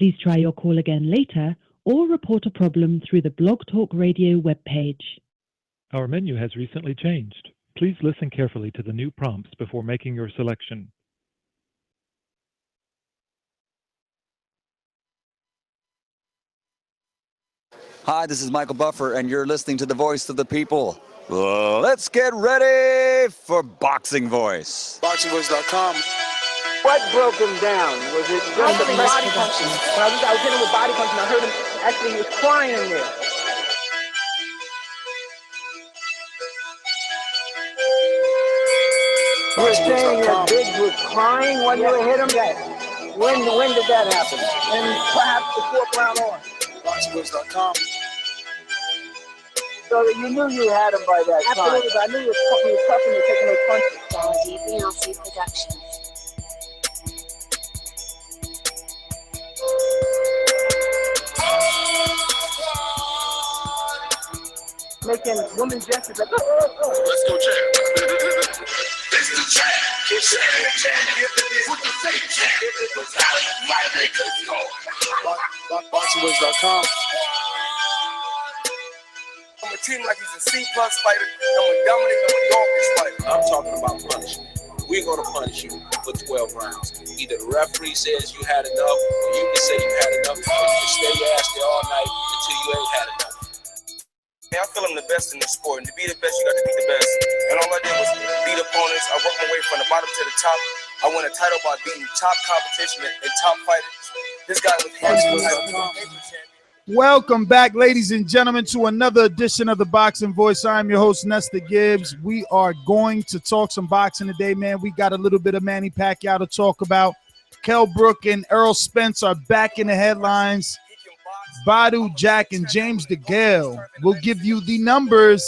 Please try your call again later or report a problem through the Blog Talk Radio webpage. Our menu has recently changed. Please listen carefully to the new prompts before making your selection. Hi, this is Michael Buffer, and you're listening to the voice of the people. Let's get ready for Boxing Voice. BoxingVoice.com. What broke him down? Was it just the body punching? When I was hitting him with body punching, I heard him, actually, he was crying in there. You were saying that Gibbs was crying when you hit him? Yes. When did that happen? And perhaps the fourth round on. BoxingVoice.com. So that you knew you had him by that time. Absolutely, but I knew you were tough and you were taking those punches. Quality Beyonce Productions. Making woman gestures like, Let's go, champ. This is the champ. Keep saying the champ. With the same champ. Let's go. BoxingVoice.com. I'm a team like he's a C-plus fighter. I'm a dominant, I'm a dog-ish fighter. I'm talking about punishment. We're going to punish you for 12 rounds. Either the referee says you had enough, or you can say you had enough, or you can stay your ass there all night until you ain't had enough. I feel I'm the best in the sport, and to be the best, you got to be the best. And all I did was beat opponents. I worked my way from the bottom to the top. I won a title by beating top competition and top fighters. This guy was Welcome back, ladies and gentlemen, to another edition of the Boxing Voice. I'm your host, Nestor Gibbs. We are going to talk some boxing today, man. We got a little bit of Manny Pacquiao to talk about. Kell Brook and Errol Spence are back in the headlines. Badou Jack and James DeGale will give you the numbers.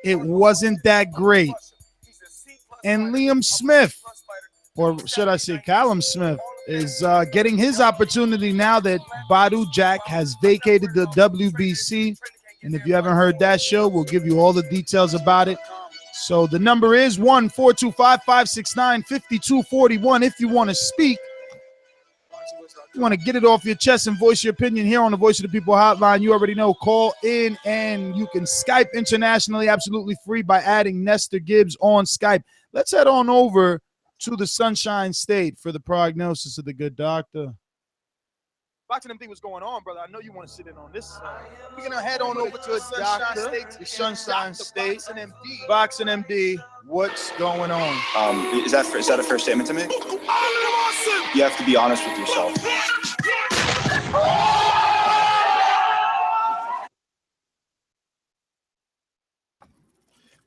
It wasn't that great. And Liam Smith, or should I say Callum Smith, is getting his opportunity now that Badou Jack has vacated the WBC. And if you haven't heard that show, we'll give you all the details about it. So the number is 1-425-569-5241 if you want to speak. You want to get it off your chest and voice your opinion here on the Voice of the People hotline. You already know, call in, and you can Skype internationally absolutely free by adding Nestor Gibbs on Skype. Let's head on over to the Sunshine State for the prognosis of the good doctor. BoxingMD, what's going on, brother? I know you want to sit in on this. We're going to head on over to the Sunshine State. BoxingMD, what's going on? Is that a fair statement to make? You have to be honest with yourself.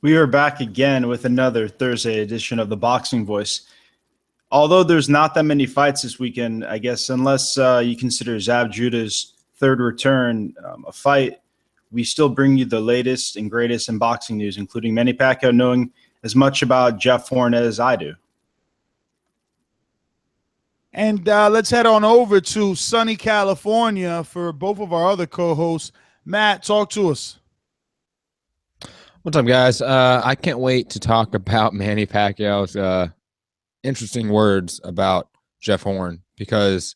We are back again with another Thursday edition of the Boxing Voice. Although there's not that many fights this weekend, I guess, unless you consider Zab Judah's third return a fight, we still bring you the latest and greatest in boxing news, including Manny Pacquiao knowing as much about Jeff Hearn as I do. And let's head on over to sunny California for both of our other co-hosts. Matt, talk to us. What's up, guys? I can't wait to talk about Manny Pacquiao's interesting words about Jeff Hearn, because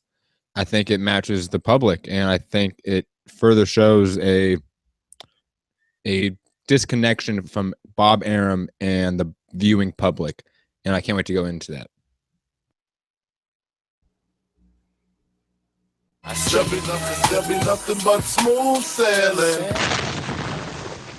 I think it matches the public, and I think it further shows a disconnection from Bob Arum and the viewing public, and I can't wait to go into that. There'll be nothing but smooth sailing.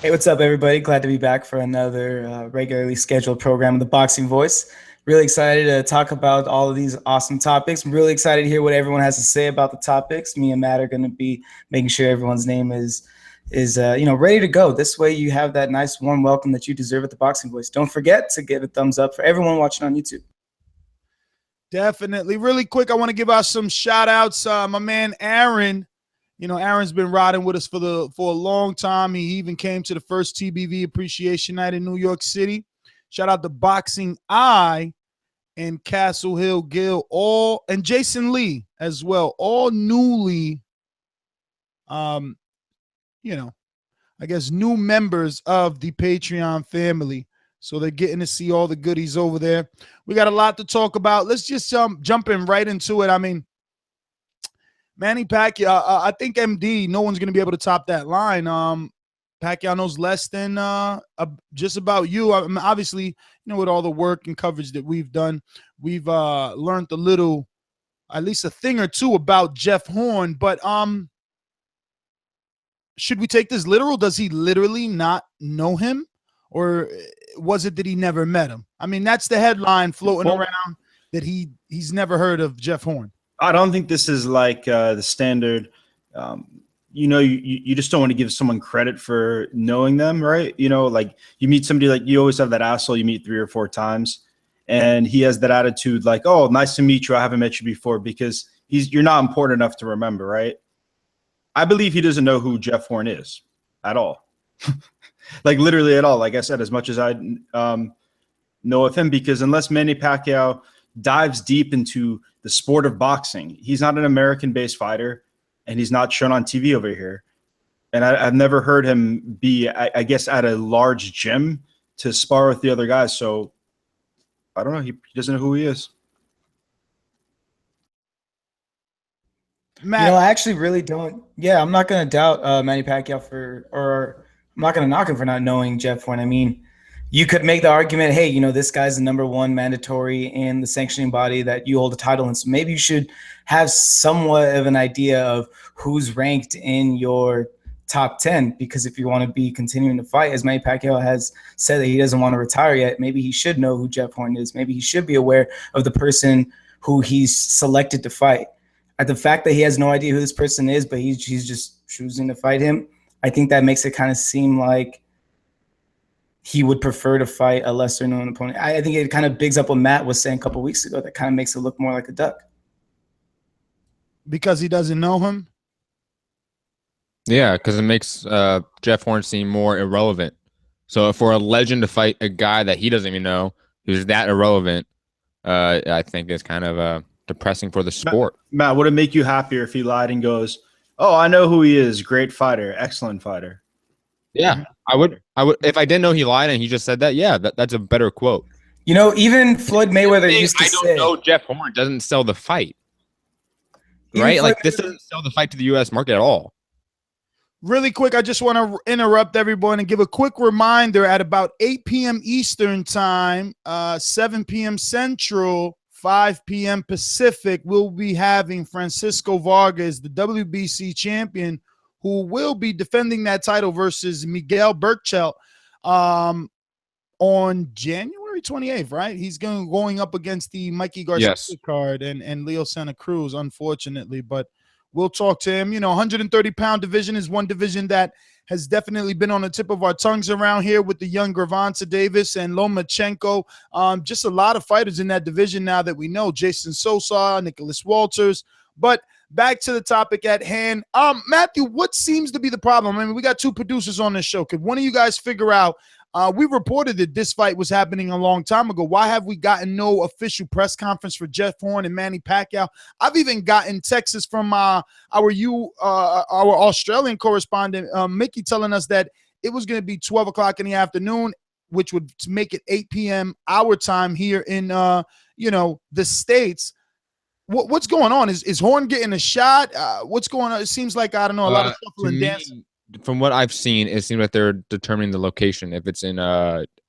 Hey, what's up, everybody? Glad to be back for another regularly scheduled program of the Boxing Voice. Really excited to talk about all of these awesome topics. I'm really excited to hear what everyone has to say about the topics. Me and Matt are going to be making sure everyone's name is ready to go. This way you have that nice warm welcome that you deserve at the Boxing Voice. Don't forget to give a thumbs up for everyone watching on YouTube. Definitely. Really quick, I want to give out some shout outs. My man Aaron, Aaron's been riding with us for a long time. He even came to the first TBV Appreciation Night in New York City. Shout out to Boxing Eye and Castle Hill Gill, and Jason Lee as well, all newly, I guess new members of the Patreon family. So they're getting to see all the goodies over there. We got a lot to talk about. Let's just jump in right into it. I mean, Manny Pacquiao, I think MD, no one's going to be able to top that line. Pacquiao knows less than just about you. I mean, obviously, you know, with all the work and coverage that we've done, we've learned a little, at least a thing or two about Jeff Hearn. But should we take this literal? Does he literally not know him? Or was it that he never met him? I mean, that's the headline floating around, that he's never heard of Jeff Hearn. I don't think this is like the standard. You know, you just don't want to give someone credit for knowing them, right? You know, like you meet somebody, like you always have that asshole you meet 3 or 4 times, and he has that attitude like, oh, nice to meet you. I haven't met you before, because you're not important enough to remember, right? I believe he doesn't know who Jeff Hearn is at all. Like literally at all. Like I said, as much as I know of him, because unless Manny Pacquiao dives deep into the sport of boxing, he's not an American-based fighter, and he's not shown on TV over here. And I've never heard him be, I guess, at a large gym to spar with the other guys. So I don't know. He doesn't know who he is. Matt. You know, I actually really don't. Yeah, I'm not going to doubt Manny Pacquiao or I'm not going to knock him for not knowing Jeff Hearn. I mean, you could make the argument, hey, you know, this guy's the #1 mandatory in the sanctioning body that you hold a title in. So maybe you should have somewhat of an idea of who's ranked in your top 10, because if you want to be continuing to fight, as Manny Pacquiao has said that he doesn't want to retire yet, maybe he should know who Jeff Hearn is. Maybe he should be aware of the person who he's selected to fight. The fact that he has no idea who this person is, but he's just choosing to fight him, I think that makes it kind of seem like he would prefer to fight a lesser known opponent. I think it kind of bigs up what Matt was saying a couple of weeks ago. That kind of makes it look more like a duck. Because he doesn't know him? Yeah, because it makes Jeff Hearn seem more irrelevant. So for a legend to fight a guy that he doesn't even know, who's that irrelevant, I think is kind of depressing for the sport. Matt, would it make you happier if he lied and goes, oh, I know who he is, great fighter, excellent fighter? Yeah, I would. If I didn't know he lied and he just said that, yeah, that's a better quote. You know, even Floyd Mayweather used to say, I don't know Jeff Hearn doesn't sell the fight. Right? Like this doesn't sell the fight to the US market at all. Really quick, I just want to interrupt everyone and give a quick reminder. At about 8 p.m. Eastern time, 7 p.m. Central, 5 p.m. Pacific, we'll be having Francisco Vargas, the WBC champion, who will be defending that title versus Miguel Berchelt on January 28th, right? He's going up against the Mikey Garcia card and Leo Santa Cruz, unfortunately, but we'll talk to him. You know, 130-pound division is one division that has definitely been on the tip of our tongues around here with the young Gervonta Davis and Lomachenko. Just a lot of fighters in that division now that we know. Jason Sosa, Nicholas Walters. But back to the topic at hand. Matthew, what seems to be the problem? I mean, we got 2 producers on this show. Could one of you guys figure out, we reported that this fight was happening a long time ago. Why have we gotten no official press conference for Jeff Hearn and Manny Pacquiao? I've even gotten texts from our Australian correspondent, Mickey, telling us that it was going to be 12 o'clock in the afternoon, which would make it 8 p.m. our time here in, the States. What's going on? Is Hearn getting a shot? What's going on? It seems like, I don't know, a lot of shuffling dancing. From what I've seen, it seems like they're determining the location. If it's in,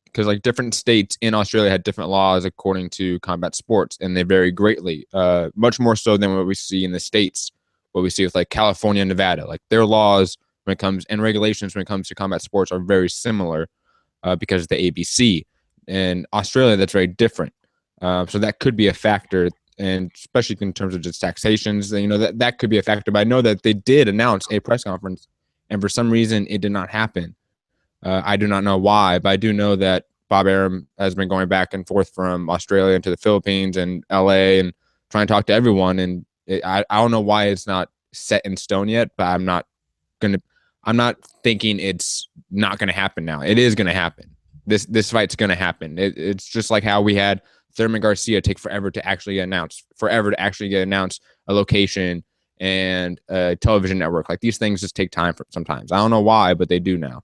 because like different states in Australia had different laws according to combat sports, and they vary greatly, much more so than what we see in the States, what we see with like California and Nevada. Like their laws when it comes and regulations when it comes to combat sports are very similar because of the ABC. In Australia, that's very different. So that could be a factor. And especially in terms of just taxations, you know, that could be a factor. But I know that they did announce a press conference, and for some reason it did not happen. I do not know why, but I do know that Bob Arum has been going back and forth from Australia into the Philippines and LA and trying to talk to everyone. And I don't know why it's not set in stone yet, but I'm not thinking it's not going to happen now. It is going to happen. This fight's going to happen. It's just like how we had Thurman Garcia take forever to actually get announced a location and a television network. Like these things just take time sometimes. I don't know why, but they do now.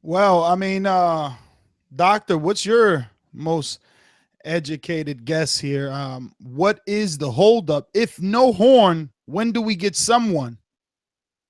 Well, I mean, Doctor, what's your most educated guess here. What is the holdup? If no Horn, when do we get someone?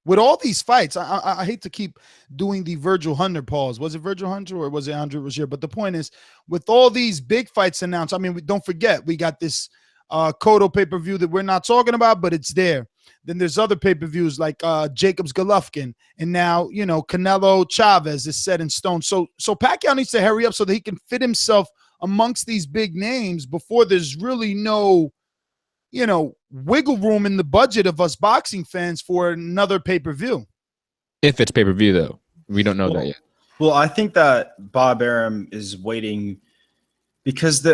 With all these fights, I hate to keep doing the Virgil Hunter pause. Was it Virgil Hunter or was it Andre Rozier? But the point is, with all these big fights announced, I mean, don't forget, we got this Cotto pay-per-view that we're not talking about, but it's there. Then there's other pay-per-views like Jacobs Golovkin, and now, Canelo Chavez is set in stone. So Pacquiao needs to hurry up so that he can fit himself amongst these big names before there's really no wiggle room in the budget of us boxing fans for another pay-per-view. If it's pay-per-view, though, we don't know that yet. Well, I think that Bob Arum is waiting because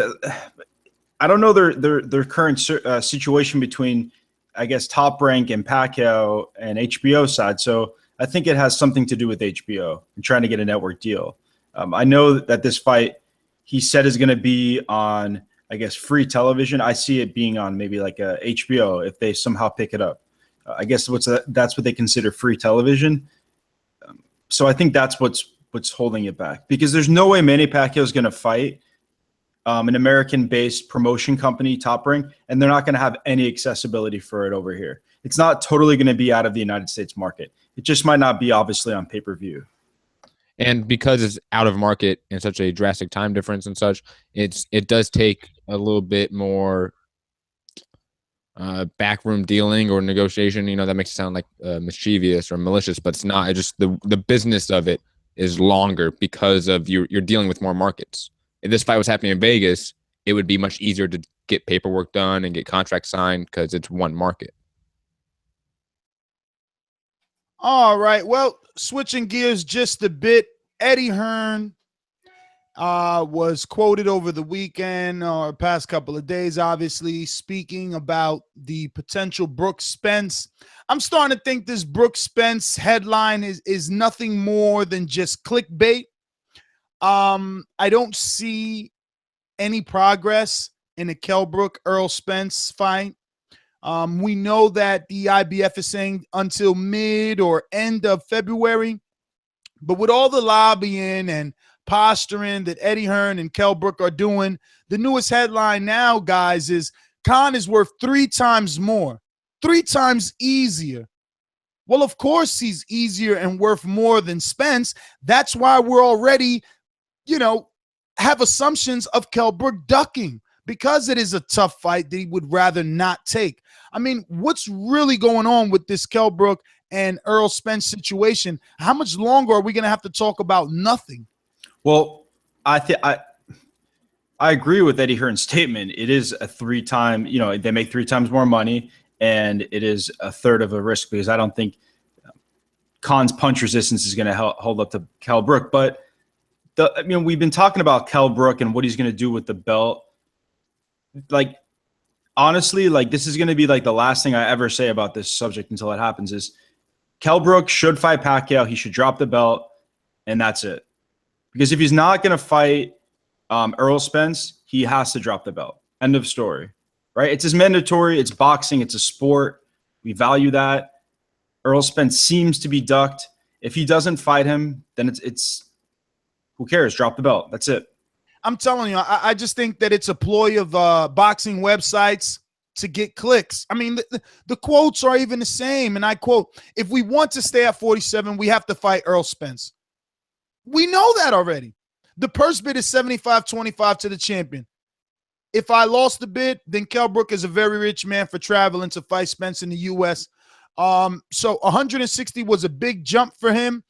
I don't know their current situation between, I guess, Top Rank and Pacquiao and HBO side. So I think it has something to do with HBO and trying to get a network deal. I know that this fight, he said, is going to be on, I guess, free television. I see it being on maybe like a HBO if they somehow pick it up. I guess that's what they consider free television. So I think that's what's holding it back, because there's no way Manny Pacquiao is going to fight an American-based promotion company, Top Rank, and they're not going to have any accessibility for it over here. It's not totally going to be out of the United States market. It just might not be, obviously, on pay-per-view. And because it's out of market in such a drastic time difference and such, it does take a little bit more backroom dealing or negotiation. That makes it sound like mischievous or malicious, but it's not. It's just the business of it is longer because of you're dealing with more markets. If this fight was happening in Vegas, it would be much easier to get paperwork done and get contracts signed because it's one market. All right. Well, switching gears just a bit, Eddie Hearn was quoted over the weekend or past couple of days, obviously, speaking about the potential Brook Spence. I'm starting to think this Brook Spence headline is nothing more than just clickbait. I don't see any progress in the Kell Brook Errol Spence fight. We know that the IBF is saying until mid or end of February, but with all the lobbying and posturing that Eddie Hearn and Kell Brook are doing, the newest headline now, guys, is Khan is worth 3 times more, 3 times easier. Well, of course he's easier and worth more than Spence. That's why we're already, have assumptions of Kell Brook ducking, because it is a tough fight that he would rather not take. I mean, what's really going on with this Kell Brook and Errol Spence situation? How much longer are we going to have to talk about nothing? Well, I agree with Eddie Hearn's statement. It is a 3-time, they make 3 times more money, and it is a third of a risk, because I don't think Khan's punch resistance is going to hold up to Kell Brook. But we've been talking about Kell Brook and what he's going to do with the belt. Like, honestly, this is going to be the last thing I ever say about this subject until it happens. Is Kell Brook should fight Pacquiao. He should drop the belt, and that's it. Because if he's not going to fight Errol Spence, he has to drop the belt. End of story, right? It's as mandatory. It's boxing. It's a sport. We value that. Errol Spence seems to be ducked. If he doesn't fight him, then it's who cares? Drop the belt. That's it. I'm telling you, I just think that it's a ploy of boxing websites to get clicks. I mean, the quotes are even the same. And I quote, if we want to stay at 47, we have to fight Errol Spence. We know that already. The purse bid is $75.25 to the champion. If I lost the bid, then Kell Brook is a very rich man for traveling to fight Spence in the U.S. So 160 was a big jump for him.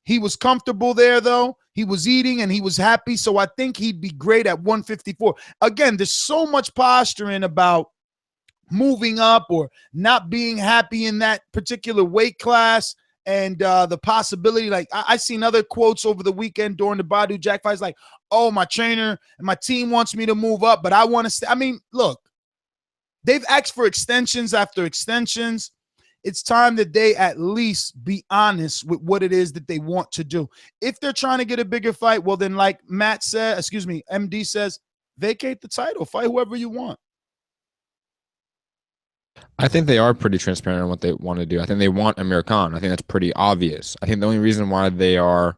He was comfortable there, though. He was eating and he was happy. So I think he'd be great at 154. Again, there's so much posturing about moving up or not being happy in that particular weight class. And the possibility, I seen other quotes over the weekend during the Badou Jack fights, oh, my trainer and my team wants me to move up, but I want to stay. I mean, look, they've asked for extensions after extensions. It's time that they at least be honest with what it is that they want to do. If they're trying to get a bigger fight, well, then like MD says, vacate the title, fight whoever you want. I think they are pretty transparent on what they want to do. I think they want Amir Khan. I think that's pretty obvious. I think the only reason why they are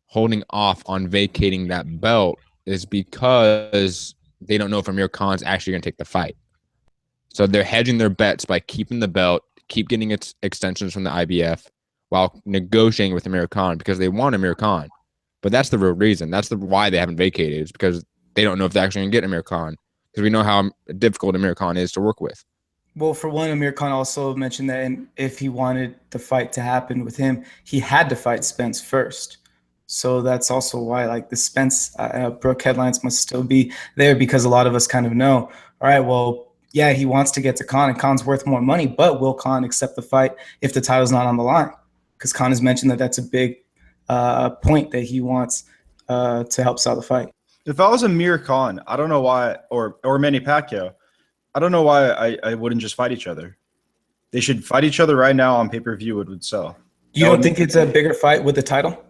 holding off on vacating that belt is because they don't know if Amir Khan's actually going to take the fight. So they're hedging their bets by keeping the belt, keep getting its extensions from the IBF while negotiating with Amir Khan because they want Amir Khan. But that's the real reason. That's why they haven't vacated, is because they don't know if they're actually going to get Amir Khan, because we know how difficult Amir Khan is to work with. Well, for one, Amir Khan also mentioned that if he wanted the fight to happen with him, he had to fight Spence first. So that's also why, like, the Spence Brook headlines must still be there, because a lot of us kind of know, all right, well, yeah, he wants to get to Khan, and Khan's worth more money, but will Khan accept the fight if the title's not on the line? Because Khan has mentioned that that's a big point that he wants to help sell the fight. If I was Amir Khan, I don't know why, or Manny Pacquiao, I don't know why I wouldn't just fight each other. They should fight each other right now on pay-per-view. It would sell. You don't think it's a bigger fight with the title?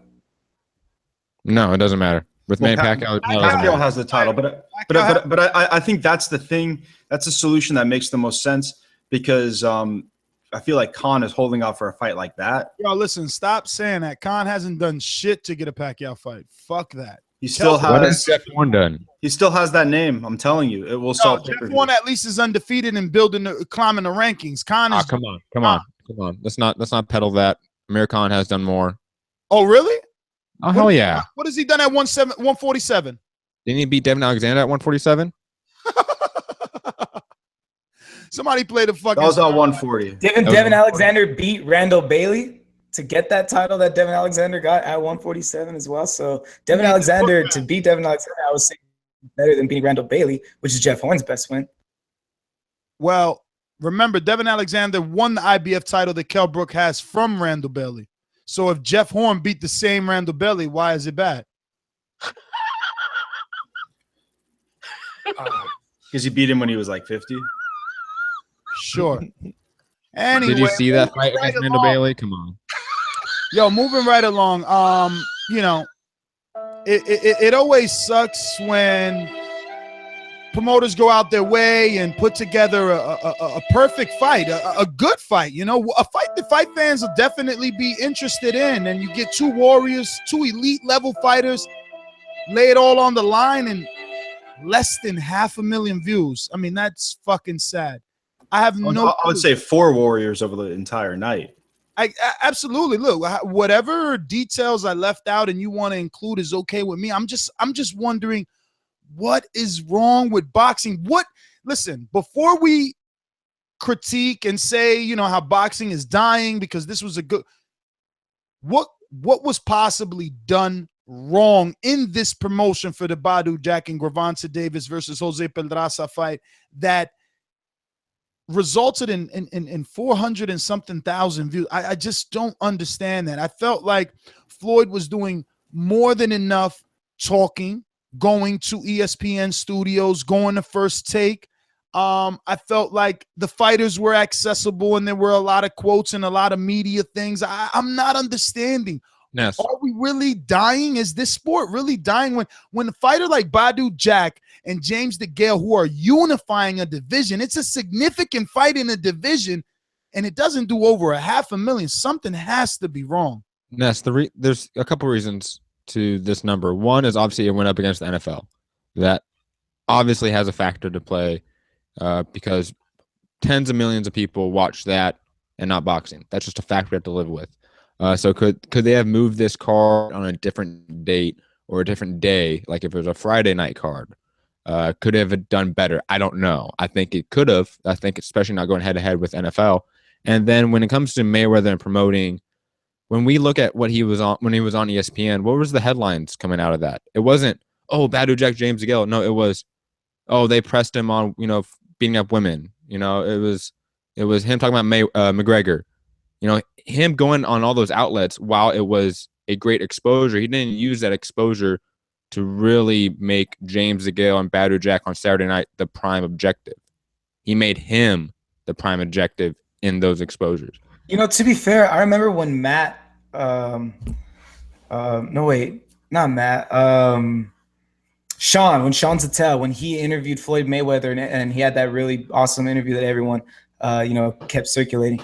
No, it doesn't matter. With Manny Pacquiao, Pacquiao has the title, but I think that's the thing. That's a solution that makes the most sense, because I feel like Khan is holding out for a fight like that. Yo, listen, stop saying that. Khan hasn't done shit to get a Pacquiao fight. Fuck that. He still has. What has Jeff Horn done? He still has that name. I'm telling you, it will sell. Jeff Horn at least is undefeated and climbing the rankings. Khan is. Come on. Let's not peddle that. Amir Khan has done more. Oh, really? Oh, hell yeah. What has he done at 147? Didn't he beat Devin Alexander at 147? Somebody played the fucking. That was at 140. Didn't Devin Alexander beat Randall Bailey to get that title that Devin Alexander got at 147 as well? So Devin Alexander, to beat Devin Alexander, I was saying better than beating Randall Bailey, which is Jeff Horn's best win. Well, remember, Devin Alexander won the IBF title that Kell Brook has from Randall Bailey. So if Jeff Horn beat the same Randall Bailey, why is it bad? Because he beat him when he was like 50. Sure. Anyway, did you see that fight against Randall Bailey? Come on. Yo, moving right along. You know, it always sucks when promoters go out their way and put together a perfect fight, a good fight, you know, a fight that fight fans will definitely be interested in. And you get two warriors, two elite level fighters, lay it all on the line, and less than 500,000 views. I mean, that's fucking sad. I have no. I would say 4 warriors over the entire night. I absolutely. Look, whatever details I left out and you want to include is okay with me. I'm just wondering, what is wrong with boxing? Listen, before we critique and say, you know, how boxing is dying because this was a good, what was possibly done wrong in this promotion for the Badou Jack and Gervonta Davis versus Jose Pedraza fight that resulted in 400 and something thousand views? I just don't understand that. I felt like Floyd was doing more than enough talking, going to ESPN studios, going to First Take. I felt like the fighters were accessible and there were a lot of quotes and a lot of media things. I'm not understanding. Yes. Are we really dying? Is this sport really dying when a fighter like Badou Jack and James DeGale, who are unifying a division, it's a significant fight in a division, and it doesn't do over 500,000? Something has to be wrong. Ness, there's a couple reasons to this number. One is obviously it went up against the NFL. That obviously has a factor to play because tens of millions of people watch that and not boxing. That's just a fact we have to live with. So could they have moved this card on a different date or a different day? Like if it was a Friday night card, could it have done better? I don't know. I think it could have. I think especially not going head to head with NFL. And then when it comes to Mayweather and promoting, when we look at what he was on when he was on ESPN, what was the headlines coming out of that? It wasn't, oh, Badou Jack, James DeGale. No, it was, oh, they pressed him on, you know, beating up women. You know, it was him talking about McGregor. You know, him going on all those outlets, while it was a great exposure, he didn't use that exposure to really make James DeGale and Badou Jack on Saturday night the prime objective. He made him the prime objective in those exposures. You know, to be fair, I remember when Matt, Sean, when Sean Zattel, when he interviewed Floyd Mayweather and he had that really awesome interview that everyone, kept circulating.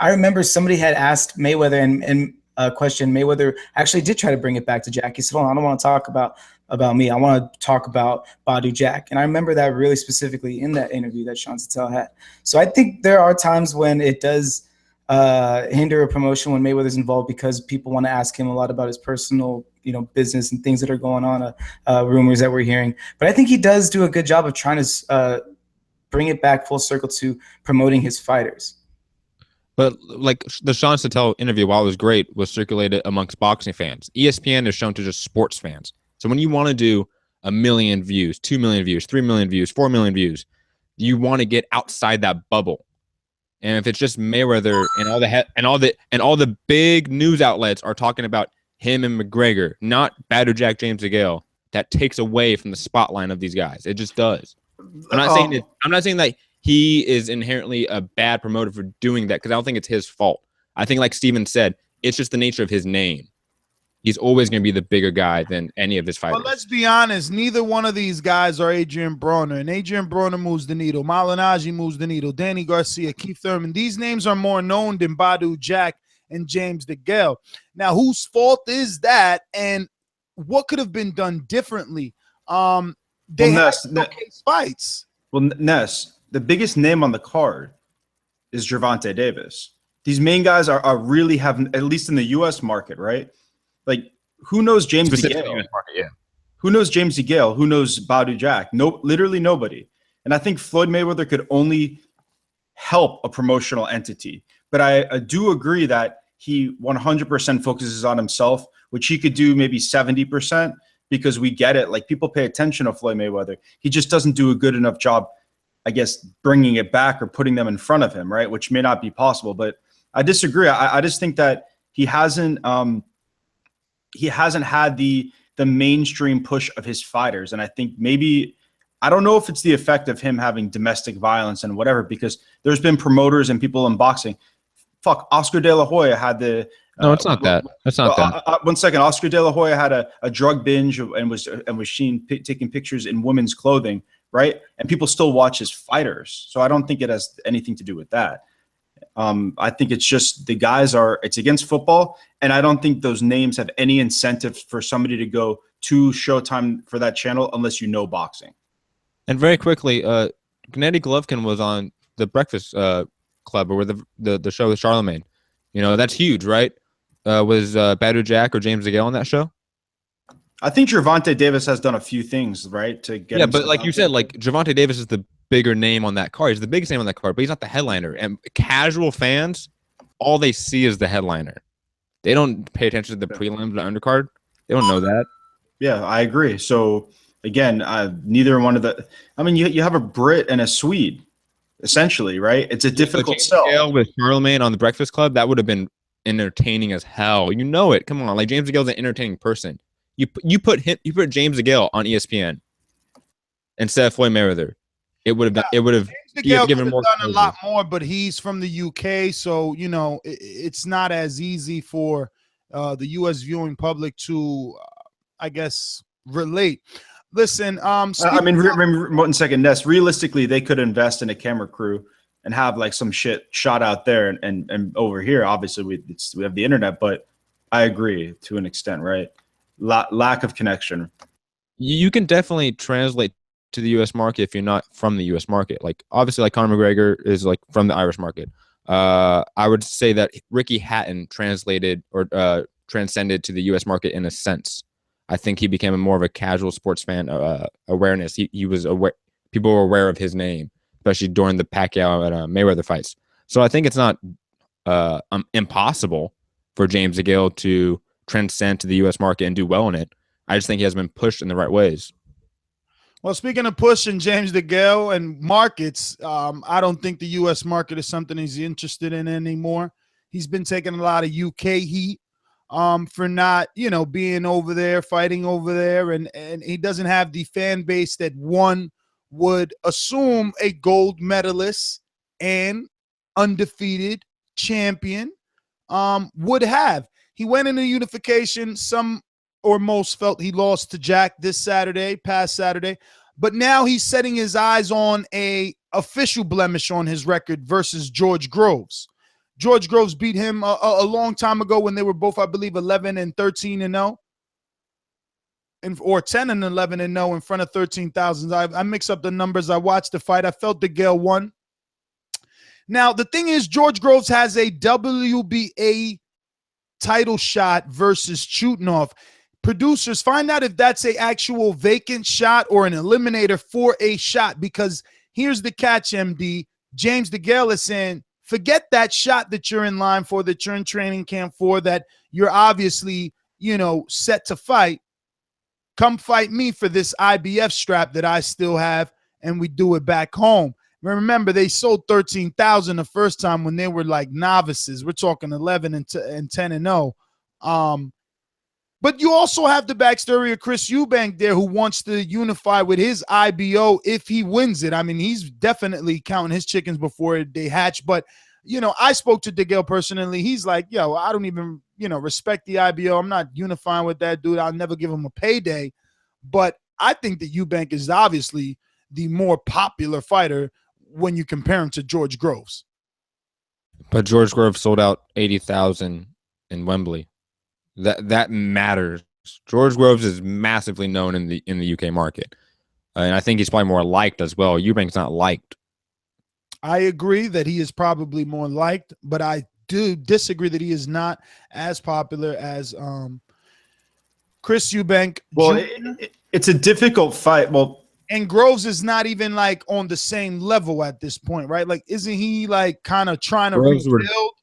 I remember somebody had asked Mayweather and question. Mayweather actually did try to bring it back to Jack. He said, "Oh, I don't want to talk about about me. I want to talk about Badou Jack. And I remember that really specifically in that interview that Sean Sattel had. So I think there are times when it does hinder a promotion when Mayweather's involved, because people want to ask him a lot about his personal, business and things that are going on, rumors that we're hearing. But I think he does do a good job of trying to bring it back full circle to promoting his fighters. But like the Sean Sattel interview, while it was great, was circulated amongst boxing fans. ESPN is shown to just sports fans. So when you want to do 1 million views, 2 million views, 3 million views, 4 million views, you want to get outside that bubble. And if it's just Mayweather and all the big news outlets are talking about him and McGregor, not Badou Jack, James DeGale, that takes away from the spotlight of these guys. It just does. I'm not saying that he is inherently a bad promoter for doing that, because I don't think it's his fault. I think, like Steven said, it's just the nature of his name. He's always going to be the bigger guy than any of his fighters. But let's be honest, neither one of these guys are Adrian Broner, and Adrian Broner moves the needle. Malignaggi moves the needle. Danny Garcia, Keith Thurman. These names are more known than Badou Jack and James DeGale. Now, whose fault is that, and what could have been done differently? They had showcase fights. Well, Ness, the biggest name on the card is Gervonta Davis. These main guys are really having, at least in the U.S. market, right? Like, who knows James DeGale? Who knows James DeGale? Who knows Badou Jack? No, literally nobody. And I think Floyd Mayweather could only help a promotional entity. But I do agree that he 100% focuses on himself, which he could do maybe 70%, because we get it. Like, people pay attention to Floyd Mayweather. He just doesn't do a good enough job, I guess, bringing it back or putting them in front of him, right? Which may not be possible. But I disagree. I just think that he hasn't had the mainstream push of his fighters. And I think maybe, I don't know if it's the effect of him having domestic violence and whatever, because there's been promoters and people in boxing. Fuck, Oscar De La Hoya had the no, it's not that. That's not that. 1 second. Oscar De La Hoya had a drug binge and was seen taking pictures in women's clothing, right? And people still watch his fighters. So I don't think it has anything to do with that. I think it's just the guys it's against football, and I don't think those names have any incentive for somebody to go to Showtime for that channel unless you know boxing. And very quickly, Gennady Golovkin was on the Breakfast Club, or the show with Charlemagne. That's huge, right? Was Badou Jack or James DeGale on that show? I think Gervonta Davis has done a few things, right, to get. Yeah, but like you said, like Gervonta Davis is the bigger name on that card. He's the biggest name on that card, but he's not the headliner. And casual fans, all they see is the headliner. They don't pay attention to the prelims, the undercard. They don't know that. Yeah, I agree. So again, neither one of the. I mean, you have a Brit and a Swede, essentially, right? It's a difficult sell. With Charlemagne on the Breakfast Club, that would have been entertaining as hell. You know it. Come on, like James DeGale's an entertaining person. You put James DeGale on ESPN instead of Floyd Mayweather. It would have given more. Done a lot more, but he's from the UK, so it's not as easy for the US viewing public to, I guess, relate. Listen, I mean, 1 second, Ness. Realistically, they could invest in a camera crew and have like some shit shot out there, and over here, obviously, we have the internet. But I agree to an extent, right? Lack of connection. You can definitely translate to the U.S. market if you're not from the U.S. market. Like, obviously, like Conor McGregor is like from the Irish market. I would say that Ricky Hatton translated or transcended to the U.S. market in a sense. I think he became more of a casual sports fan awareness. He was aware. People were aware of his name, especially during the Pacquiao and Mayweather fights. So I think it's not impossible for James DeGale to transcend to the U.S. market and do well in it. I just think he hasn't been pushed in the right ways. Well, speaking of pushing James DeGale and markets, I don't think the U.S. market is something he's interested in anymore. He's been taking a lot of UK heat for not, being over there, fighting over there, and he doesn't have the fan base that one would assume a gold medalist and undefeated champion would have. He went into unification. Some or most felt he lost to Jack past Saturday, but now he's setting his eyes on a official blemish on his record versus George Groves. George Groves beat him a long time ago when they were both, I believe, 11 and 13 and 0. or 10-11-0 in front of 13,000. I mix up the numbers. I watched the fight. I felt DeGale won. Now, the thing is, George Groves has a WBA title shot versus Chutinov. Producers, find out if that's a actual vacant shot or an eliminator for a shot, because here's the catch, MD. James DeGale is saying, forget that shot that you're in line for, that you're in training camp for, that you're obviously, set to fight. Come fight me for this IBF strap that I still have, and we do it back home. Remember, they sold 13,000 the first time when they were like novices. We're talking 11 and 10-0. But you also have the backstory of Chris Eubank there, who wants to unify with his IBO if he wins it. I mean, he's definitely counting his chickens before they hatch. But, I spoke to DeGale personally. He's like, yo, I don't even, respect the IBO. I'm not unifying with that dude. I'll never give him a payday. But I think that Eubank is obviously the more popular fighter when you compare him to George Groves. But George Groves sold out 80,000 in Wembley. That matters. George Groves is massively known in the UK market, and I think he's probably more liked as well. Eubank's not liked. I agree that he is probably more liked, but I do disagree that he is not as popular as Chris Eubank. Well, it's a difficult fight. Well, and Groves is not even like on the same level at this point, right? Like, isn't he like kind of trying to rebuild?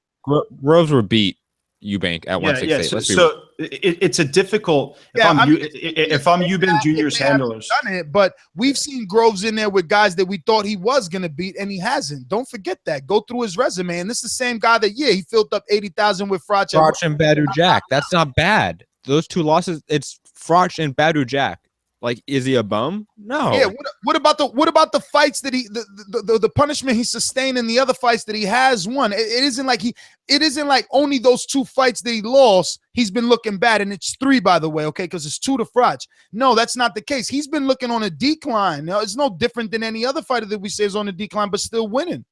Groves were beat Eubank at 168. So it's a difficult. If I'm Eubank Jr.'s handlers, done it, but we've seen Groves in there with guys that we thought he was going to beat, and he hasn't. Don't forget that. Go through his resume, and this is the same guy that he filled up 80,000 with Froch and Badou Jack. That's not bad. Those two losses, it's Froch and Badou Jack. Like, is he a bum? No. Yeah. What about the fights that the punishment he sustained in the other fights that he has won? It isn't like only those two fights that he lost, he's been looking bad, and it's 3, by the way, okay? Because it's 2 to Froch. No, that's not the case. He's been looking on a decline. Now, it's no different than any other fighter that we say is on a decline, but still winning.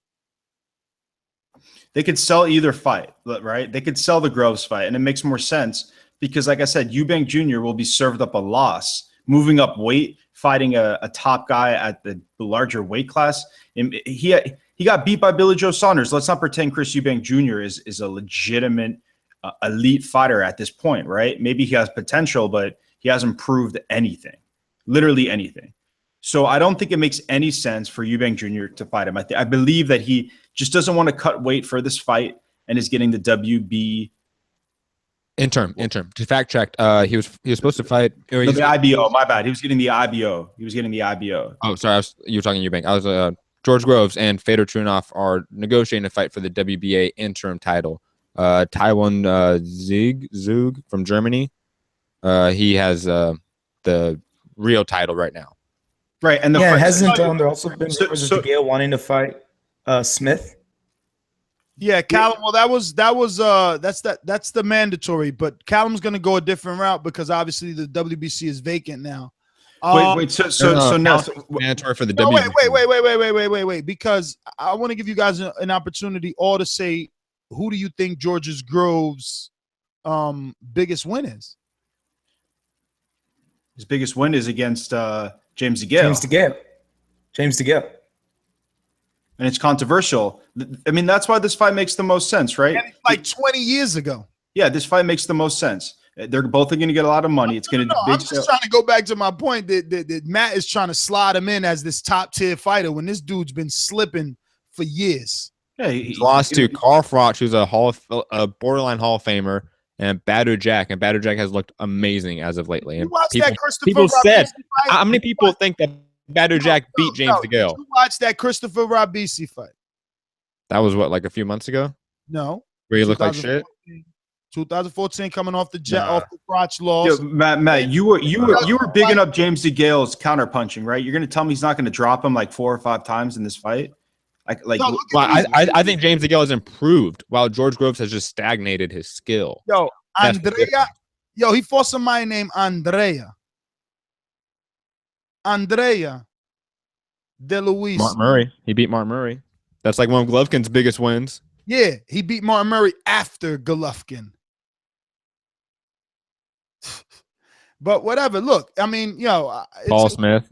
They could sell either fight, right? They could sell the Groves fight, and it makes more sense because, like I said, Eubank Jr. will be served up a loss, moving up weight, fighting a top guy at the larger weight class. And he got beat by Billy Joe Saunders. Let's not pretend Chris Eubank Jr. is a legitimate elite fighter at this point, right? Maybe he has potential, but he hasn't proved anything, literally anything. So I don't think it makes any sense for Eubank Jr. to fight him. I believe that he just doesn't want to cut weight for this fight and is getting the WB. Interim. To fact checked, he was supposed to fight. No, the IBO. My bad. He was getting the IBO. Oh, sorry. You were talking Eubank. I was George Groves and Fedor Trunov are negotiating a fight for the WBA interim title. Taiwan Zug from Germany. He has the real title right now. Right, and hasn't there also been rumors of DeGale wanting to fight Smith? Yeah, Callum. Well, that's the mandatory, but Callum's going to go a different route because obviously the WBC is vacant now. Wait. So now mandatory for the WBC. Wait. Because I want to give you guys an opportunity all to say, who do you think George Groves' biggest win is? His biggest win is against James DeGale. James DeGale. And it's controversial. I mean, that's why this fight makes the most sense, right? And it's like 20 years ago. Yeah, this fight makes the most sense. They're both going to get a lot of money. It's going to. I'm just trying to go back to my point that Matt is trying to slide him in as this top tier fighter when this dude's been slipping for years. Yeah, he lost to Carl Froch, who's a borderline Hall of Famer, and Badou Jack. And Badou Jack has looked amazing as of lately. And people said, how many people think that Badou Jack beat James DeGale? You watched that Christopher Rabisi fight? That was what, like a few months ago? No. Where he looked like shit? 2014, coming off the Froch loss. Yo, Matt, you were bigging up James DeGale's counterpunching, right? You're going to tell me he's not going to drop him like 4 or 5 times in this fight? I think James DeGale has improved while George Groves has just stagnated his skill. He fought somebody named Andrea De Luis. Mark Murray. He beat Mark Murray. That's like one of Golovkin's biggest wins. Yeah, he beat Martin Murray after Golovkin. But whatever. Look, I mean, Paul Smith.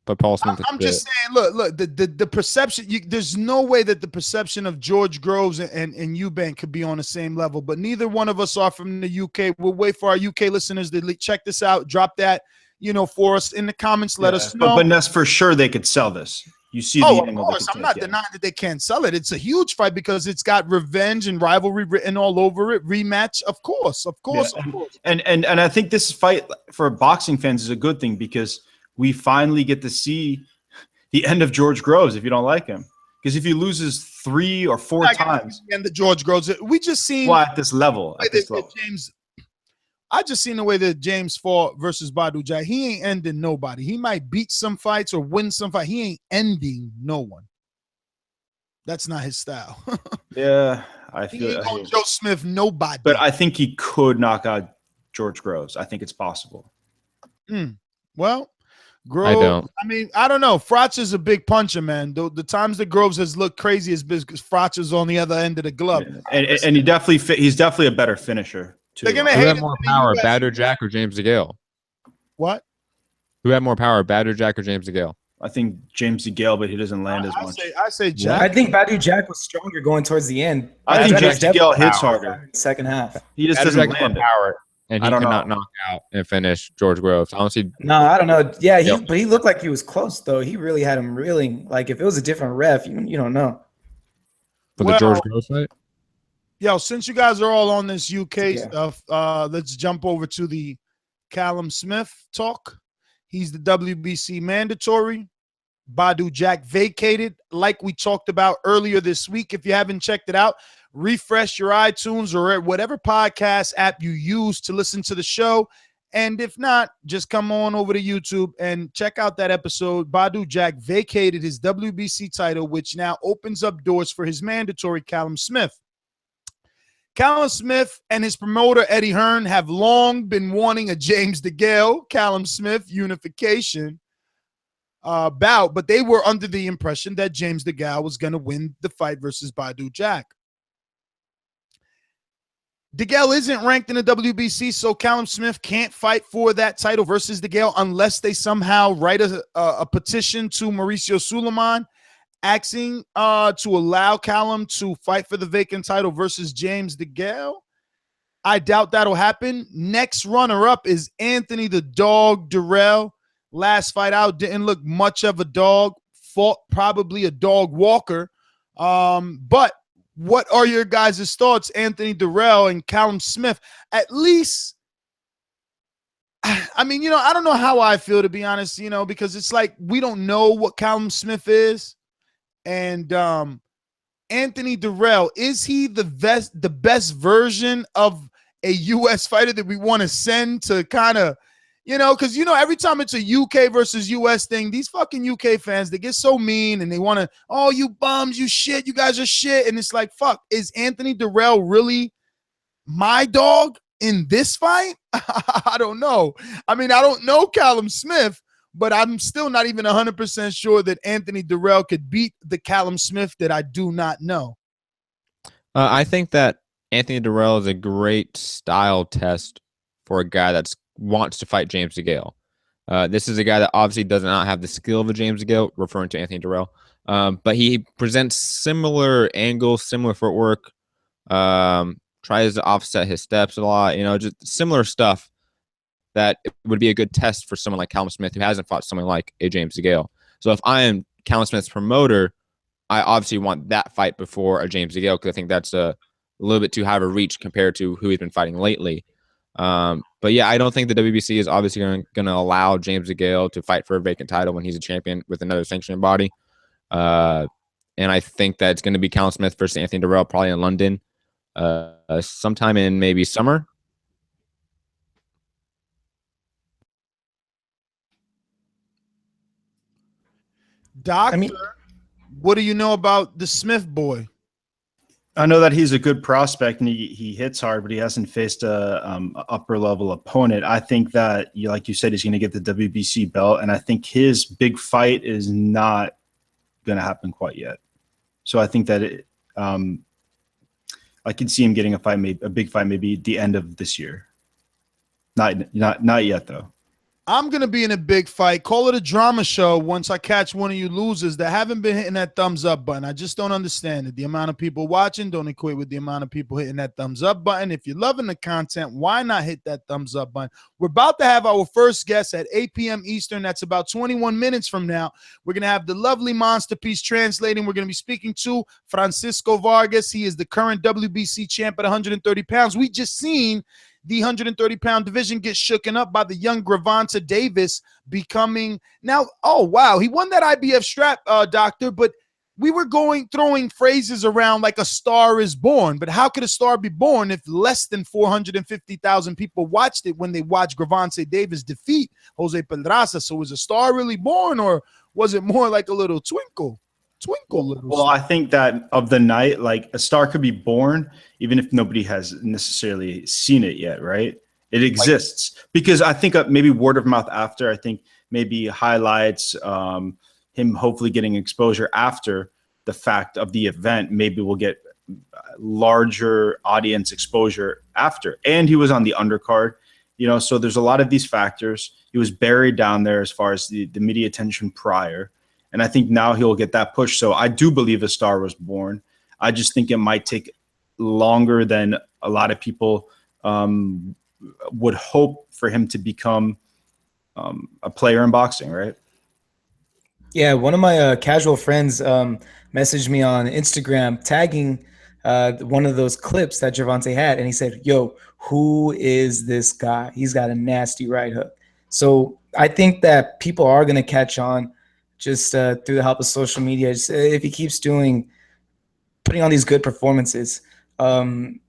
But Paul Smith. I'm just saying, look, the perception. There's no way that the perception of George Groves and Eubank could be on the same level. But neither one of us are from the UK. We'll wait for our UK listeners to check this out. Drop that, for us in the comments. Let us know. But Ness, for sure they could sell this. You see the angle. Of course, I'm not denying that they can't sell it. It's a huge fight because it's got revenge and rivalry written all over it. Rematch, of course. And I think this fight for boxing fans is a good thing because we finally get to see the end of George Groves if you don't like him. Because if he loses 3 or 4 times, and the George Groves, we just seen at this level. James, I just seen the way that James fought versus Badou Jack. He ain't ending nobody. He might beat some fights or win some fight. He ain't ending no one. That's not his style. Yeah, I feel he ain't gonna Joe Smith nobody. But I think he could knock out George Groves. I think it's possible. Well, Groves, I don't know. Frotch is a big puncher, man. The times that Groves has looked crazy is because Frotch is on the other end of the glove. Yeah. And he's definitely a better finisher. They're gonna Who had more power, Badou Jack or James DeGale? What? Who had more power, Badou Jack or James DeGale? I think James DeGale, but he doesn't land as much. I say Jack. I think Badou Jack was stronger going towards the end. I think James DeGale hits harder. Second half. He just doesn't land power, and he cannot knock out and finish George Groves. I don't see. No, I don't know. Yeah, but he looked like he was close though. He really had him reeling. Like if it was a different ref, you don't know. For the George Groves fight. Yo, since you guys are all on this UK stuff, let's jump over to the Callum Smith talk. He's the WBC mandatory. Badou Jack vacated, like we talked about earlier this week. If you haven't checked it out, refresh your iTunes or whatever podcast app you use to listen to the show. And if not, just come on over to YouTube and check out that episode. Badou Jack vacated his WBC title, which now opens up doors for his mandatory Callum Smith. Callum Smith and his promoter, Eddie Hearn, have long been wanting a James DeGale, Callum Smith unification bout, but they were under the impression that James DeGale was going to win the fight versus Badou Jack. DeGale isn't ranked in the WBC, so Callum Smith can't fight for that title versus DeGale unless they somehow write a petition to Mauricio Suleiman asking to allow Callum to fight for the vacant title versus James DeGale. I doubt that'll happen. Next runner-up is Anthony the Dog Dirrell. Last fight out, didn't look much of a dog. Fought probably a dog walker. But what are your guys' thoughts, Anthony Dirrell and Callum Smith? At least, I mean, I don't know how I feel, to be honest, because it's like we don't know what Callum Smith is. And Anthony Dirrell, is he the best version of a U.S. fighter that we want to send to kind of, because, every time it's a UK versus U.S. thing, these fucking UK fans, they get so mean and they want to, oh, you bums, you shit, you guys are shit. And it's like, fuck, is Anthony Dirrell really my dog in this fight? I don't know. I mean, I don't know Callum Smith, but I'm still not even 100% sure that Anthony Dirrell could beat the Callum Smith that I do not know. I think that Anthony Dirrell is a great style test for a guy that wants to fight James DeGale. This is a guy that obviously does not have the skill of a James DeGale, referring to Anthony Dirrell, but he presents similar angles, similar footwork, tries to offset his steps a lot, just similar stuff that it would be a good test for someone like Callum Smith who hasn't fought someone like a James DeGale. So if I am Callum Smith's promoter, I obviously want that fight before a James DeGale because I think that's a little bit too high of a reach compared to who he's been fighting lately. But yeah, I don't think the WBC is obviously going to allow James DeGale to fight for a vacant title when he's a champion with another sanctioning body. And I think that it's going to be Callum Smith versus Anthony Dirrell probably in London sometime in maybe summer. Doctor, what do you know about the Smith boy? I know that he's a good prospect and he hits hard, but he hasn't faced a upper level opponent. I think that, like you said, he's going to get the WBC belt, and I think his big fight is not going to happen quite yet. So I think that I can see him getting a big fight, maybe at the end of this year. Not yet though. I'm going to be in a big fight. Call it a drama show once I catch one of you losers that haven't been hitting that thumbs up button. I just don't understand it. The amount of people watching don't equate with the amount of people hitting that thumbs up button. If you're loving the content, why not hit that thumbs up button? We're about to have our first guest at 8 p.m. Eastern. That's about 21 minutes from now. We're going to have the lovely Monster Piece translating. We're going to be speaking to Francisco Vargas. He is the current WBC champ at 130 pounds. We just seen the 130-pound division gets shooken up by the young Gervonta Davis becoming now. Oh, wow. He won that IBF strap, doctor, but we were throwing phrases around like a star is born. But how could a star be born if less than 450,000 people watched it when they watched Gervonta Davis defeat Jose Pedraza? So was a star really born, or was it more like a little twinkle? Well, I think that of the night, like a star could be born even if nobody has necessarily seen it yet, right? It exists because I think maybe word of mouth after. I think maybe highlights, him hopefully getting exposure after the fact of the event. Maybe we'll get larger audience exposure after. And he was on the undercard, so there's a lot of these factors. He was buried down there as far as the media attention prior. And I think now he'll get that push. So I do believe a star was born. I just think it might take longer than a lot of people would hope for him to become a player in boxing, right? Yeah, one of my casual friends messaged me on Instagram tagging one of those clips that Gervonta had. And he said, yo, who is this guy? He's got a nasty right hook. So I think that people are going to catch on just through the help of social media. Just, if he keeps putting on these good performances, we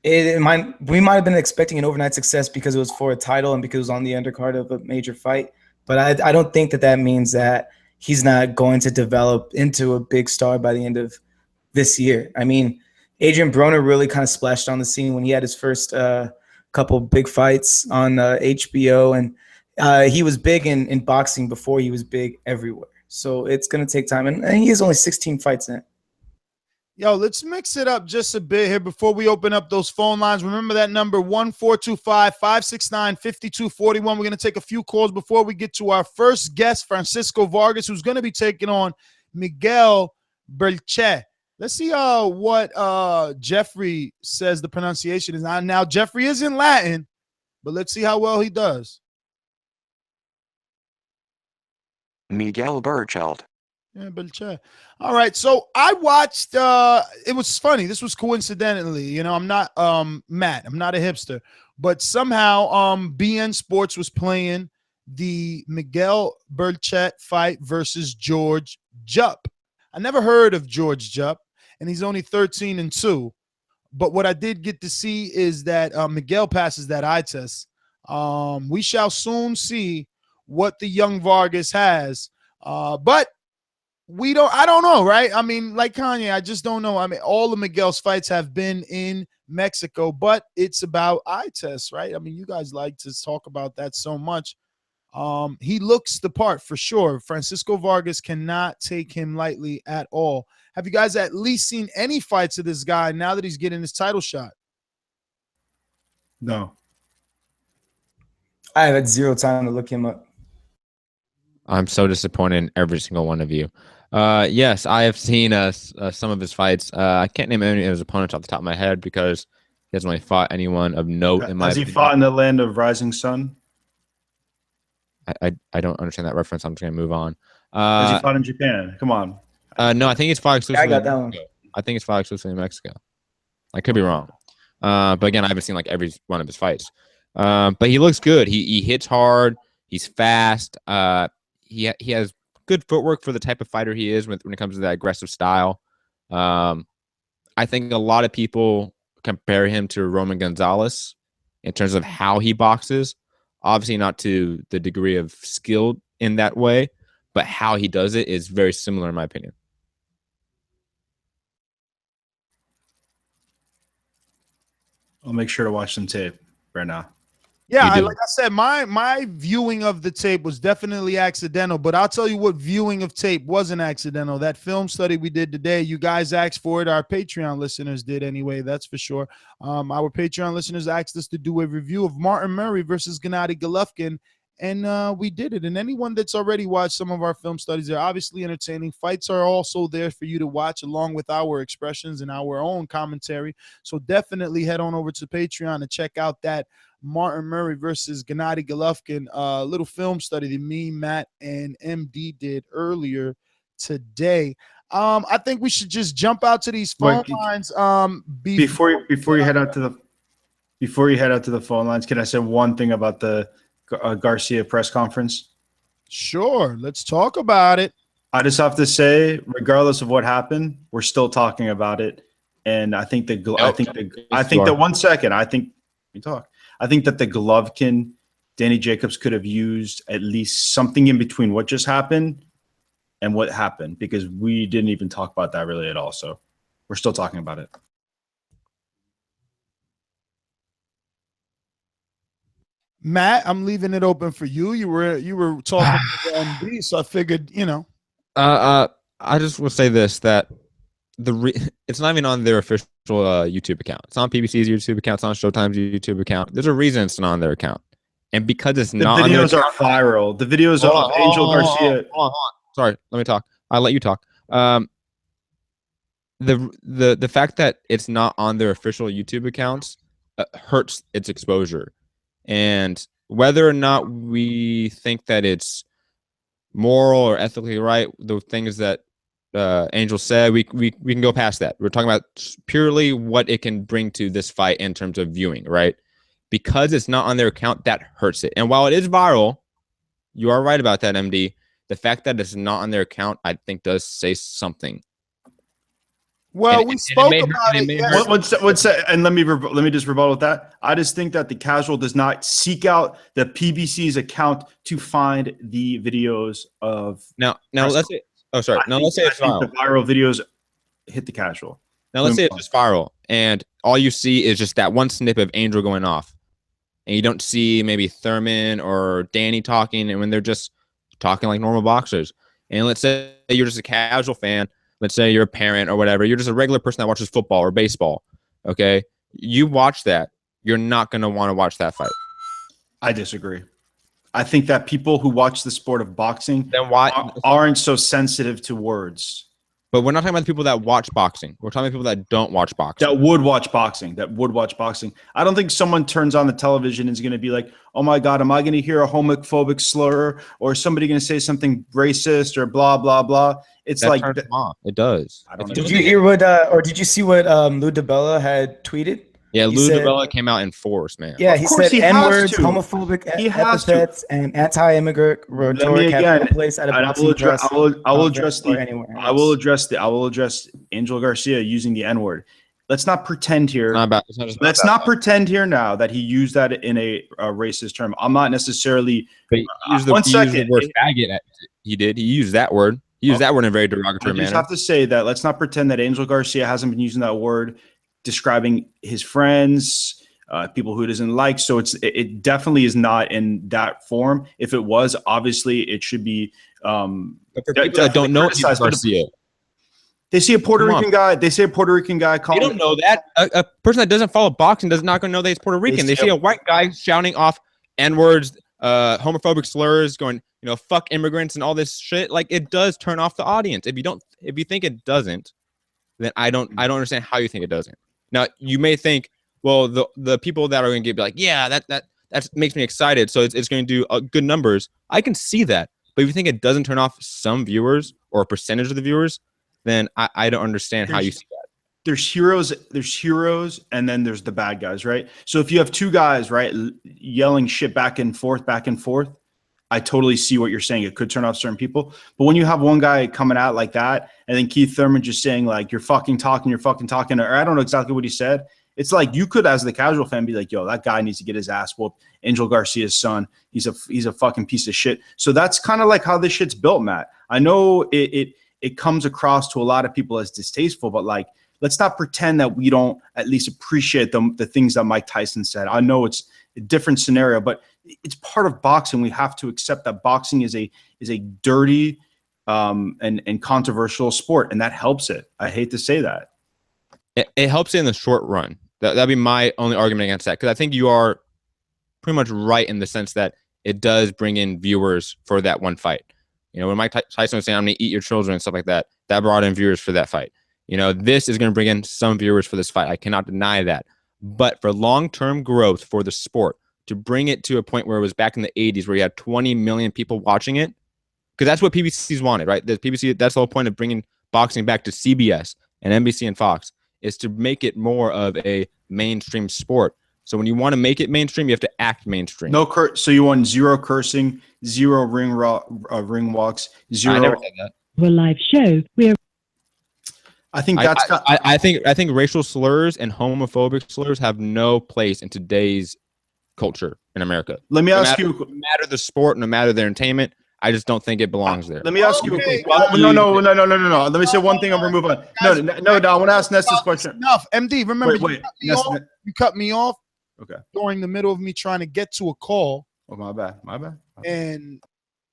might have been expecting an overnight success because it was for a title and because it was on the undercard of a major fight. But I don't think that means that he's not going to develop into a big star by the end of this year. I mean, Adrian Broner really kind of splashed on the scene when he had his first couple big fights on HBO, and he was big in boxing before he was big everywhere. So it's going to take time. And he has only 16 fights in. Yo, let's mix it up just a bit here before we open up those phone lines. Remember that number, 1-425-569-5241. We're going to take a few calls before we get to our first guest, Francisco Vargas, who's going to be taking on Miguel Berche. Let's see what Jeffrey says the pronunciation is. Now, Jeffrey is in Latin, but let's see how well he does. Miguel Berchelt. Yeah, Berche. All right, so I watched. It was funny. This was coincidentally. I'm not Matt. I'm not a hipster, but somehow BN Sports was playing the Miguel Berche fight versus George Jupp. I never heard of George Jupp, and he's only 13-2. But what I did get to see is that Miguel passes that eye test. We shall soon see what the young Vargas has. But I don't know, right? I mean, like Kanye, I just don't know. I mean, all of Miguel's fights have been in Mexico, but it's about eye tests, right? I mean, you guys like to talk about that so much. He looks the part for sure. Francisco Vargas cannot take him lightly at all. Have you guys at least seen any fights of this guy now that he's getting his title shot? No. I have had zero time to look him up. I'm so disappointed in every single one of you. Yes, I have seen some of his fights. I can't name any of his opponents off the top of my head because he hasn't really fought anyone of note. Has he fought in the land of rising sun? I don't understand that reference. I'm just going to move on. Has he fought in Japan? Come on. No, I think he's fought exclusively I got that one. I think he's fought exclusively in Mexico. I could be wrong. But again, I haven't seen like every one of his fights. But he looks good. He hits hard. He's fast. He has good footwork for the type of fighter he is when it comes to that aggressive style. I think a lot of people compare him to Roman Gonzalez in terms of how he boxes. Obviously not to the degree of skill in that way, but how he does it is very similar in my opinion. I'll make sure to watch some tape right now. Yeah, like I said, my viewing of the tape was definitely accidental, but I'll tell you what viewing of tape wasn't accidental. That film study we did today, you guys asked for it. Our Patreon listeners did anyway, that's for sure. Our Patreon listeners asked us to do a review of Martin Murray versus Gennady Golovkin, and we did it. And anyone that's already watched some of our film studies, they're obviously entertaining. Fights are also there for you to watch along with our expressions and our own commentary. So definitely head on over to Patreon and check out that Martin Murray versus Gennady Golovkin, little film study that me, Matt, and MD did earlier today. I think we should just jump out to these phone lines. Before you head out to the phone lines, can I say one thing about the Garcia press conference? Sure, let's talk about it. I just have to say, regardless of what happened, we're still talking about it, and I think that the Golovkin, Danny Jacobs could have used at least something in between what just happened and what happened, because we didn't even talk about that really at all. So we're still talking about it. Matt, I'm leaving it open for you. You were talking to the MD, so I figured, I just will say this, that it's not even on their official YouTube account. It's on PBC's YouTube account. It's on Showtime's YouTube account. There's a reason it's not on their account, and because it's not on their account, the videos are viral. The videos of Angel Garcia. Hold on. Sorry, let me talk. I'll let you talk. The fact that it's not on their official YouTube accounts hurts its exposure, and whether or not we think that it's moral or ethically right, the things that Angel said, we can go past that. We're talking about purely what it can bring to this fight in terms of viewing, right? Because it's not on their account, that hurts it. And while it is viral, you are right about that, MD. The fact that it's not on their account, I think, does say something. Well, we spoke about it. What's that? And let me just rebuttal with that. I just think that the casual does not seek out the PBC's account to find the videos of. Now let's say. Oh, sorry. Now let's say it's viral. The viral videos hit the casual. Now let's say it's just viral, and all you see is just that one snip of Angel going off, and you don't see maybe Thurman or Danny talking, and when they're just talking like normal boxers. And let's say you're just a casual fan. Let's say you're a parent or whatever. You're just a regular person that watches football or baseball. Okay, you watch that. You're not going to want to watch that fight. I disagree. I think that people who watch the sport of boxing aren't so sensitive to words. But we're not talking about the people that watch boxing. We're talking about people that don't watch boxing. That would watch boxing. I don't think someone turns on the television and is going to be like, oh my God, am I going to hear a homophobic slur, or somebody going to say something racist or blah, blah, blah. It's that like turns them on. It does. Did you hear what, or did you see what Lou DiBella had tweeted? Yeah, Lou DiBella came out in force, man. Yeah, he said N-words, homophobic epithets, and anti-immigrant rhetoric have no place at a boxing dress. I will address Angel Garcia using the N-word. Let's not pretend here. Let's not pretend here now that he used that in a racist term. I'm not necessarily. But he used the word faggot. He did. He used that word. He used that word in a very derogatory manner. I just have to say that let's not pretend that Angel Garcia hasn't been using that word describing his friends, people who he doesn't like. So it definitely is not in that form. If it was, obviously it should be. But for people that don't know Garcia, they see a Puerto Rican guy. They say a Puerto Rican guy. They don't know that. A person that doesn't follow boxing does not going to know that he's Puerto Rican. They see a white guy shouting off N-words, homophobic slurs, going, fuck immigrants and all this shit. Like, it does turn off the audience. If you think it doesn't, then I don't understand how you think it doesn't. Now, you may think, well, the people that are going to be like, yeah, that makes me excited, so it's going to do good numbers. I can see that. But if you think it doesn't turn off some viewers or a percentage of the viewers, then I don't understand how you see that. There's heroes, and then there's the bad guys, right? So if you have two guys, right, yelling shit back and forth, I totally see what you're saying. It could turn off certain people. But when you have one guy coming out like that, and then Keith Thurman just saying, like, you're fucking talking, or I don't know exactly what he said. It's like you could, as the casual fan, be like, yo, that guy needs to get his ass whooped. Angel Garcia's son, he's a fucking piece of shit. So that's kind of like how this shit's built, Matt. I know it comes across to a lot of people as distasteful, but like, let's not pretend that we don't at least appreciate the things that Mike Tyson said. I know it's different scenario, but it's part of boxing. We have to accept that boxing is a dirty and controversial sport, and that helps it. I hate to say that. It helps in the short run. That'd be my only argument against that, because I think you are pretty much right in the sense that it does bring in viewers for that one fight. You know, when Mike Tyson was saying, "I'm going to eat your children" and stuff like that, that brought in viewers for that fight. You know, this is going to bring in some viewers for this fight. I cannot deny that. But for long-term growth for the sport, to bring it to a point where it was back in the 80s where you had 20 million people watching it, because that's what PBC's wanted, right? The PBC, that's the whole point of bringing boxing back to CBS and NBC and Fox, is to make it more of a mainstream sport. So when you want to make it mainstream, you have to act mainstream. So you want zero cursing, zero ring walks, zero. I never said that. For a live show, we are. I think that's. I think racial slurs and homophobic slurs have no place in today's culture in America. Let me ask you. No matter the sport, no matter the entertainment, I just don't think it belongs there. Let me ask you. No. Let me say one thing and we'll move on. No. I want to ask Ness this question. Enough, MD. Remember, wait. You cut me off. Okay. During the middle of me trying to get to a call. Oh, my bad. And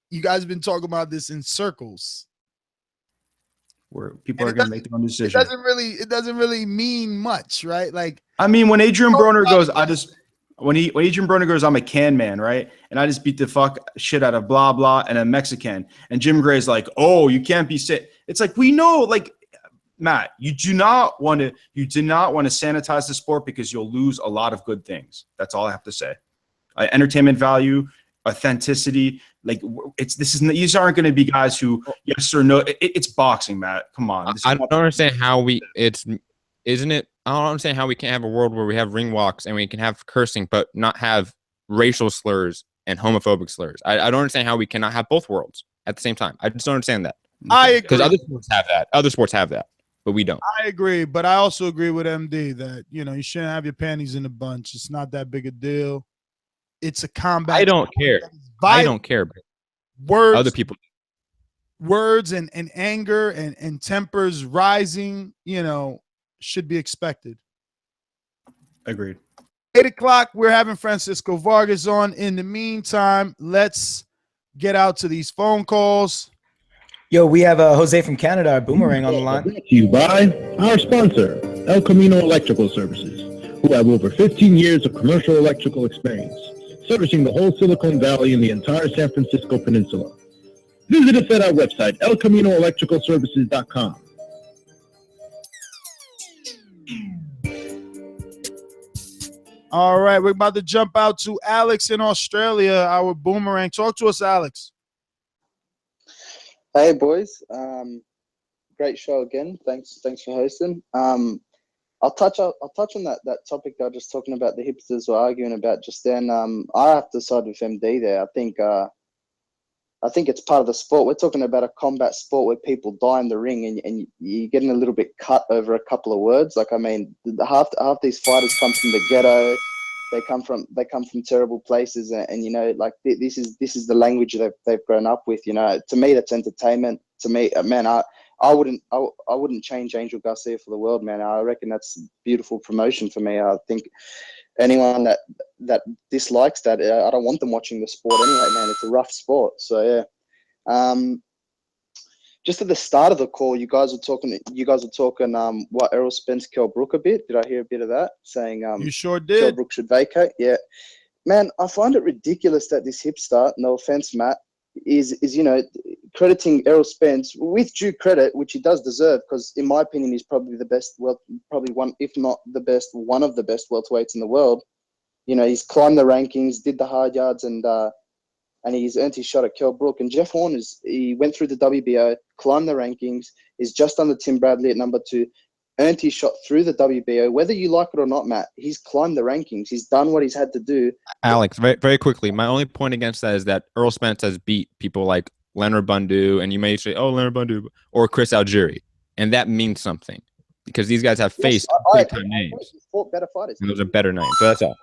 you guys have been talking about this in circles. Where people are going to make their own decision. It doesn't really mean much, right? Like, I mean, when Adrian Broner goes, when Adrian Broner goes, I'm a can man, right? And I just beat the fuck shit out of blah blah and a Mexican. And Jim Gray's like, oh, you can't be sick. It's like, we know, like, Matt, you do not want to sanitize the sport because you'll lose a lot of good things. That's all I have to say. Entertainment value, authenticity. Like, these aren't going to be guys who yes or no. It's boxing, Matt. Come on. I don't understand how I don't understand how we can't have a world where we have ring walks and we can have cursing, but not have racial slurs and homophobic slurs. I don't understand how we cannot have both worlds at the same time. I just don't understand that. I agree. Because other sports have that. But we don't. I agree, but I also agree with MD that, you know, you shouldn't have your panties in a bunch. It's not that big a deal. It's a combat. I don't care. I don't care. Words, other people. Words and anger and tempers rising, you know, should be expected. Agreed. 8 o'clock, we're having Francisco Vargas on. In the meantime, let's get out to these phone calls. Yo, we have Jose from Canada, our Boomerang on the line. Brought to you by our sponsor, El Camino Electrical Services, who have over 15 years of commercial electrical experience, servicing the whole Silicon Valley and the entire San Francisco Peninsula. Visit us at our website, elcaminoelectricalservices.com. All right, we're about to jump out to Alex in Australia, our Boomerang. Talk to us, Alex. Hey boys, great show again. Thanks for hosting. I'll touch on that topic I was just talking about. The hipsters were arguing about just then. I have to side with MD there. I think it's part of the sport. We're talking about a combat sport where people die in the ring, and you're getting a little bit cut over a couple of words. Like, I mean, half these fighters come from the ghetto. They come from terrible places, and you know, like this is the language they've grown up with. You know, to me, that's entertainment. To me, man, I wouldn't change Angel Garcia for the world, man. I reckon that's beautiful promotion for me. I think anyone that dislikes that, I don't want them watching the sport anyway, man. It's a rough sport. So yeah. Just at the start of the call, you guys were talking what Errol Spence, Kell Brook a bit. Did I hear a bit of that? Saying you sure did. Kell Brook should vacate. Yeah. Man, I find it ridiculous that this hipster, no offense, Matt, is you know, crediting Errol Spence with due credit, which he does deserve, because in my opinion he's probably the best, probably one, if not the best, one of the best welterweights in the world. You know, he's climbed the rankings, did the hard yards, and he's earned his shot at Kell Brook. And Jeff Hearn he went through the WBO, climbed the rankings, is just under Tim Bradley at number 2, earned his shot through the WBO. Whether you like it or not, Matt, he's climbed the rankings. He's done what he's had to do. Alex, very, very quickly, my only point against that is that Errol Spence has beat people like Leonard Bundu, and you may say, oh, Leonard Bundu, or Chris Algieri, and that means something because these guys have faced big-time names. Fought better fighters. And those are better names, so that's all.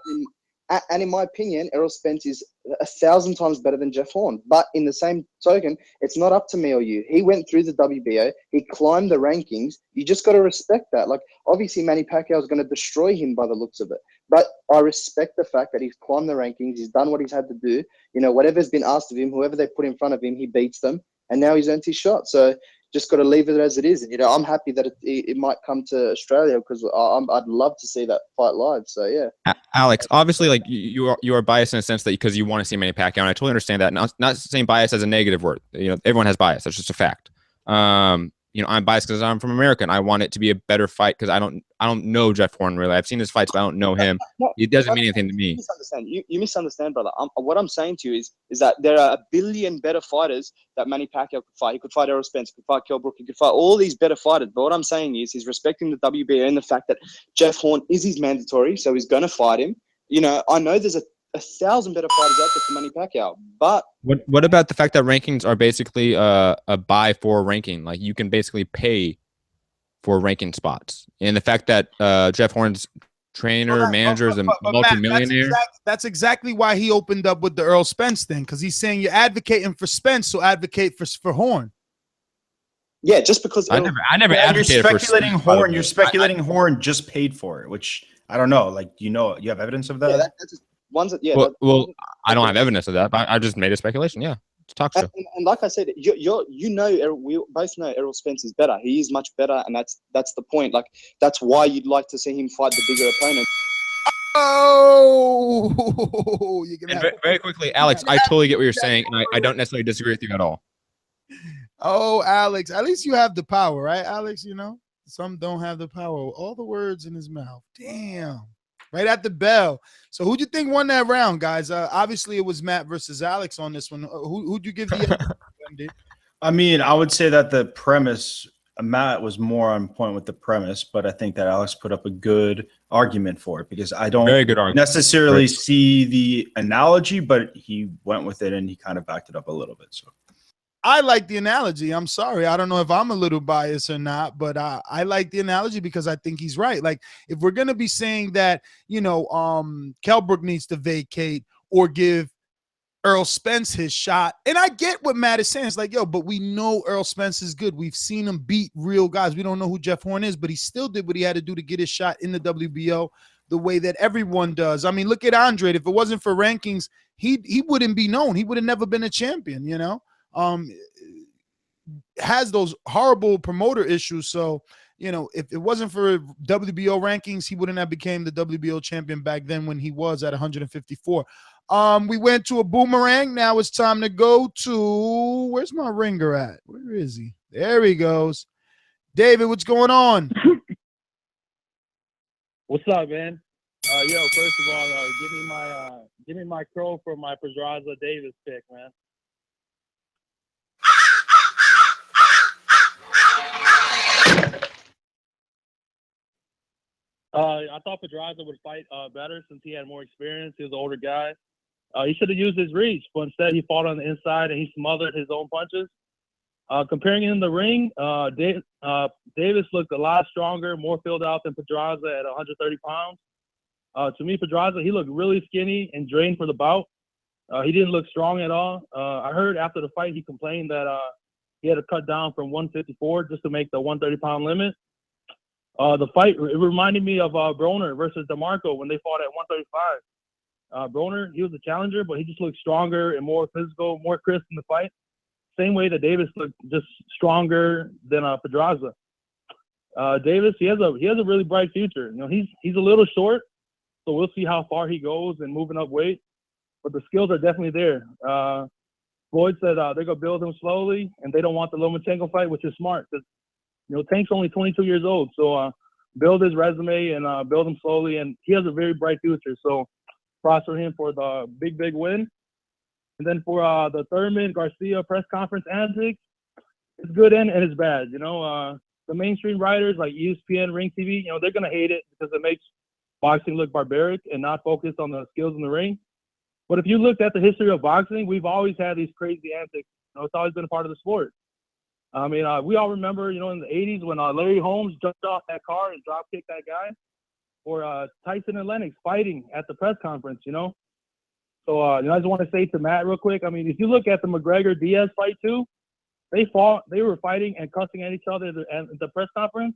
And in my opinion, Errol Spence is 1,000 times better than Jeff Hearn. But in the same token, it's not up to me or you. He went through the WBO. He climbed the rankings. You just got to respect that. Like, obviously, Manny Pacquiao is going to destroy him by the looks of it. But I respect the fact that he's climbed the rankings. He's done what he's had to do. You know, whatever's been asked of him, whoever they put in front of him, he beats them. And now he's earned his shot. So just got to leave it as it is. And, you know, I'm happy that it might come to Australia because I'd love to see that fight live. So, yeah. Alex, obviously, like you are biased in a sense that because you want to see Manny Pacquiao, and I totally understand that. Not saying bias as a negative word. You know, everyone has bias. That's just a fact. You know, I'm biased because I'm from America, and I want it to be a better fight because I don't know Jeff Horn really. I've seen his fights, but I don't know him. It doesn't mean anything to me. You misunderstand, brother. What I'm saying to you is that there are a billion better fighters that Manny Pacquiao could fight. He could fight Errol Spence, he could fight Kell Brook, he could fight all these better fighters. But what I'm saying is he's respecting the WBA and the fact that Jeff Horn is his mandatory, so he's going to fight him. You know, I know there's a 1,000 better fighters out there for Manny Pacquiao, but what about the fact that rankings are basically a buy for ranking? Like you can basically pay for ranking spots, and the fact that Jeff Horn's trainer, manager is a multimillionaire. Matt, that's exactly why he opened up with the Errol Spence thing, because he's saying you're advocating for Spence, so advocate for Horn. Yeah, just because I never advocated you're speculating for Horn. You're speculating Horn just paid for it, which I don't know. Like, you have evidence of that? Yeah, that's just ones that. Yeah. Well, I don't have evidence of that, but I just made a speculation. Yeah, it's a talk show. And like I said, we both know Errol Spence is better. He is much better, and that's the point. Like that's why you'd like to see him fight the bigger opponent. Oh, very quickly, Alex, I totally get what you're saying, and I don't necessarily disagree with you at all. Oh, Alex, at least you have the power, right, Alex? You know, some don't have the power. All the words in his mouth. Damn. Right at the bell. So who'd you think won that round, guys? Obviously, it was Matt versus Alex on this one. Who'd you give the I mean, I would say that the premise, Matt was more on point with the premise, but I think that Alex put up a good argument for it because I don't necessarily see the analogy, but he went with it and he kind of backed it up a little bit. So I like the analogy. I'm sorry. I don't know if I'm a little biased or not, but I like the analogy because I think he's right. Like if we're going to be saying that, you know, Kell Brook needs to vacate or give Errol Spence his shot. And I get what Matt is saying. It's like, yo, but we know Errol Spence is good. We've seen him beat real guys. We don't know who Jeff Horn is, but he still did what he had to do to get his shot in the WBO the way that everyone does. I mean, look at Andre. If it wasn't for rankings, he wouldn't be known. He would have never been a champion, you know? Has those horrible promoter issues. So, you know, if it wasn't for WBO rankings, he wouldn't have became the WBO champion back then when he was at 154. We went to a boomerang. Now it's time to go to, where's my ringer at? Where is he? There he goes. David, what's going on? What's up, man? Yo, first of all, give me my crow for my Pedraza Davis pick, man. I thought Pedraza would fight better since he had more experience. He was an older guy. He should have used his reach, but instead he fought on the inside and he smothered his own punches. Comparing him in the ring, Davis looked a lot stronger, more filled out than Pedraza at 130 pounds. To me, Pedraza, he looked really skinny and drained for the bout. He didn't look strong at all. I heard after the fight he complained that he had to cut down from 154 just to make the 130-pound limit. The fight, it reminded me of Broner versus DeMarco when they fought at 135. Broner, he was a challenger, but he just looked stronger and more physical, more crisp in the fight. Same way that Davis looked just stronger than Pedraza. Davis, he has a really bright future. You know, he's a little short, so we'll see how far he goes in moving up weight. But the skills are definitely there. Floyd said they're gonna build him slowly, and they don't want the Lomachenko fight, which is smart because you know Tank's only 22 years old. So build his resume and build him slowly, and he has a very bright future. So props for him for the big win. And then for the Thurman Garcia press conference antics, it's good and it's bad. You know, the mainstream writers like ESPN, Ring TV, you know, they're gonna hate it because it makes boxing look barbaric and not focused on the skills in the ring. But if you looked at the history of boxing, we've always had these crazy antics. You know, it's always been a part of the sport. I mean, we all remember, you know, in the 80s when Larry Holmes jumped off that car and drop kicked that guy, or Tyson and Lennox fighting at the press conference, you know. So, you know, I just want to say to Matt real quick, I mean, if you look at the McGregor-Diaz fight too, they were fighting and cussing at each other at the press conference.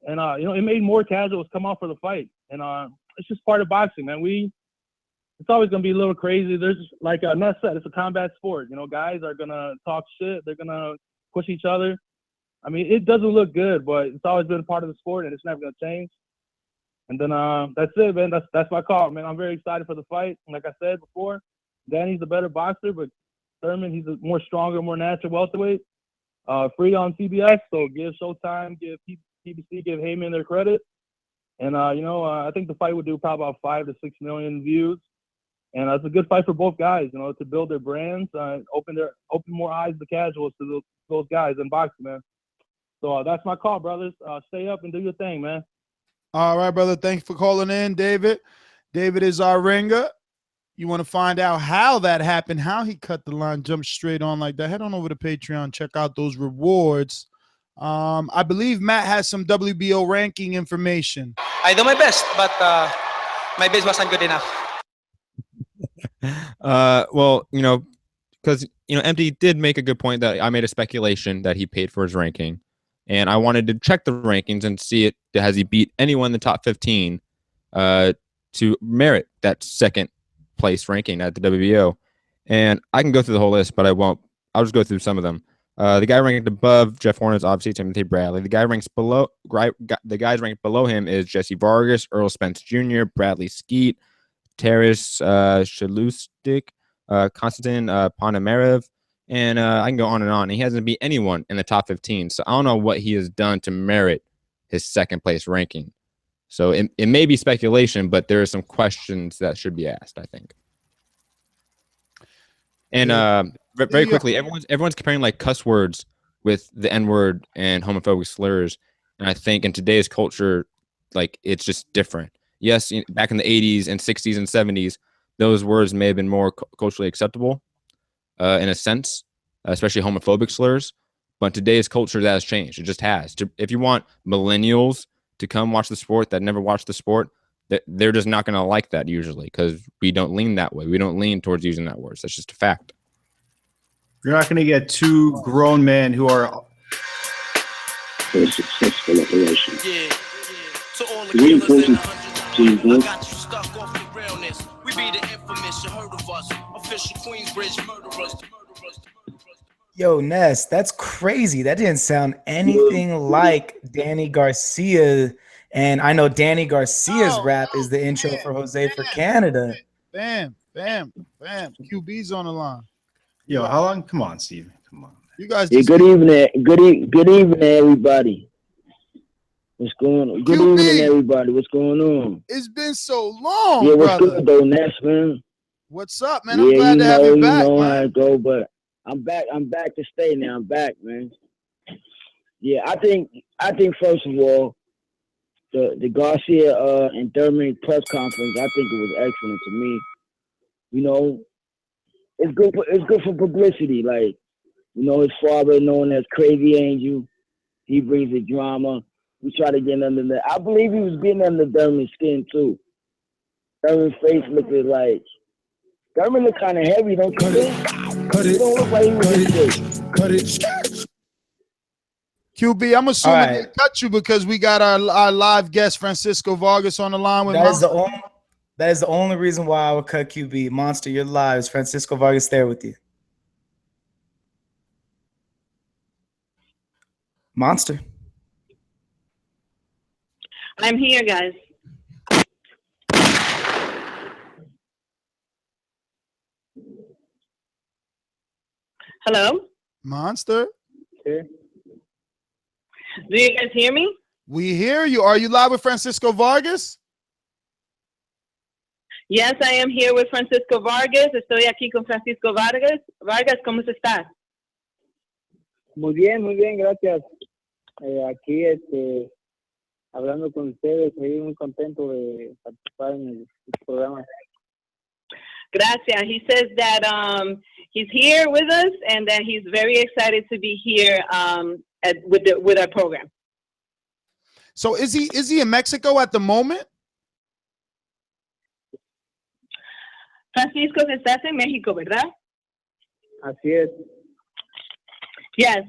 And, you know, it made more casuals come out for the fight. And it's just part of boxing, man. It's always gonna be a little crazy. There's like Ness said, it's a combat sport. You know, guys are gonna talk shit. They're gonna push each other. I mean, it doesn't look good, but it's always been part of the sport, and it's never gonna change. And then that's it, man. That's my call, man. I'm very excited for the fight. Like I said before, Danny's the better boxer, but Thurman, he's a more stronger, more natural welterweight. Free on CBS, so give Showtime, give PBC, give Heyman their credit. And I think the fight would do probably about 5 to 6 million views. And it's a good fight for both guys, you know, to build their brands, open more eyes to casuals to those guys in boxing, man. So that's my call, brothers. Stay up and do your thing, man. All right, brother. Thanks for calling in, David. David is our ringer. You want to find out how that happened, how he cut the line, jumped straight on like that, head on over to Patreon, check out those rewards. I believe Matt has some WBO ranking information. I do my best, but my best wasn't good enough. Well, because MD did make a good point that I made a speculation that he paid for his ranking, and I wanted to check the rankings and see has he beat anyone in the top 15 to merit that second place ranking at the WBO. And I can go through the whole list, but I won't. I'll just go through some of them. The guy ranked above Jeff Horn is obviously Timothy Bradley. The guy ranks below. The guys ranked below him is Jesse Vargas, Errol Spence Jr., Bradley Skeet, Taras Shalustik, Konstantin Ponomarev, and I can go on and on. He hasn't beat anyone in the top 15, so I don't know what he has done to merit his second place ranking. So it may be speculation, but there are some questions that should be asked, I think. And very quickly, everyone's comparing like cuss words with the N-word and homophobic slurs, and I think in today's culture, like it's just different. Yes, back in the 80s and 60s and 70s, those words may have been more culturally acceptable in a sense, especially homophobic slurs. But today's culture, that has changed. It just has. If you want millennials to come watch the sport that never watched the sport, they're just not going to like that usually because we don't lean that way. We don't lean towards using that word. That's just a fact. You're not going to get two grown men who are for a successful operation. Yeah. To all the Really killers in important to you, I bro. got you stuck off the realness. We be the infamous, you heard of us. Official Queensbridge murderers. Yo, Ness, that's crazy. That didn't sound anything like Danny Garcia. And I know Danny Garcia's rap is the intro for Jose for Canada. Bam. QB's on the line. Yo, how long? Come on, Steve. Come on. You guys. Yeah, good evening. Good evening, everybody. What's going on? Good evening, everybody. What's going on? It's been so long, yeah, what's brother. good, though, Ness, man? What's up, man? I'm glad to have you back, you know man. how it go, but I'm back to stay now. I'm back, man. Yeah, I think first of all, the Garcia and Thurman press conference, I think it was excellent to me. You know, it's good for publicity. Like, you know, his father known as Crazy Angel, he brings the drama. We try to get under the. I believe he was getting under Thurman's skin too. Thurman's face looked like. Thurman looked kind of heavy, don't you think? He don't look like he was Cut it. QB, I'm assuming they cut you because we got our live guest Francisco Vargas on the line with That is the only reason why I would cut QB. Monster, you're live. Is Francisco Vargas there with you? Monster. I'm here, guys. Hello? Monster? Okay. Do you guys hear me? We hear you. Are you live with Francisco Vargas? Yes, I am here with Francisco Vargas. Estoy aquí con Francisco Vargas. Vargas, ¿cómo estás? Muy bien, gracias. Aquí, hablando con ustedes, estoy muy contento de participar en el programa. Gracias. He says that he's here with us and that he's very excited to be here with our program. So is he in Mexico at the moment? Francisco, estás en México, ¿verdad? Así es. Yes.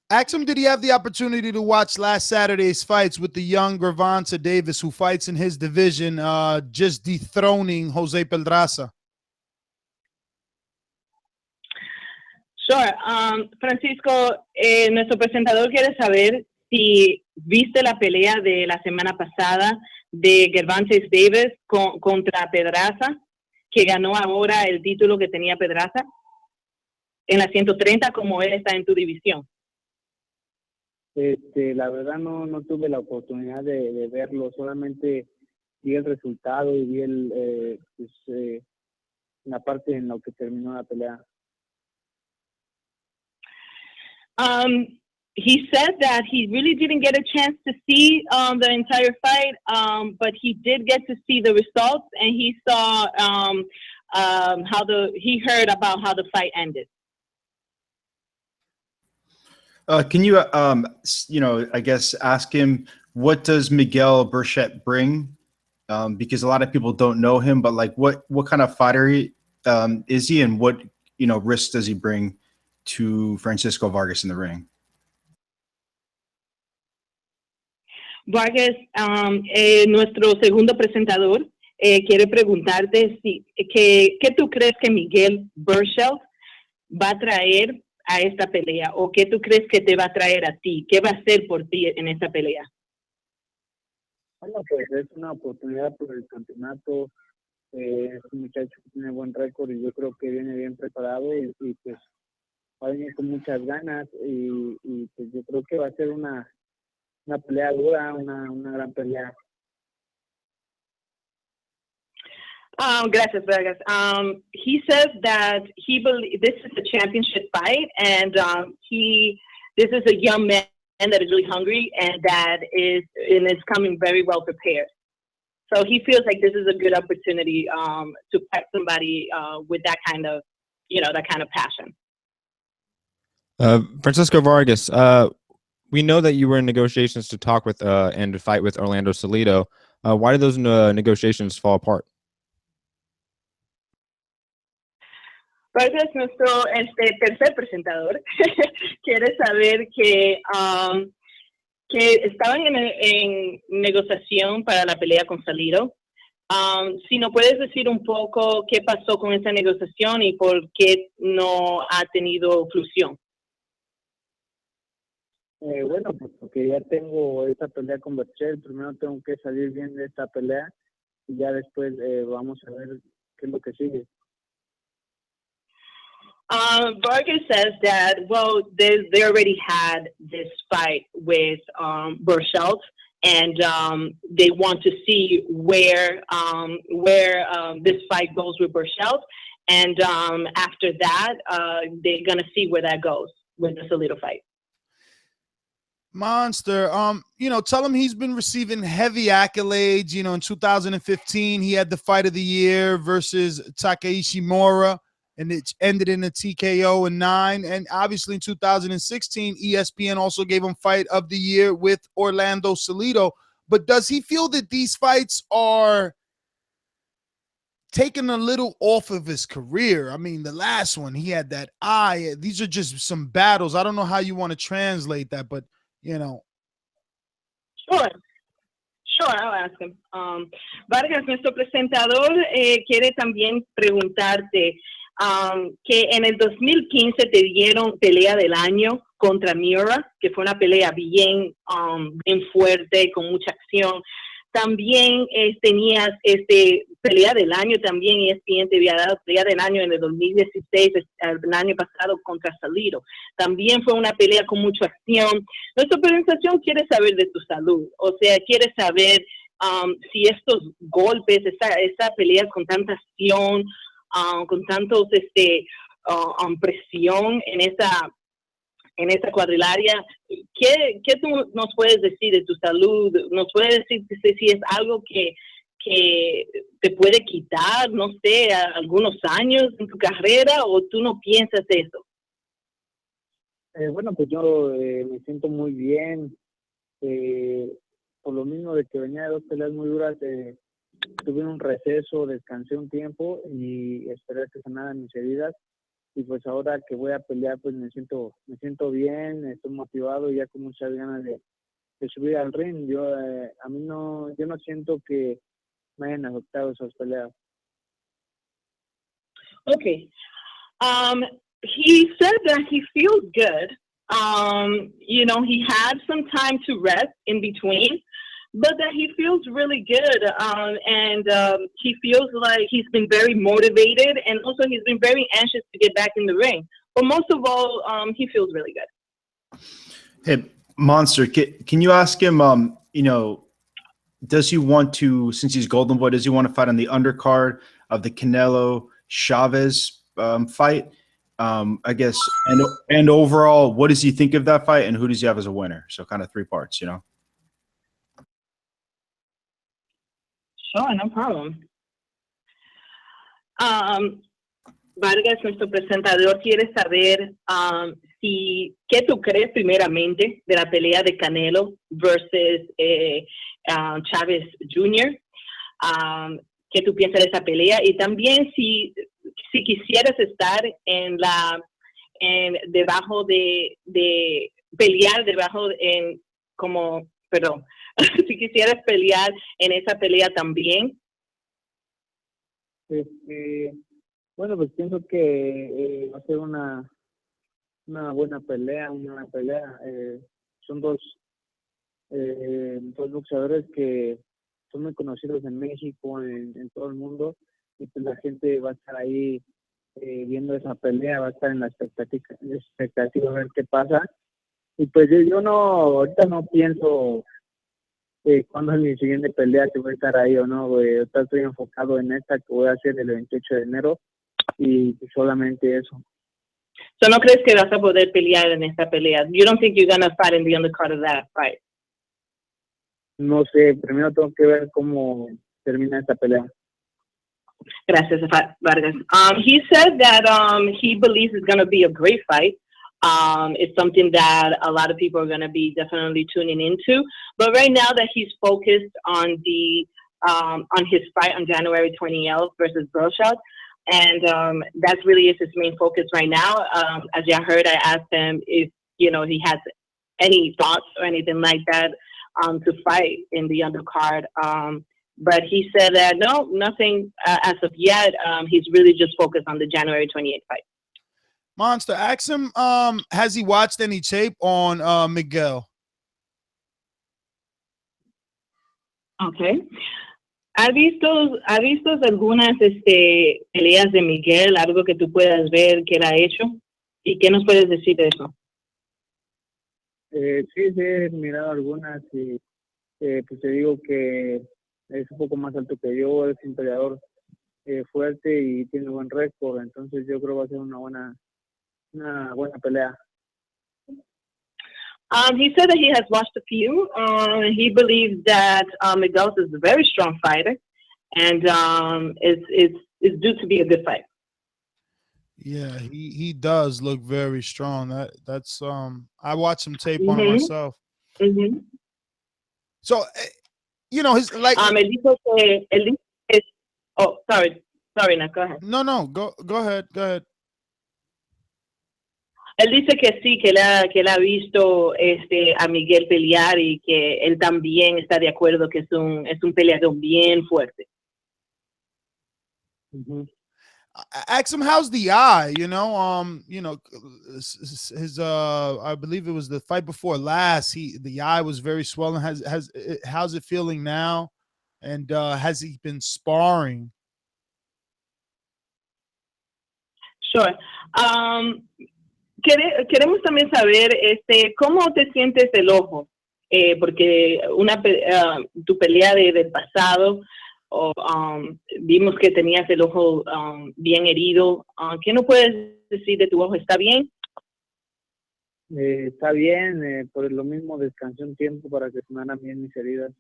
Ask him, did he have the opportunity to watch last Saturday's fights with the young Gervonta Davis, who fights in his division, just dethroning Jose Pedraza? Sure. Francisco, nuestro presentador quiere saber si viste la pelea de la semana pasada de Gervonta Davis contra Pedraza, que ganó ahora el título que tenía Pedraza en la 130, como él está en tu división. La verdad no tuve la oportunidad de verlo, solamente vi el resultado y vi la parte en la que terminó la pelea. He said that he really didn't get a chance to see the entire fight, but he did get to see the results, and he saw he heard about how the fight ended. Can you, I guess, ask him, what does Miguel Berchelt bring? Because a lot of people don't know him, but like, what kind of fighter is he, and what risk does he bring to Francisco Vargas in the ring? Vargas, nuestro segundo presentador, quiere preguntarte ¿qué tú crees que Miguel Berchelt va a traer a esta pelea? ¿O qué tú crees que te va a traer a ti? ¿Qué va a hacer por ti en esta pelea? Bueno, pues es una oportunidad por el campeonato. Es un muchacho que tiene buen récord y yo creo que viene bien preparado y pues va a venir con muchas ganas y pues yo creo que va a ser una pelea dura, una gran pelea. Gracias, Vargas. He says that he believes this is a championship fight, and this is a young man that is really hungry and that is coming very well prepared. So he feels like this is a good opportunity to fight somebody with that kind of passion. Francisco Vargas, we know that you were in negotiations to talk with and to fight with Orlando Salido. Why did those negotiations fall apart? Vargas, nuestro tercer presentador, quiere saber que estaban en negociación para la pelea con Salido. Si no puedes decir un poco qué pasó con esa negociación y por qué no ha tenido flusión. Bueno, pues porque ya tengo esta pelea con Berchelt, primero tengo que salir bien de esta pelea y ya después vamos a ver qué es lo que sigue. Vargas says that, well, they already had this fight with Berchelt, and they want to see where this fight goes with Berchelt, and after that, they're going to see where that goes with the Salido fight. Monster, tell him he's been receiving heavy accolades. In 2015, he had the fight of the year versus Takeishi Mora, and it ended in a TKO in 9. And obviously in 2016, ESPN also gave him fight of the year with Orlando Salido. But does he feel that these fights are taking a little off of his career? I mean, the last one, he had that eye. These are just some battles. I don't know how you want to translate that, but Sure, I'll ask him. Vargas, nuestro presentador, quiere también preguntarte que en el 2015 te dieron pelea del año contra Miura, que fue una pelea bien fuerte, con mucha acción. También tenías pelea del año, también ESPN te había dado pelea del año en el 2016, el año pasado contra Salido. También fue una pelea con mucha acción. Nuestra presentación quiere saber de tu salud, o sea, quiere saber si estos golpes, esa pelea con tanta acción, con tantos presión en esta cuadrilaria, ¿qué tú nos puedes decir de tu salud? ¿Nos puedes decir si es algo que te puede quitar, no sé, algunos años en tu carrera, o tú no piensas eso? Bueno, pues yo me siento muy bien. Por lo mismo de que venía de 2 peleas muy duras, tuve un receso, descansé un tiempo y esperé que sanaran mis heridas. pues ahora que voy a pelear, pues me siento bien, estoy motivado y ya con muchas ganas de subir al ring. Yo no siento que me hayan afectado esas peleas. Okay. He said that he feels good. He had some time to rest in between, but that he feels really good. He feels like he's been very motivated, and also he's been very anxious to get back in the ring. But most of all, he feels really good. Hey, Monster, can you ask him, does he want to, since he's Golden Boy, does he want to fight on the undercard of the Canelo Chavez fight? I guess, and overall, what does he think of that fight, and who does he have as a winner? So kind of 3 parts, Sure, no problem. Vargas, nuestro presentador, quiere saber qué tú crees primeramente de la pelea de Canelo versus Chávez Jr. ¿Qué tú piensas de esa pelea? Y también si quisieras estar debajo de pelear debajo si quisieras pelear en esa pelea también. Bueno, pues pienso que va a ser una buena pelea, son dos boxeadores que son muy conocidos en México, en todo el mundo, y pues la gente va a estar ahí viendo esa pelea, va a estar en la expectativa a ver qué pasa. Y pues yo ahorita no pienso cuándo es mi siguiente pelea, si voy a estar ahí o no, güey. Ahorita estoy enfocado en esta que voy a hacer el 28 de enero y pues solamente eso. So no crees que vas a poder pelear en esta pelea? You don't think you're gonna fight in the undercard of that fight? No sé, primero tengo que ver cómo termina esta pelea. Gracias, Vargas. He said that he believes it's going to be a great fight. It's something that a lot of people are going to be definitely tuning into. But right now that he's focused on his fight on January 20th versus Bershot, and that really is his main focus right now. As you heard, I asked him if he has any thoughts or anything like that to fight in the undercard. But he said that no, nothing as of yet. He's really just focused on the January 28th fight. Monster, ask him, has he watched any tape on Miguel? Okay. ¿Has visto algunas peleas de Miguel, algo que tú puedas ver que él ha hecho? ¿Y qué nos puedes decir de eso? Sí, he mirado algunas y pues te digo que es un poco más alto que yo, es un peleador fuerte y tiene buen récord, entonces yo creo que va a ser una buena pelea. He said that he has watched a few. He believes that Miguel is a very strong fighter, and it's due to be a good fight. Yeah, he does look very strong. That's I watched some tape on him myself. Mm-hmm. So, his like. Él dijo que oh, sorry, Nat, go ahead. No, go ahead. Él dice que sí, que él ha visto a Miguel pelear y que él también está de acuerdo que es un peleador bien fuerte. Mm-hmm. Ask him how's the eye, his I believe it was the fight before last. The eye was very swollen. How's it feeling now? And has he been sparring? Sure. Queremos también saber cómo te sientes el ojo, porque tu pelea del pasado, vimos que tenías el ojo bien herido. ¿Qué nos puedes decir de tu ojo? ¿Está bien? Está bien, por lo mismo descansé un tiempo para que sonaran bien mis heridas.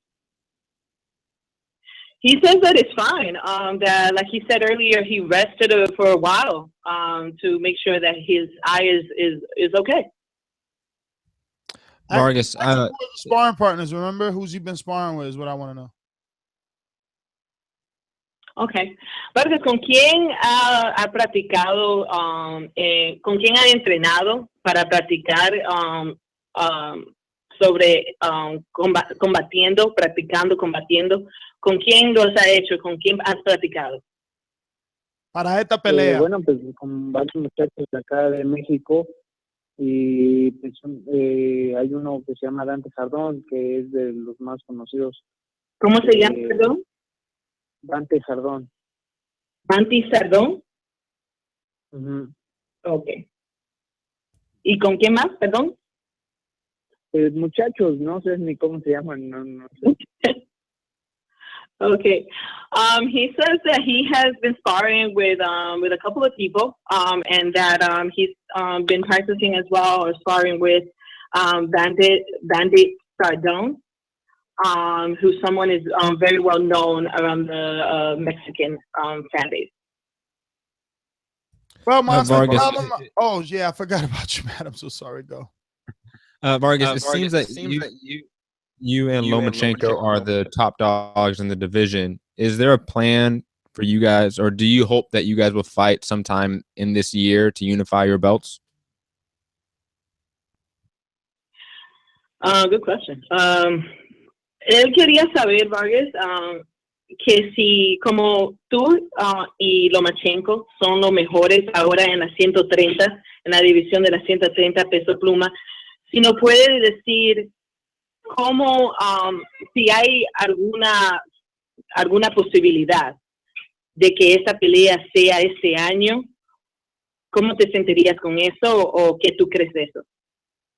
He says that it's fine. That, like he said earlier, he rested for a while to make sure that his eye is okay. Vargas, sparring partners. Remember who's he been sparring with? Is what I want to know. Okay. Vargas, ¿con quién ha practicado, con quién ha entrenado para practicar sobre combatiendo, practicando, combatiendo? ¿Con quién los ha hecho? ¿Con quién has practicado? Para esta pelea. Bueno, pues con varios muchachos de acá de México y pues, hay uno que se llama Dante Jardón, que es de los más conocidos. ¿Cómo se llama, perdón? Dante Jardón. ¿Dante Jardón? Ok. ¿Y con quién más, perdón? Muchachos, no sé ni cómo se llaman, no sé. Okay. He says that he has been sparring with a couple of people, and that he's been practicing as well, or sparring with Bandit Sardone, who's someone is very well known around the Mexican fan base. Well, Vargas, oh yeah, I forgot about you, man. I'm so sorry. Go. Vargas, it seems that you and Lomachenko are the top dogs in the division. Is there a plan for you guys, or do you hope that you guys will fight sometime in this year to unify your belts? Good question. Él quería saber, Vargas, que si como tú y Lomachenko son los mejores ahora en la 130, en la división de la 130 peso pluma, si no puede decir cómo, si hay alguna posibilidad de que esta pelea sea este año, ¿cómo te sentirías con eso o qué tú crees de eso?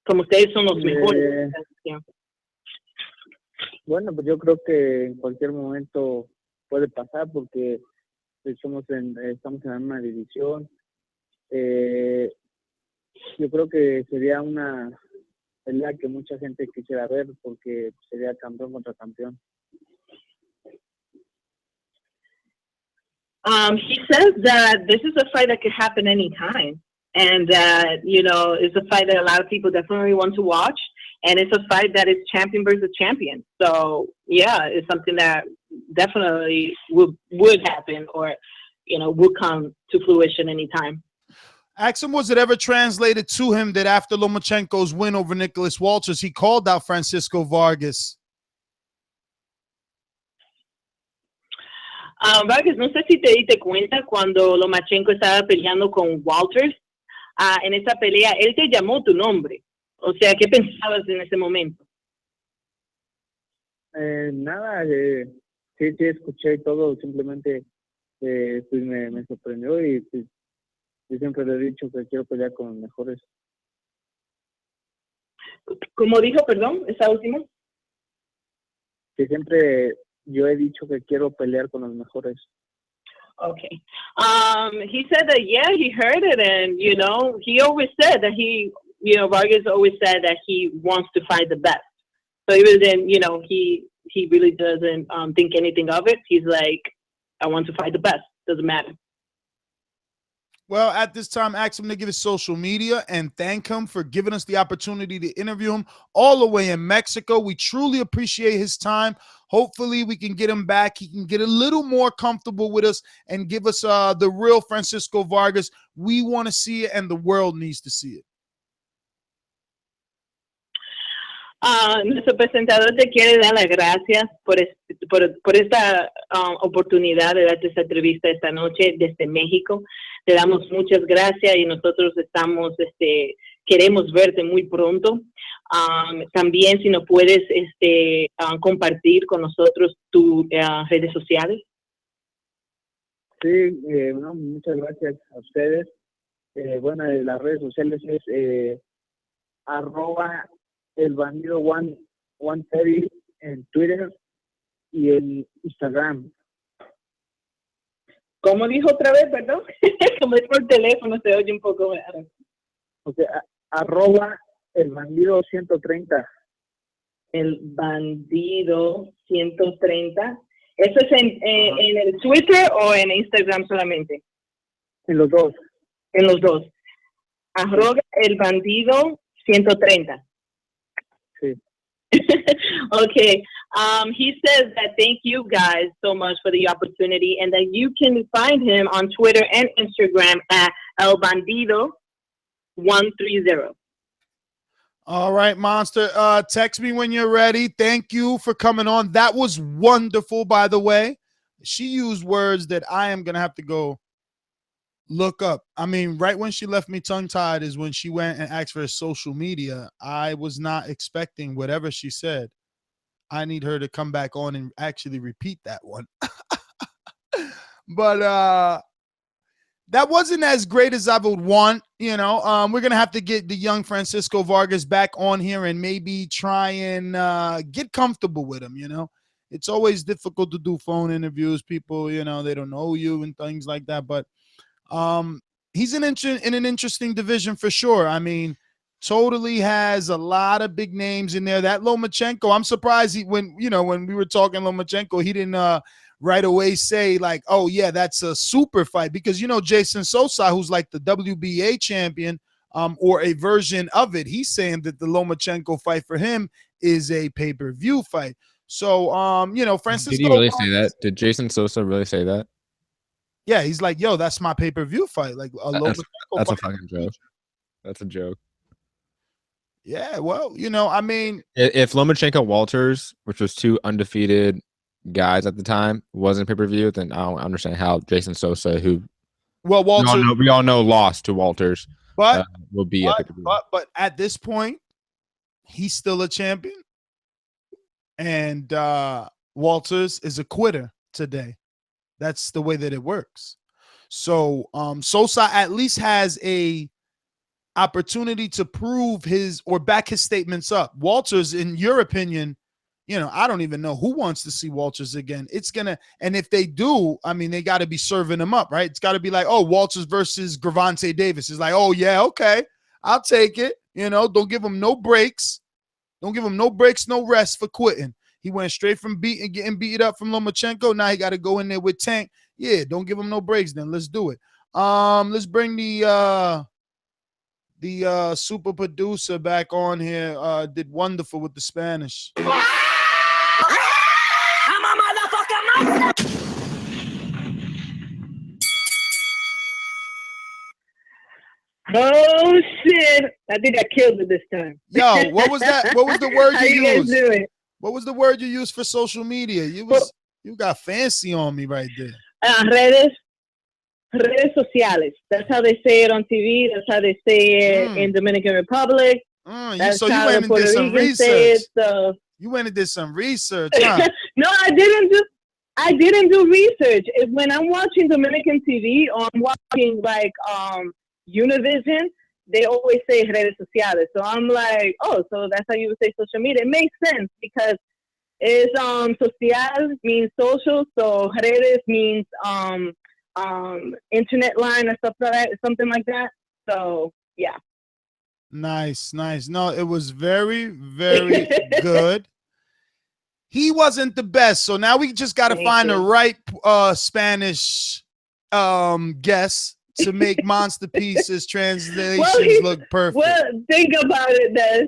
Como ustedes son los mejores. Bueno, pues yo creo que en cualquier momento puede pasar porque estamos en la misma división. Yo creo que sería una pelea que mucha gente quisiera ver porque sería campeón contra campeón. He says that this is a fight that could happen anytime, and that it's a fight that a lot of people definitely want to watch, and it's a fight that is champion versus champion. So yeah, it's something that definitely would happen, or would come to fruition anytime. Ask him, was it ever translated to him that after Lomachenko's win over Nicholas Walters, he called out Francisco Vargas? Vargas, no sé si te diste cuenta cuando Lomachenko estaba peleando con Walters. En esa pelea, él te llamó tu nombre. O sea, ¿qué pensabas en ese momento? Nada, sí, escuché todo. Simplemente pues me sorprendió y pues, yo siempre le he dicho que quiero pelear con los mejores. ¿Cómo dijo, perdón, esa última? Que siempre yo he dicho que quiero pelear con los mejores. Okay. He said that, yeah, he heard it, and, he always said that Vargas always said that he wants to fight the best. So even then, he really doesn't think anything of it. He's like, I want to fight the best. Doesn't matter. Well, at this time, ask him to give his social media and thank him for giving us the opportunity to interview him all the way in Mexico. We truly appreciate his time. Hopefully, we can get him back. He can get a little more comfortable with us and give us the real Francisco Vargas. We want to see it, and the world needs to see it. Nuestro presentador te quiere dar las gracias por esta oportunidad de darte esta entrevista esta noche desde México. Te damos muchas gracias y nosotros queremos verte muy pronto. También si nos puedes compartir con nosotros tus redes sociales. Sí, muchas gracias a ustedes. Las redes sociales es @elbandido130 en Twitter y en Instagram. ¿Cómo dijo otra vez, perdón? Como es por teléfono, se oye un poco raro. Okay, @elbandido130. El bandido 130. ¿Eso es en el Twitter o en Instagram solamente? En los dos. En los dos. @el bandido 130. Sí. Okay. He says that thank you guys so much for the opportunity, and that you can find him on Twitter and Instagram at El Bandido 130. All right, Monster. Text me when you're ready. Thank you for coming on. That was wonderful, by the way. She used words that I am going to have to go look up. I mean, right when she left me tongue-tied is when she went and asked for his social media. I was not expecting whatever she said. I need her to come back on and actually repeat that one. But that wasn't as great as I would want, you know. We're going to have to get the young Francisco Vargas back on here and maybe try and get comfortable with him, you know. It's always difficult to do phone interviews. People, you know, they don't know you and things like that. But he's in an interesting division for sure. I mean, totally has a lot of big names in there. That Lomachenko, I'm surprised when we were talking Lomachenko, he didn't right away say like, oh yeah, that's a super fight, because, you know, Jason Sosa, who's like the WBA champion, or a version of it, he's saying that the Lomachenko fight for him is a pay-per-view fight. So, you know, Francisco. Did he really say that? Did Jason Sosa really say that? Yeah, he's like, yo, that's my pay-per-view fight. Like that's fight. a fucking joke. That's a joke. Yeah, well, you know, I mean, if Lomachenko Walters, which was two undefeated guys at the time, wasn't pay-per-view, then I don't understand how Jason Sosa, who Walters, we all know lost to Walters, but will be a pay-per-view. But at this point, he's still a champion, and Walters is a quitter today. That's the way that it works. So Sosa at least has a opportunity to prove his or back his statements up. Walters, in your opinion, you know, I don't even know who wants to see Walters again. And if they do, I mean, they got to be serving him up, right? It's got to be like, oh, Walters versus Gervonta Davis. It's like, oh yeah, okay, I'll take it. You know, don't give him no breaks. Don't give him no breaks, no rest for quitting. He went straight from getting beat up from Lomachenko. Now he got to go in there with Tank. Yeah, don't give him no breaks then. Let's do it. Let's bring the super producer back on here. Did wonderful with the Spanish. I'm a motherfucking monster. Oh shit! I think I killed it this time. Yo, what was that? What was the word How you guys used? doing? What was the word you used for social media? You got fancy on me right there. Redes sociales. That's how they say it on TV. That's how they say it in Dominican Republic. That's so you how went the and did Puerto some Ricans say research. it. So You went and did some research, huh? no, I didn't do research. When I'm watching Dominican TV or I'm watching like Univision, they always say redes sociales. So I'm like, oh, so that's how you would say social media. It makes sense because it's social means social, so redes means internet line or stuff like that, something like that. So yeah. Nice. No, it was very, very good. He wasn't the best, so now we just got to find the right Spanish guess to make Monster Pieces translations look perfect. Well, think about it, Des.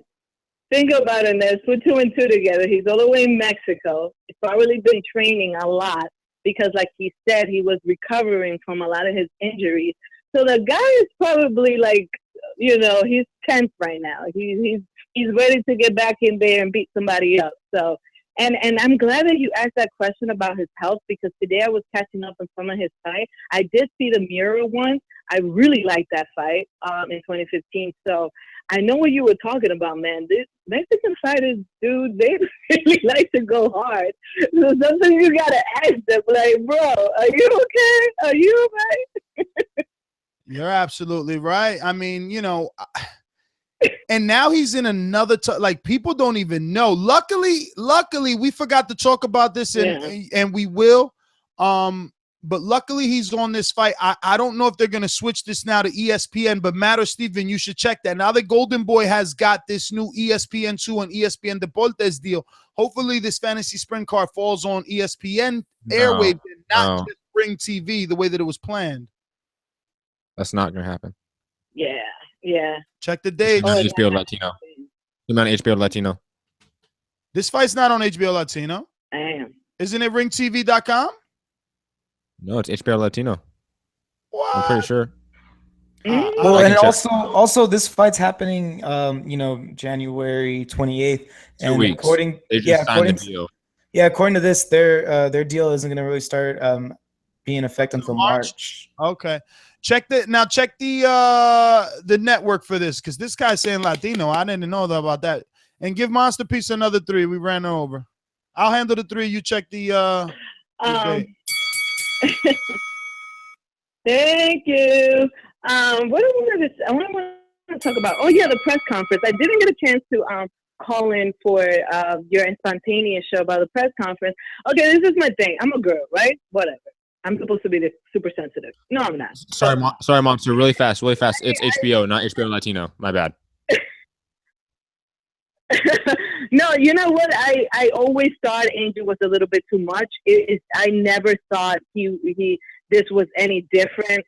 Put 2 and 2 together. He's all the way in Mexico. He's probably been training a lot because, like he said, he was recovering from a lot of his injuries. So the guy is probably like, you know, he's tense right now. He's ready to get back in there and beat somebody up. So, and I'm glad that you asked that question about his health, because today I was catching up on some of his fight. I did see the Mirror one. I really liked that fight in 2015. So I know what you were talking about, man. These Mexican fighters, dude, they really like to go hard. So sometimes you gotta ask them, like, bro, are you okay? Are you okay? You're absolutely right. I mean, you know, and now he's in another like people don't even know. Luckily, we forgot to talk about this and we will. But luckily he's on this fight. I don't know if they're gonna switch this now to ESPN, but Matt or Steven, you should check that. Now that Golden Boy has got this new ESPN2 and ESPN Deportes deal, hopefully this Fantasy Sprint Card falls on ESPN airwaves and not just Spring TV the way that it was planned. That's not gonna happen. Yeah. Check the dates. HBO Latino. I'm on HBO Latino. This fight's not on HBO Latino. Damn. Isn't it ringtv.com? No, it's HBO Latino. What? I'm pretty sure. Well, and also this fight's happening, January 28th. 2 weeks. They just signed the deal. According to this, their deal isn't going to really start being in effect until March. Okay. Check the network for this, because this guy's saying Latino. I didn't know about that. And give Masterpiece another 3. We ran over. I'll handle the 3. You check the Thank you. What do I want to talk about? Oh yeah, the press conference. I didn't get a chance to call in for your spontaneous show about the press conference. Okay, this is my thing. I'm a girl, right? Whatever. I'm supposed to be this super sensitive. No, I'm not. Sorry, Monster. Really fast. It's HBO, not HBO Latino. My bad. No, you know what? I always thought Angel was a little bit too much. I never thought this was any different.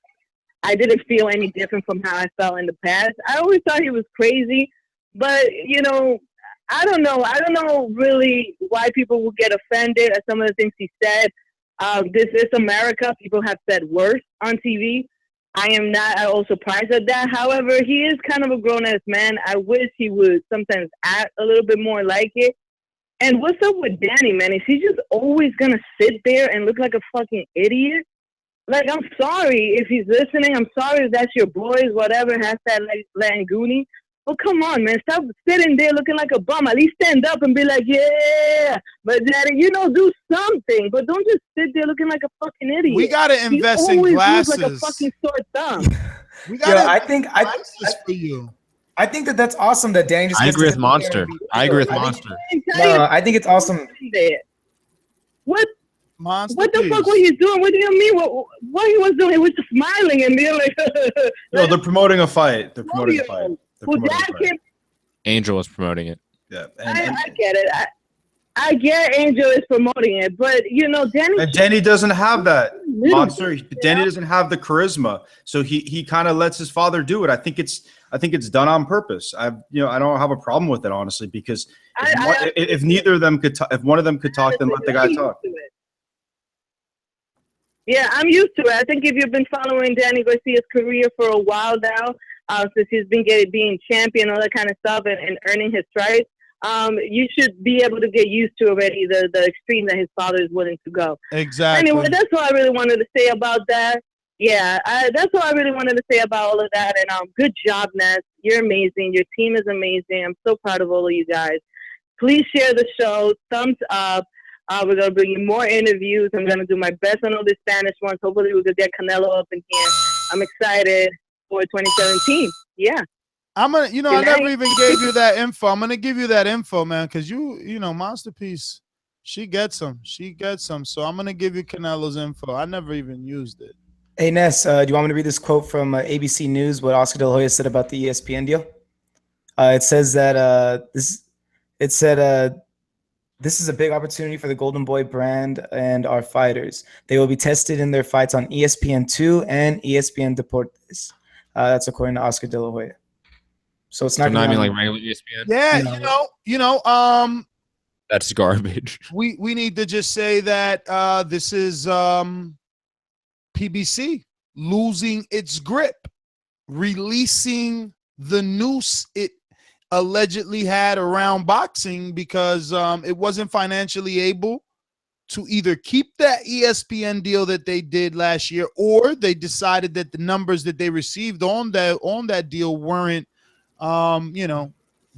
I didn't feel any different from how I felt in the past. I always thought he was crazy, but I don't know. I don't know really why people will get offended at some of the things he said. This is America. People have said worse on TV. I am not at all surprised at that. However, he is kind of a grown-ass man. I wish he would sometimes act a little bit more like it. And what's up with Danny, man? Is he just always going to sit there and look like a fucking idiot? Like, I'm sorry if he's listening. I'm sorry if that's your boys, whatever, hashtag Languni. But come on, man. Stop sitting there looking like a bum. At least stand up and be like, yeah. But, Daddy, do something. But don't just sit there looking like a fucking idiot. We got to invest in glasses. Like a fucking sore thumb. We got to I think for you. I think that's awesome that Danny just I gets agree to with sit Monster. there and be- I agree with Monster. No, I think it's awesome. What? Monster, what the fuck was he doing? What do you mean? What he was doing? He was just smiling and being like. No, they're promoting a fight. Angel is promoting it. Yeah, I get it. I get Angel is promoting it, but Danny. And Danny doesn't have that monster. Danny doesn't have the charisma, so he kind of lets his father do it. I think it's done on purpose. I don't have a problem with it, honestly, because if neither of them could, if one of them could talk, then let the guy talk. Yeah, I'm used to it. I think if you've been following Danny Garcia's career for a while now, since he's been being champion, all that kind of stuff, and earning his stripes, you should be able to get used to already the extreme that his father is willing to go. Exactly. Anyway, that's all I really wanted to say about that. Yeah, that's all I really wanted to say about all of that. And good job, Ness. You're amazing. Your team is amazing. I'm so proud of all of you guys. Please share the show. Thumbs up. We're going to bring you more interviews. I'm going to do my best on all the Spanish ones. Hopefully we could get Canelo up in here. I'm excited for 2017. Yeah. I'm gonna, I never even gave you that info. I'm gonna give you that info, man, because Masterpiece, she gets them. So I'm gonna give you Canelo's info. I never even used it. Hey Ness, do you want me to read this quote from ABC News? What Oscar De La Hoya said about the ESPN deal? It says that this is a big opportunity for the Golden Boy brand and our fighters. They will be tested in their fights on ESPN2 and ESPN Deportes. That's according to Oscar De La Hoya. So it's not like regular ESPN. Yeah, that's garbage. We need to just say that this is PBC losing its grip, releasing the noose it allegedly had around boxing because it wasn't financially able to either keep that ESPN deal that they did last year, or they decided that the numbers that they received on that deal weren't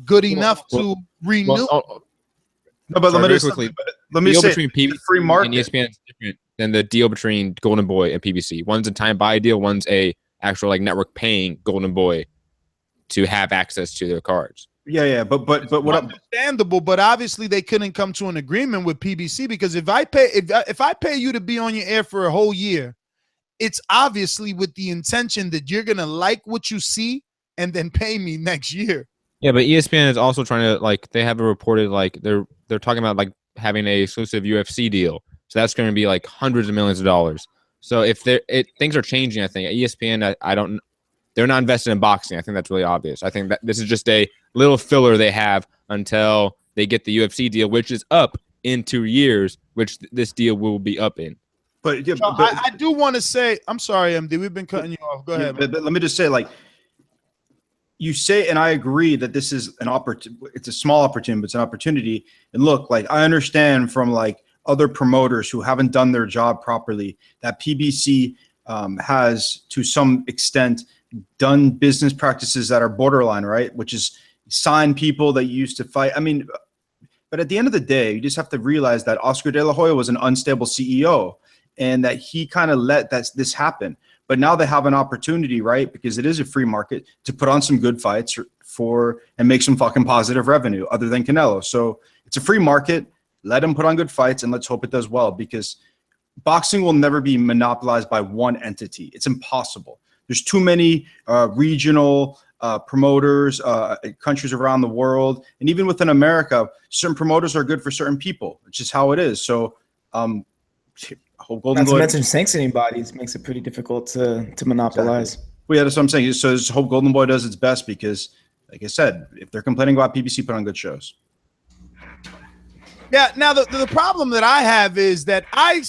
good enough to renew. No, but let me say, between PBC free market and ESPN is different than the deal between Golden Boy and PBC. One's a time buy deal. One's a actual network paying Golden Boy to have access to their cards. Yeah, but what understandable, but obviously they couldn't come to an agreement with PBC because if I pay you to be on your air for a whole year, it's obviously with the intention that you're gonna like what you see and then pay me next year. Yeah, but ESPN is also trying to they have a reported they're talking about having a exclusive UFC deal. So that's going to be hundreds of millions of dollars. So if things are changing, I think ESPN, they're not invested in boxing. I think that's really obvious. I think that this is just a little filler they have until they get the UFC deal, which is up in 2 years, which this deal will be up in. But, yeah, I do want to say, I'm sorry, MD, we've been cutting you off. Go ahead. But let me just say, like, you say, and I agree that this is an opportunity. It's a small opportunity, but it's an opportunity. And look, like, I understand from like other promoters who haven't done their job properly that PBC has to some extent done business practices that are borderline, right? Which is sign people that used to fight. I mean, but at the end of the day, you just have to realize that Oscar De La Hoya was an unstable CEO and that he kind of let this happen. But now they have an opportunity, right? Because it is a free market to put on some good fights and make some fucking positive revenue other than Canelo. So it's a free market. Let him put on good fights and let's hope it does well, because boxing will never be monopolized by one entity. It's impossible. There's too many regional promoters, countries around the world. And even within America, certain promoters are good for certain people. It's just how it is. So not to mention sanctioning bodies makes it pretty difficult to monopolize. Exactly. Well, yeah, that's what I'm saying. So just hope Golden Boy does its best, because, like I said, if they're complaining about PBC, put on good shows. Yeah. Now the problem that I have is that I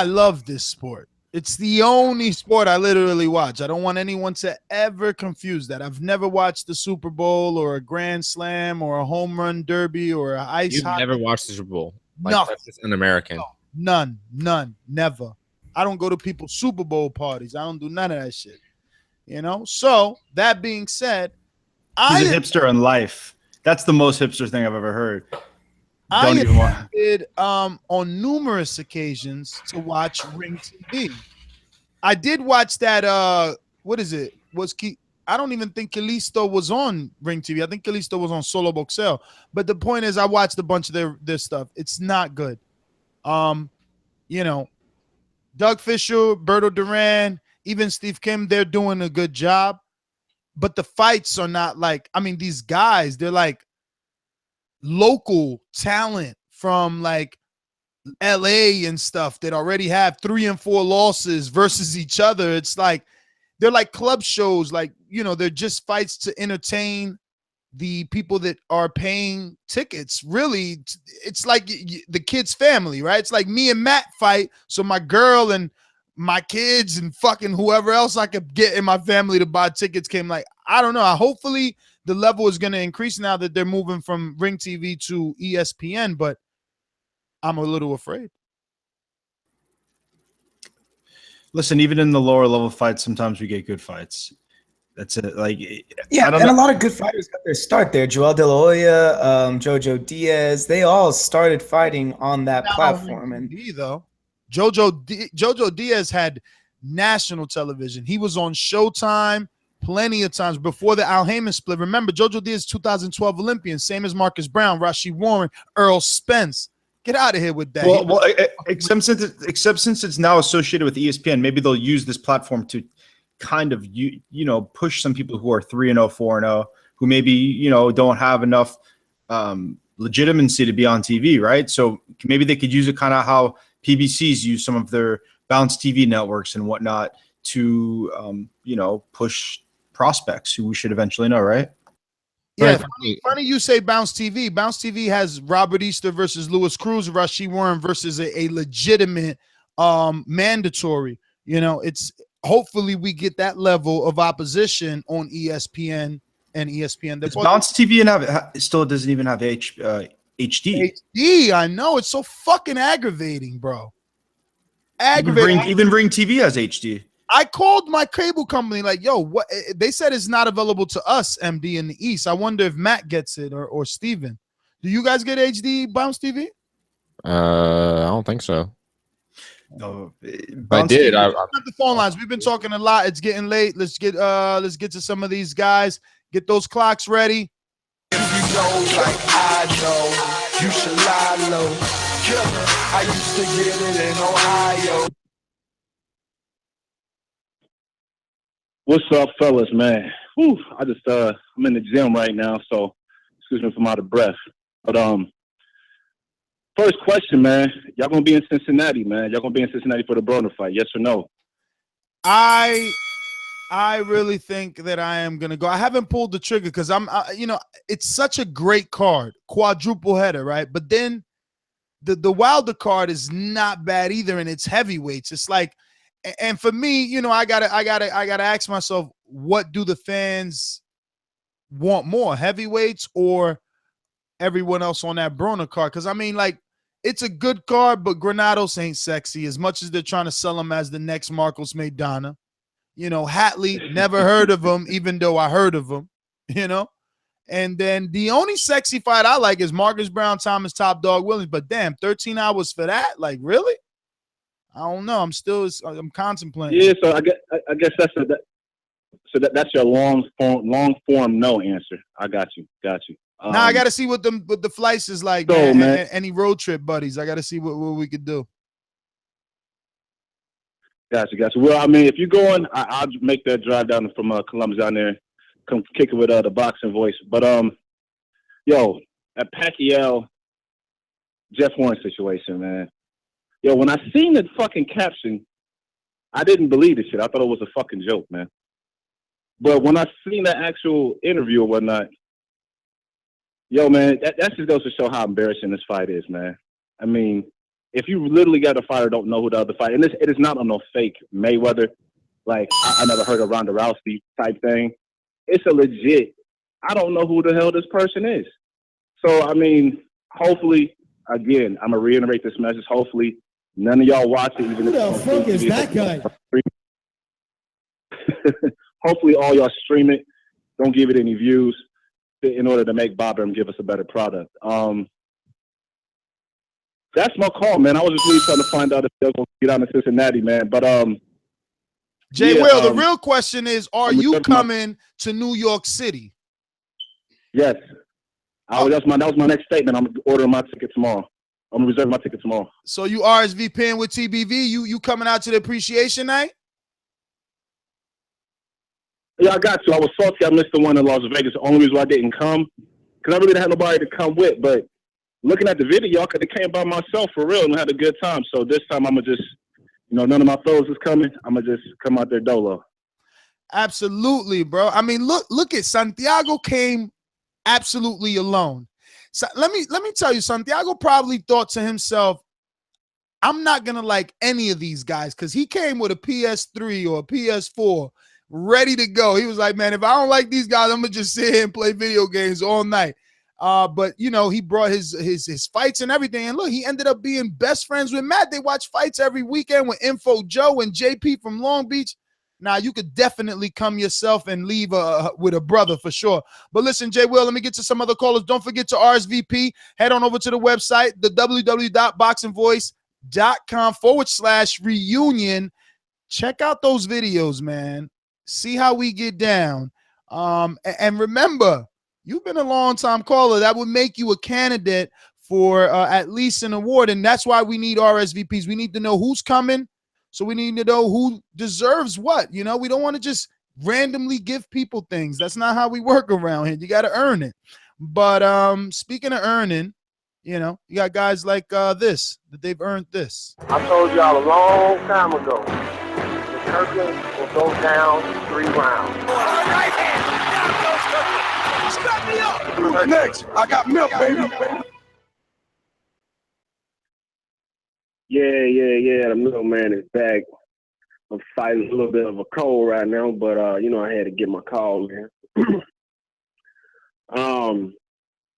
love this sport. It's the only sport I literally watch. I don't want anyone to ever confuse that. I've never watched the Super Bowl or a Grand Slam or a home run derby or an ice hockey. You've never watched the Super Bowl? Like, no. That's just un-American. No, none, never. I don't go to people's Super Bowl parties. I don't do none of that shit. You know? So, that being said, he's a hipster in life. That's the most hipster thing I've ever heard. I attempted on numerous occasions to watch Ring TV. I did watch that. What is it? I don't even think Kalisto was on Ring TV. I think Kalisto was on Solo Boxeo. But the point is, I watched a bunch of their stuff. It's not good. Doug Fisher, Berto Duran, even Steve Kim, they're doing a good job. But the fights are not like, I mean, these guys, they're like local talent from like LA and stuff that already have 3 and 4 losses versus each other. It's like they're like club shows, like, they're just fights to entertain the people that are paying tickets. Really, it's like the kid's family, right? It's like me and Matt fight, so my girl and my kids and fucking whoever else I could get in my family to buy tickets came. Like, I don't know. Hopefully the level is going to increase now that they're moving from Ring TV to ESPN, but I'm a little afraid. Listen, even in the lower level fights, sometimes we get good fights. That's it. Like, yeah, and a lot of good fighters got their start there. Joel De La Hoya, Jojo Diaz, they all started fighting on that platform. And though, Jojo Diaz had national television. He was on Showtime plenty of times before the Al Haymon split. Remember, Jojo Diaz, 2012 Olympian, same as Marcus Brown, Rashid Warren, Errol Spence. Get out of here with that. Well, except since it's now associated with ESPN, maybe they'll use this platform to kind of push some people who are 3-0, 4-0, who maybe don't have enough legitimacy to be on TV, right? So maybe they could use it kind of how PBCs use some of their Bounce TV networks and whatnot to push prospects who we should eventually know, right? Yeah, funny you say Bounce TV. Bounce TV has Robert Easter versus Louis Cruz, Rashid Warren versus a legitimate mandatory. It's hopefully we get that level of opposition on ESPN and ESPN. Bounce TV still doesn't even have HD. HD, I know, it's so fucking aggravating, bro. Aggravating. Even Ring TV has HD. I called my cable company like, yo, what? They said it's not available to us, MD, in the East. I wonder if Matt gets it or Steven. Do you guys get HD Bounce TV? I don't think so. No, I did. I the phone lines. We've been talking a lot. It's getting late. Let's get to some of these guys. Get those clocks ready. If you know like I know, you should lie low. I used to get it in Ohio. What's up, fellas, man? Whew, I'm in the gym right now, so excuse me if I'm out of breath. But first question, man. Y'all gonna be in Cincinnati, man? Y'all gonna be in Cincinnati for the Broner fight? Yes or no? I really think that I am going to go. I haven't pulled the trigger because it's such a great card, quadruple header, right? But then the Wilder card is not bad either, and it's heavyweights. It's like, and for me, I gotta ask myself, what do the fans want more, heavyweights or everyone else on that Broner card? Because I mean, like, it's a good card, but Granados ain't sexy as much as they're trying to sell him as the next Marcos Maidana. Hatley, never heard of him, even though I heard of him, And then the only sexy fight I like is Marcus Brown, Thomas Top Dog Williams. But damn, 13 hours for that? Like, really? I don't know. I'm contemplating. Yeah, so I guess that's your long form no answer. I got you. Now I got to see what the flights is like, man. Any road trip buddies. I got to see what we could do. Gotcha. Well, I mean, if you're going, I'll make that drive down from Columbus down there, come kick it with the Boxing Voice. But that Pacquiao Jeff Horn situation, man. When I seen the fucking caption, I didn't believe this shit. I thought it was a fucking joke, man. But when I seen the actual interview or whatnot, man, that just goes to show how embarrassing this fight is, man. I mean, if you literally got a fighter don't know who the other fighter, and it is not on no fake Mayweather, like I never heard of Ronda Rousey type thing. It's a legit, I don't know who the hell this person is. So, I mean, hopefully, again, I'm going to reiterate this message. Hopefully, none of y'all watch it. Who the fuck is that guy? Hopefully, all y'all stream it. Don't give it any views in order to make Bob and give us a better product. That's my call, man. I was just really trying to find out if they're going to get out in Cincinnati, man. But Will, the real question is, are you coming to New York City? Yes. That was my next statement. I'm ordering my ticket tomorrow. I'm going to reserve my ticket tomorrow. So you RSVPing with TBV? You coming out to the appreciation night? Yeah, I got you. I was salty I missed the one in Las Vegas. The only reason why I didn't come, because I really didn't have nobody to come with. But looking at the video, I could have came by myself for real and had a good time. So this time I'm going to just, none of my fellows is coming. I'm going to just come out there dolo. Absolutely, bro. I mean, look at Santiago came absolutely alone. So let me tell you, Santiago probably thought to himself, I'm not going to like any of these guys, because he came with a PS3 or a PS4 ready to go. He was like, man, if I don't like these guys, I'm going to just sit here and play video games all night. But he brought his fights and everything. And look, he ended up being best friends with Matt. They watch fights every weekend with Info Joe and JP from Long Beach. Now, you could definitely come yourself and leave with a brother for sure. But listen, Jay Will, let me get to some other callers. Don't forget to RSVP. Head on over to the website, the www.boxingvoice.com/reunion. Check out those videos, man. See how we get down. And remember, you've been a long-time caller. That would make you a candidate for at least an award, and that's why we need RSVPs. We need to know who's coming, so we need to know who deserves what. We don't want to just randomly give people things. That's not how we work around here. You got to earn it. But speaking of earning, you got guys like that they've earned this. I told y'all a long time ago, the Kirkland will go down 3 rounds. Right hand, down goes Kirkland. Strap me up. Who's next? I got milk, baby. Yeah. The middleman is back. I'm fighting a little bit of a cold right now, but I had to get my call in.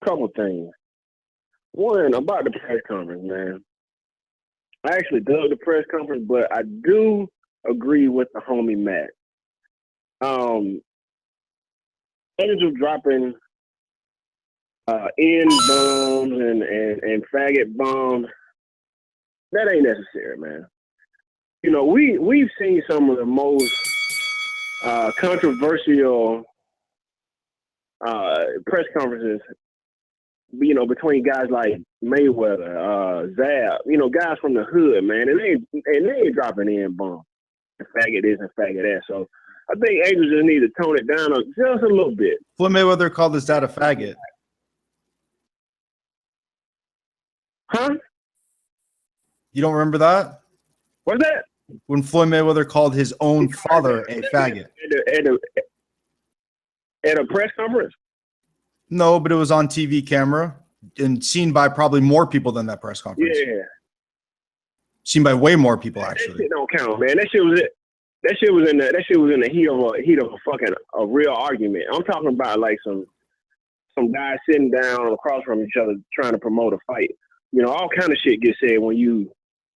Couple things. One, about the press conference, man. I actually dug the press conference, but I do agree with the homie Matt. Angel dropping N-bombs and faggot bombs, that ain't necessary, man. We've seen some of the most controversial press conferences, between guys like Mayweather, Zab, guys from the hood, man, and they ain't dropping N-bombs. Faggot is and faggot that. So I think Angel just need to tone it down just a little bit. Floyd Mayweather called his dad a faggot. Huh? You don't remember that? What's that? when Floyd Mayweather called his own father a faggot. At a press conference? No, but it was on TV camera and seen by probably more people than that press conference. Yeah. Seen by way more people, That actually. shit don't count, man. That shit was in the heat of a real argument. I'm talking about like some guys sitting down across from each other trying to promote a fight. You know, all kind of shit gets said when you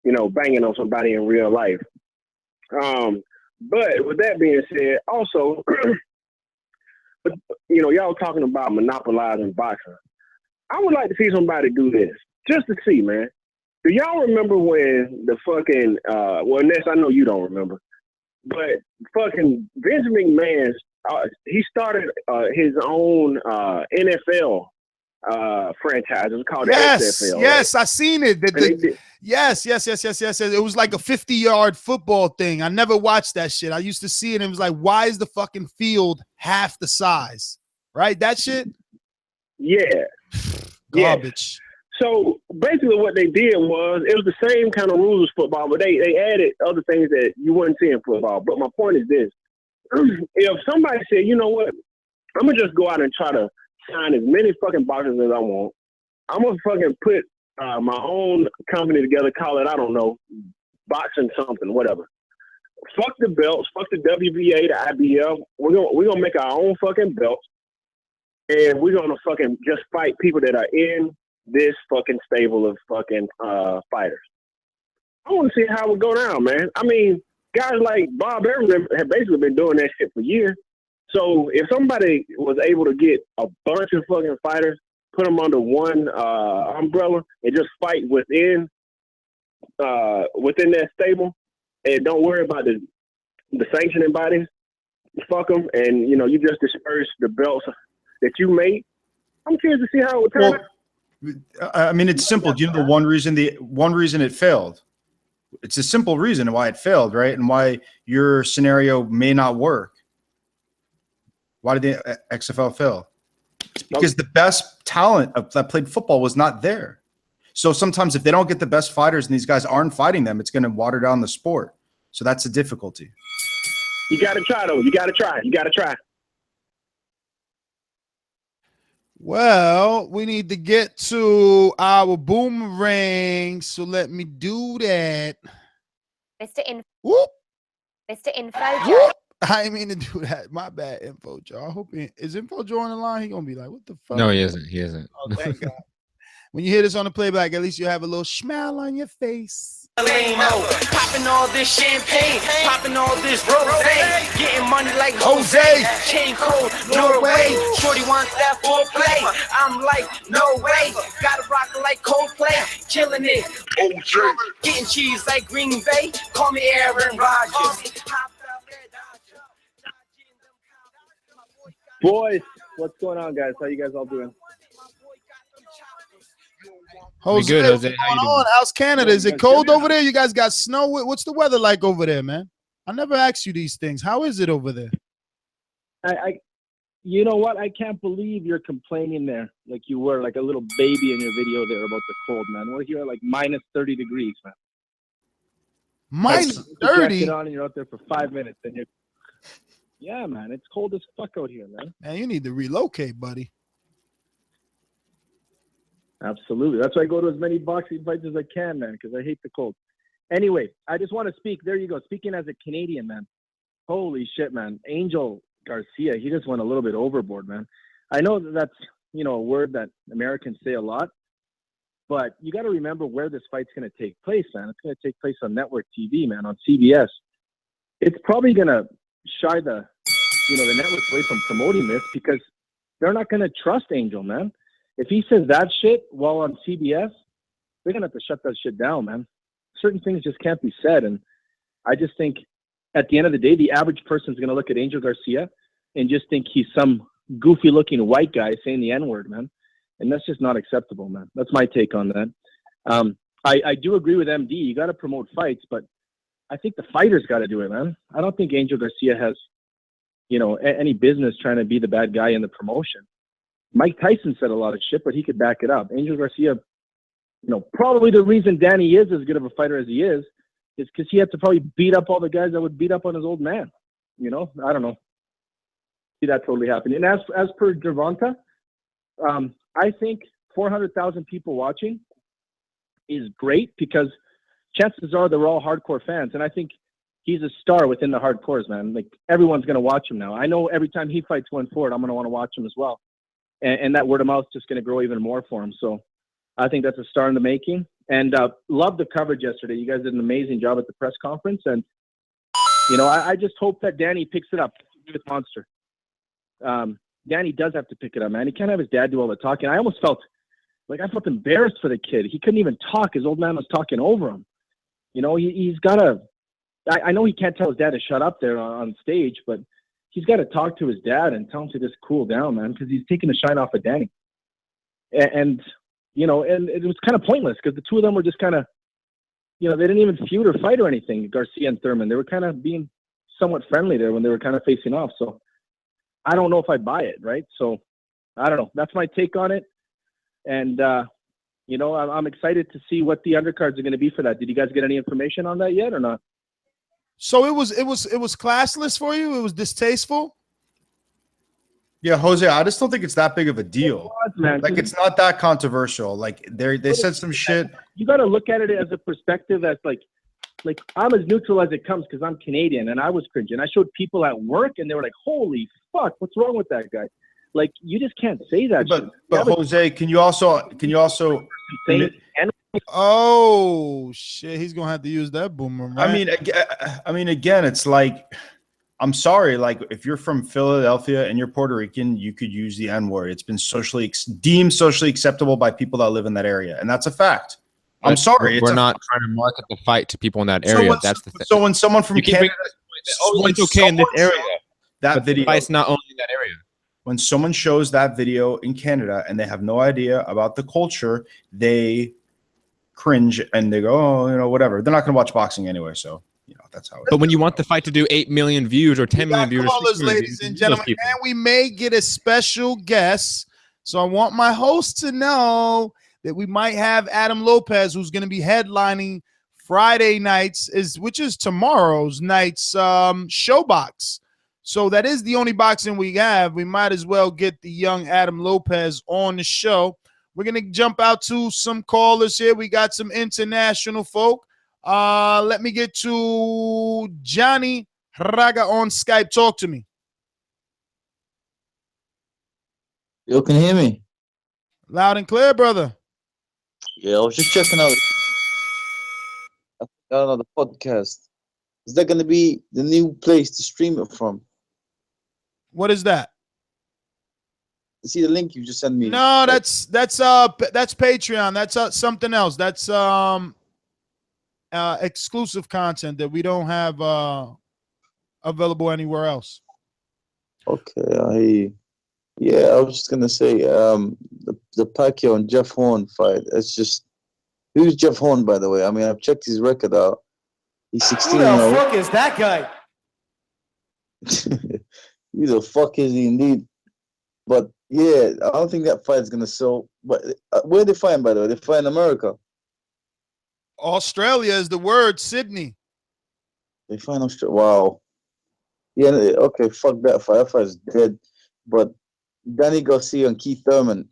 banging on somebody in real life. But with that being said, also, y'all talking about monopolizing boxing. I would like to see somebody do this just to see, man. Do y'all remember when the fucking Ness, I know you don't remember, but fucking Vince McMahon, he started his own NFL franchise. It's called XFL. Yes, I seen it. Yes. It was like a 50-yard football thing. I never watched that shit. I used to see it and it was like, why is the fucking field half the size? Right? That shit? Yeah. Garbage. Yeah. So basically what they did was, it was the same kind of rules as football, but they added other things that you wouldn't see in football. But my point is this. If somebody said, you know what, I'm going to just go out and try to sign as many fucking boxers as I want. I'm going to fucking put my own company together, call it, I don't know, boxing something, whatever. Fuck the belts, fuck the WBA, the IBF. We're gonna make our own fucking belts, and we're gonna fucking just fight people that are in this fucking stable of fucking fighters. I want to see how it would go down, man. I mean, guys like Bob Arum have basically been doing that shit for years. So if somebody was able to get a bunch of fucking fighters, put them under one umbrella, and just fight within that stable, and don't worry about the sanctioning bodies, fuck them, and you just disperse the belts that you made. I'm curious to see how it would turn out. I mean, it's simple. Do you know the one reason it failed? It's a simple reason why it failed, right? And why your scenario may not work. Why did the XFL fail? It's because the best talent that played football was not there. So sometimes if they don't get the best fighters and these guys aren't fighting them, it's going to water down the sport. So that's the difficulty. You got to try, though. You got to try. Well, we need to get to our boomerang, so let me do that. Mr. Whoop. Mr. Info Joe. I didn't mean to do that. My bad, Info Joe. I hope is Info Joe on the line? He gonna be like, what the fuck? No, he isn't. Oh, thank God. When you hear this on the playback, at least you have a little smile on your face. Popping all this champagne, popping all this rosé, getting money like Jose, chain cold, Norway. Shorty wants that foreplay. I'm like, no way. Gotta rock it like Coldplay, killing it. OJ, getting cheese like Green Bay. Call me Aaron Rodgers. Boys, what's going on, guys? How you guys all doing? Jose, good, what's Jose. going on? How's Canada? Is it cold over there? You guys got snow? What's the weather like over there, man? I never asked you these things. How is it over there? You know what? I can't believe you're complaining there like you were like a little baby in your video there about the cold, man. We're here at like minus 30 degrees, man. Minus 30? Get on and you're out there for 5 minutes. And yeah, man. It's cold as fuck out here, man. Man, you need to relocate, buddy. Absolutely. That's why I go to as many boxing fights as I can, man, because I hate the cold. Anyway, I just want to speak. There you go. Speaking as a Canadian, man. Holy shit, man. Angel Garcia, he just went a little bit overboard, man. I know that's, a word that Americans say a lot, but you got to remember where this fight's going to take place, man. It's going to take place on network TV, man, on CBS. It's probably going to shy the network away from promoting this because they're not going to trust Angel, man. If he says that shit while on CBS, they're going to have to shut that shit down, man. Certain things just can't be said. And I just think at the end of the day, the average person is going to look at Angel Garcia and just think he's some goofy looking white guy saying the N-word, man. And that's just not acceptable, man. That's my take on that. I do agree with MD. You got to promote fights, but I think the fighters got to do it, man. I don't think Angel Garcia has, any business trying to be the bad guy in the promotion. Mike Tyson said a lot of shit, but he could back it up. Angel Garcia, probably the reason Danny is as good of a fighter as he is It's because he had to probably beat up all the guys that would beat up on his old man. You know, I don't know. See that totally happen. And as per Gervonta, I think 400,000 people watching is great because chances are they're all hardcore fans, and I think he's a star within the hardcores, man. Like everyone's gonna watch him now. I know every time he fights going forward, I'm gonna want to watch him as well, and that word of mouth is just gonna grow even more for him. So I think that's a star in the making. And love the coverage yesterday. You guys did an amazing job at the press conference, and you know I just hope that Danny picks it up with Monster. Danny does have to pick it up, man. He can't have his dad do all the talking. I almost felt embarrassed for the kid. He couldn't even talk. His old man was talking over him. You know, he's got to. I know he can't tell his dad to shut up there on stage, but he's got to talk to his dad and tell him to just cool down, man, because he's taking the shine off of Danny. And you know, and it was kind of pointless because the two of them were just kind of, you know, they didn't even feud or fight or anything, Garcia and Thurman. They were kind of being somewhat friendly there when they were kind of facing off. So I don't know if I buy it, right? So I don't know. That's my take on it. And, you know, I'm excited to see what the undercards are going to be for that. Did you guys get any information on that yet or not? So it was classless for you? It was distasteful? Yeah, Jose, I just don't think it's that big of a deal. Man. Like, it's not that controversial. Like, they said some shit. You got to look at it as a perspective as like I'm as neutral as it comes because I'm Canadian and I was cringing. I showed people at work and they were like, "Holy fuck, what's wrong with that guy?" Like, you just can't say that. But Jose, can you also? Oh shit, he's gonna have to use that boomer, man. I mean, again, it's like, I'm sorry, like if you're from Philadelphia and you're Puerto Rican, you could use the N-word. It's been deemed socially acceptable by people that live in that area, and that's a fact. I'm sorry, we're not trying to market the fight to people in that area. That's the thing. So when someone from Canada, it's okay in this area. That video, the fight's not only in that area. When someone shows that video in Canada and they have no idea about the culture, they cringe and they go, "Oh, you know, whatever." They're not going to watch boxing anyway, so you know that's how it is. But when you want the fight to do 8 million views or 10 million views, callers, ladies and gentlemen, and we may get a special guest. So I want my host to know that we might have Adam Lopez, who's going to be headlining Friday nights, which is tomorrow's night's Showbox. So that is the only boxing we have. We might as well get the young Adam Lopez on the show. We're going to jump out to some callers here. We got some international folk. Let me get to Johnny Raga on Skype. Talk to me. You can hear me? Loud and clear, brother. Yeah, I was just checking out the podcast. Is that going to be the new place to stream it from? What is that? See the link you just sent me? No, that's Patreon. That's something else. That's exclusive content that we don't have available anywhere else. Okay, I was just gonna say the Pacquiao and Jeff Hearn fight. It's just, who's Jeff Hearn, by the way? I mean, I've checked his record out. He's 16. Who the fuck is that guy? Who the fuck is he indeed? But yeah, I don't think that fight's gonna sell. But where they fight, by the way? They fight in America. Australia is the word. Sydney. They fight in Australia. Wow. Yeah. Okay. Fuck that fight. That fight's dead. But Danny Garcia and Keith Thurman.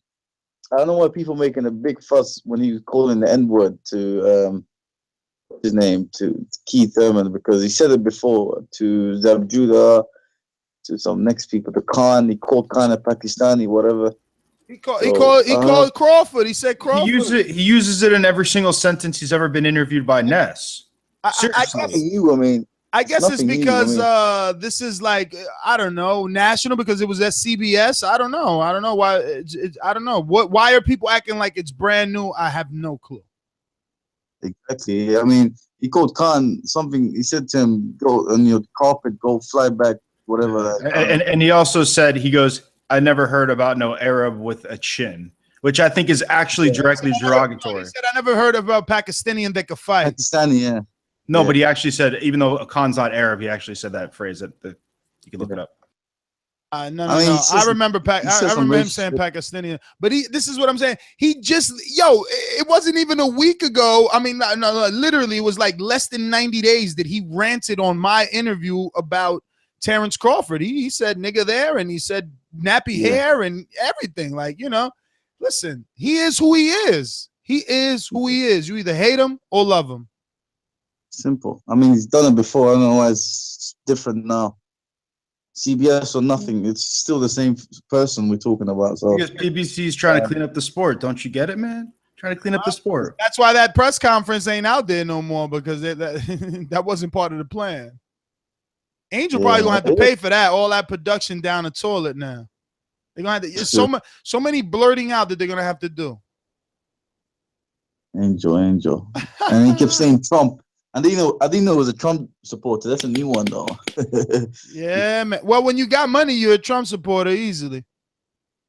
I don't know why people making a big fuss when he was calling the N-word to his name to Keith Thurman, because he said it before to Zab Judah, to some next people, to Khan. He called Khan a Pakistani, whatever. He called Crawford. He said Crawford. He uses it in every single sentence he's ever been interviewed by Ness. I guess it's because this is like, I don't know, national, because it was at CBS. I don't know why. I don't know why are people acting like it's brand new. I have no clue. Exactly. I mean, he called Khan something. He said to him, "Go on your carpet, go fly back, whatever." And he also said, he goes, "I never heard about no Arab with a chin," which I think is actually directly derogatory. He said, "I never heard of a Pakistani that could fight." Pakistani, yeah. No, but he actually said, even though Khan's not Arab, he actually said that phrase. That you can look it up. No. says- I remember he I said some remember him racist saying shit. Pakistani, but this is what I'm saying. He just, it wasn't even a week ago. I mean, no, literally, it was like less than 90 days that he ranted on my interview about Terrence Crawford. He said nigga there, and he said nappy hair and everything. Like, listen, he is who he is. He is who he is. You either hate him or love him. Simple. I mean, he's done it before. I don't know why it's different now. CBS or nothing. It's still the same person we're talking about. So Because PBC is trying to clean up the sport. Don't you get it, man? Trying to clean up the sport. That's why that press conference ain't out there no more, because that wasn't part of the plan. Angel probably gonna have to pay for that. All that production down the toilet now. They're gonna have to. It's so many blurting out that they're gonna have to do. Angel, and he kept saying Trump. I didn't know it was a Trump supporter. That's a new one, though. Yeah, man. Well, when you got money, you're a Trump supporter easily.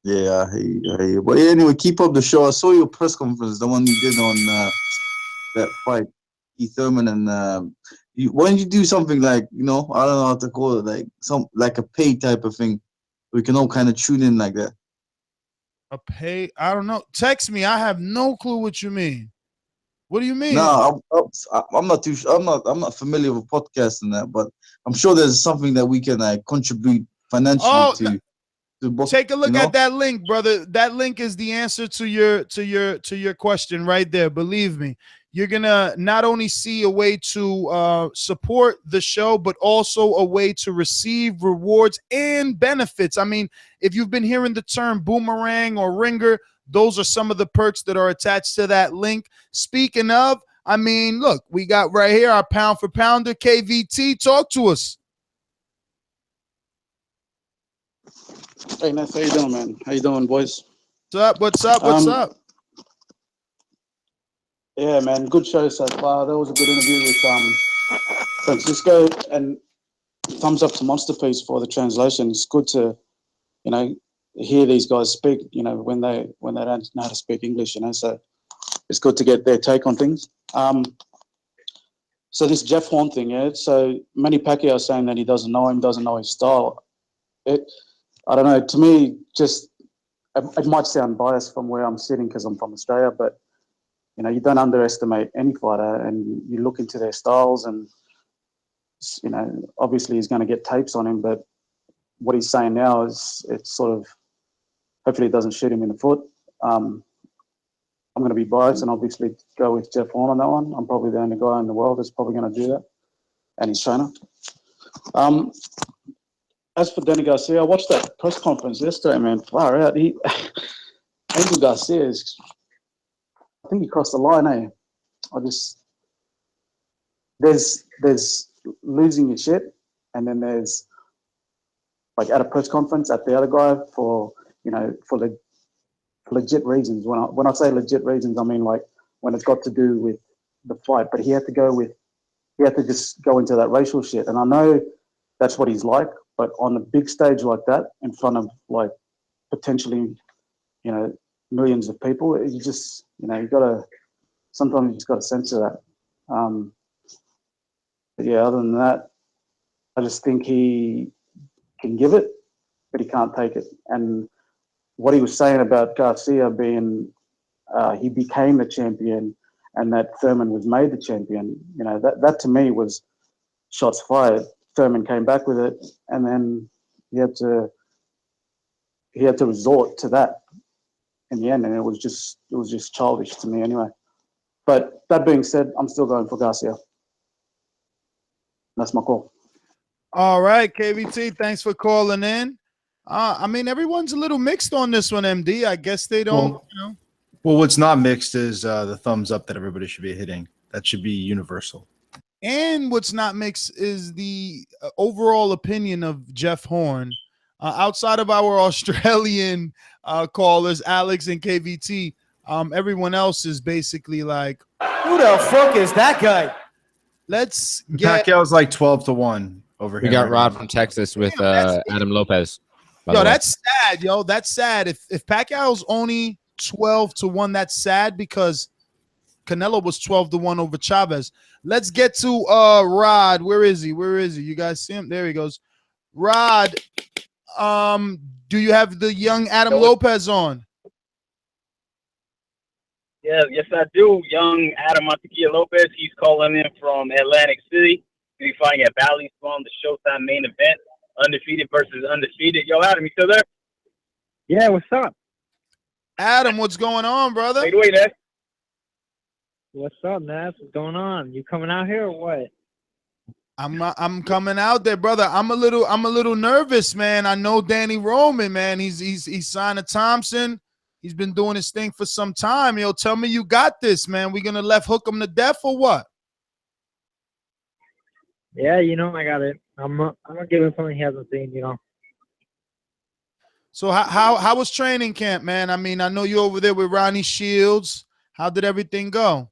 Yeah, I hear you. But anyway, keep up the show. I saw your press conference, the one you did on that fight, Keith Thurman, and why don't you do something like, I don't know how to call it, like a pay type of thing, we can all kind of tune in like that. A pay? I don't know. Text me. I have no clue what you mean. What do you mean? No, I'm not too. I'm not familiar with podcasts and that, but I'm sure there's something that we can contribute financially to. Take a look at that link, brother. That link is the answer to your question right there. Believe me, you're gonna not only see a way to support the show, but also a way to receive rewards and benefits. I mean, if you've been hearing the term boomerang or ringer, those are some of the perks that are attached to that link. Speaking of, I mean, look, we got right here our pound for pounder, KVT. Talk to us. Hey, Ness, how you doing, man? How you doing, boys? What's up? Yeah, man, good show so far. That was a good interview with Francisco, and thumbs up to Monsterpiece for the translation. It's good to, hear these guys speak, when they don't know how to speak English, so it's good to get their take on things. So this Jeff Horn thing, yeah, so Manny Pacquiao saying that he doesn't know him, doesn't know his style. I don't know, to me, just, it might sound biased from where I'm sitting because I'm from Australia, but, you don't underestimate any fighter, and you look into their styles, and, obviously he's going to get tapes on him, but what he's saying now is, it's sort of, hopefully it doesn't shoot him in the foot. I'm going to be biased and obviously go with Jeff Horn on that one. I'm probably the only guy in the world that's probably going to do that, and his trainer. As for Danny Garcia, I watched that press conference yesterday, man. Far out. Angel Garcia I think he crossed the line, there's losing your shit, and then there's like at a press conference at the other guy for legit reasons. When I say legit reasons, I mean like when it's got to do with the fight. But he had to just go into that racial shit, and I know that's what he's like. But on a big stage like that, in front of like potentially, millions of people, you just, sometimes you just gotta censor that. But yeah, other than that, I just think he can give it, but he can't take it. And what he was saying about Garcia being, he became the champion, and that Thurman was made the champion, that to me was shots fired. Thurman came back with it, and then he had to resort to that in the end, and it was just childish to me anyway. But that being said, I'm still going for Garcia. That's my call. All right, KVT, thanks for calling in. I mean, everyone's a little mixed on this one, MD. I guess they don't, Well, what's not mixed is the thumbs up that everybody should be hitting. That should be universal. And what's not mixed is the overall opinion of Jeff Horn. Outside of our Australian callers, Alex and KVT, everyone else is basically like, who the fuck is that guy? Let's get Pacquiao's like 12-1 over here. We got Rod from Texas with Adam Lopez. Yo, that's sad, yo. That's sad. If Pacquiao's only 12-1, that's sad because Canelo was 12-1 over Chavez. Let's get to Rod. Where is he? You guys see him? There he goes. Rod, Do you have the young Adam So- Lopez on? Yeah, yes, I do. Young Adam Montequilla Lopez. He's calling in from Atlantic City. He'll be fighting at Bally's on the Showtime main event. Undefeated versus undefeated. Yo, Adam, you still there? Yeah, what's up? Adam, what's going on, brother? Wait, Ness. What's up, Ness? What's going on? You coming out here or what? I'm coming out there, brother. I'm a little nervous, man. I know Danny Roman, man. He's signed to Thompson. He's been doing his thing for some time. Yo, tell me you got this, man. We gonna left hook him to death or what? Yeah, you know I got it. I'm gonna give him something he hasn't seen, you know. So how was training camp, man? I mean, I know you over there with Ronnie Shields. How did everything go?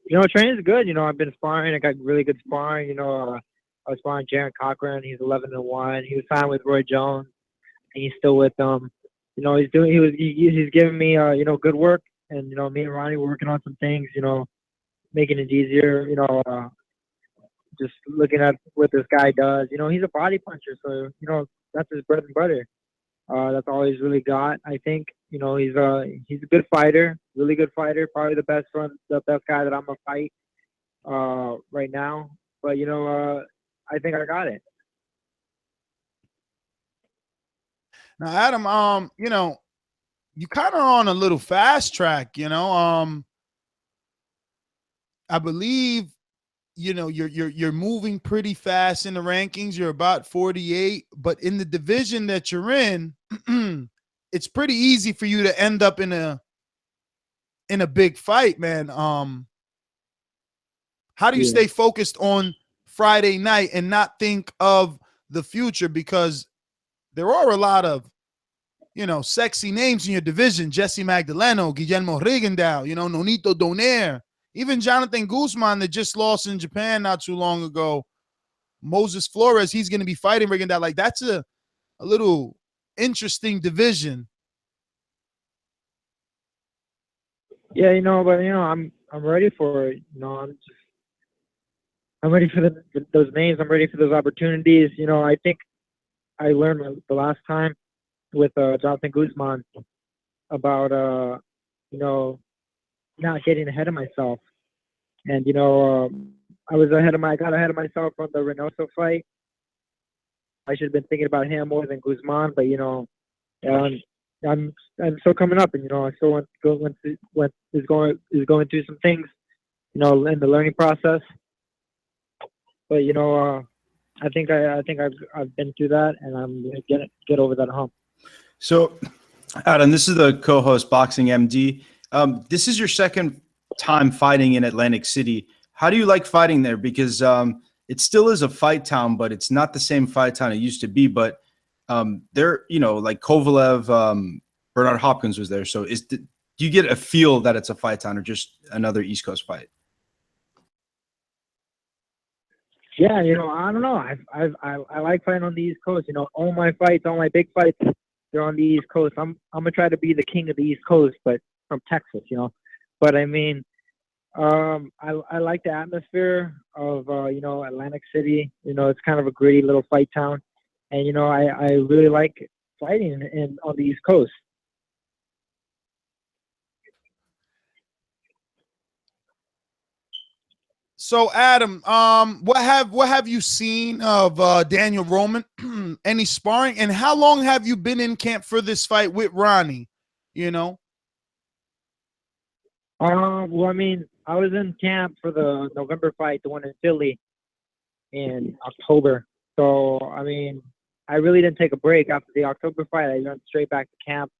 You know, training's good. You know, I've been sparring. I got really good sparring. You know, I was sparring Jaron Cochran. He's 11-1. He was signed with Roy Jones, and he's still with them. You know, he's giving me you know, good work. And you know, me and Ronnie were working on some things. You know, making it easier. You know, just looking at what this guy does. You know, he's a body puncher, so you know that's his bread and butter. That's all he's really got. I think, you know, he's a good fighter, really good fighter, probably the best guy that I'm gonna fight right now. But you know, I think I got it. Now, Adam, you know, you kind of on a little fast track, you know. I believe, you know, you're moving pretty fast in the rankings. You're about 48, but in the division that you're in, it's pretty easy for you to end up in a big fight, man. How do you stay focused on Friday night and not think of the future? Because there are a lot of, you know, sexy names in your division: Jesse Magdaleno, Guillermo Rigondeaux, you know, Nonito Donaire. Even Jonathan Guzman that just lost in Japan not too long ago. Moses Flores, he's going to be fighting Rigondeaux. Like, that's a little interesting division. Yeah, you know, but you know, I'm ready for it. You know, I'm ready for those names. I'm ready for those opportunities. You know, I think I learned the last time with Jonathan Guzman about you know, not getting ahead of myself. And you know, I got ahead of myself on the Reynoso fight. I should have been thinking about him more than Guzman, but you know, I'm still coming up, and you know, I still is going through some things, you know, in the learning process. But you know, I think I've been through that, and I'm gonna get over that hump. So, Adam, this is the co-host BoxingMD. This is your second time fighting in Atlantic City. How do you like fighting there? Because it still is a fight town, but it's not the same fight town it used to be. But there, you know, like Kovalev, Bernard Hopkins was there. So do you get a feel that it's a fight town or just another East Coast fight? Yeah, you know, I don't know. I like fighting on the East Coast. You know, all my fights, all my big fights, they're on the East Coast. I'm gonna try to be the king of the East Coast, but from Texas, you know. But I mean, I like the atmosphere of you know, Atlantic City. You know, it's kind of a gritty little fight town, and you know, I really like fighting on the East Coast. So, Adam, what have you seen of Daniel Roman? Any sparring? And how long have you been in camp for this fight with Ronnie? You know? Well, I mean, I was in camp for the November fight, the one in Philly in October. So, I mean, I really didn't take a break after the October fight. I went straight back to camp.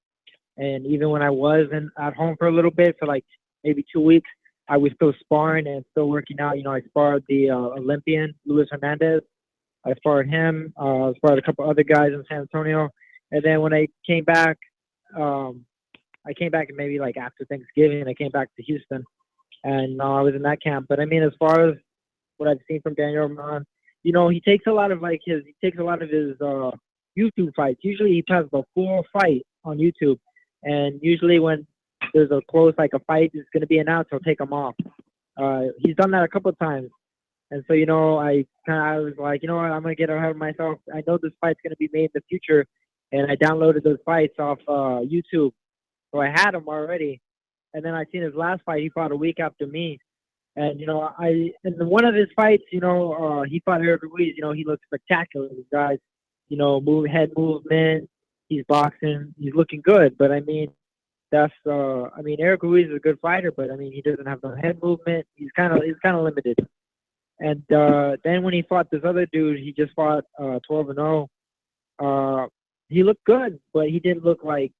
And even when I was at home for a little bit, for like maybe 2 weeks, I was still sparring and still working out. You know, I sparred the Olympian, Luis Hernandez. I sparred him. I sparred a couple other guys in San Antonio. And then when I came back, maybe like after Thanksgiving. I came back to Houston, and I was in that camp. But I mean, as far as what I've seen from Daniel Roman, you know, he takes a lot of his YouTube fights. Usually he has the full fight on YouTube, and usually when there's a close, like a fight is going to be announced, he'll take them off. He's done that a couple of times, And so, I was like, you know what, I'm gonna get ahead of myself. I know this fight's gonna be made in the future, and I downloaded those fights off YouTube, so I had them already. And then I seen his last fight. He fought a week after me, and in one of his fights, he fought Errol Ruiz. He looked spectacular. This guy's, head movement. He's boxing. He's looking good. But I mean, Eric Ruiz is a good fighter, but I mean, he doesn't have the head movement. He's kind of limited. And then when he fought this other dude, he just fought 12-0. He looked good, but he didn't look like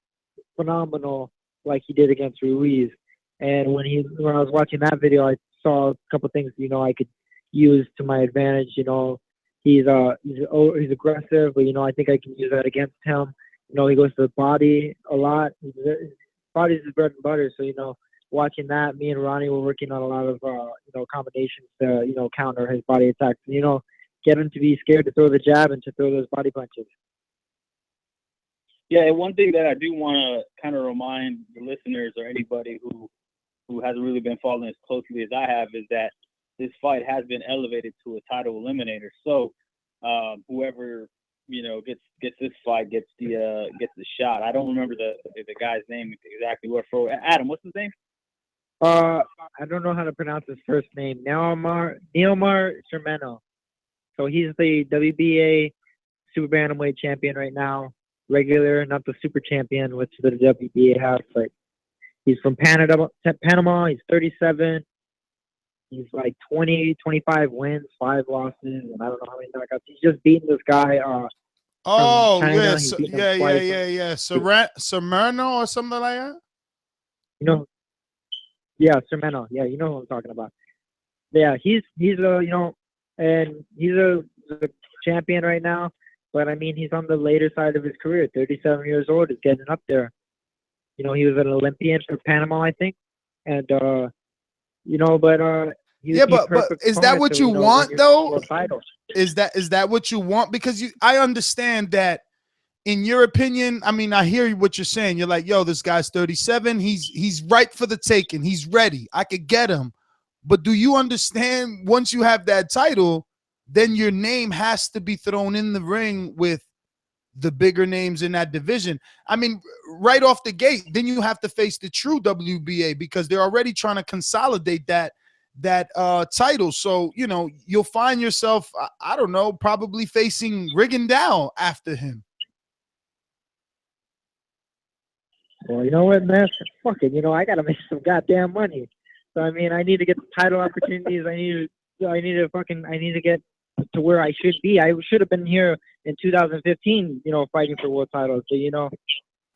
phenomenal like he did against Ruiz. And when I was watching that video, I saw a couple things I could use to my advantage. He's aggressive, but I think I can use that against him. He goes to the body a lot. His body's his bread and butter. So watching that, me and Ronnie were working on a lot of combinations to counter his body attacks. Get him to be scared to throw the jab and to throw those body punches. Yeah, and one thing that I do want to kind of remind the listeners or anybody who hasn't really been following as closely as I have is that this fight has been elevated to a title eliminator. So whoever gets this fight gets the shot. I don't remember the guy's name exactly. Adam, what's his name? I don't know how to pronounce his first name. Neomar Shermano. So he's the WBA super bantamweight champion right now. Regular, not the super champion, which the WBA has. But he's from Panama. He's 37. He's like 25 wins, 5 losses, and I don't know how many knockouts. He's just beaten this guy. Oh, China. Yeah. Sermano or something like that? Yeah, Sermano. Yeah, you know who I'm talking about. Yeah, he's and he's a champion right now. But I mean, he's on the later side of his career. 37 years old, is getting up there. He was an Olympian for Panama, I think, and but is that what you want though? Is that what you want? Because I understand that. In your opinion, I mean, I hear what you're saying. You're like, yo, this guy's 37. He's ripe for the taking. He's ready. I could get him. But do you understand once you have that title, then your name has to be thrown in the ring with the bigger names in that division. I mean, right off the gate, then you have to face the true WBA because they're already trying to consolidate that title. So, you'll find yourself, I don't know, probably facing Rigondeaux after him. Well, you know what, man? Fuck it. I got to make some goddamn money. So, I mean, I need to get the title opportunities. I need to get to where I should be. I should have been here in 2015, fighting for world titles. So,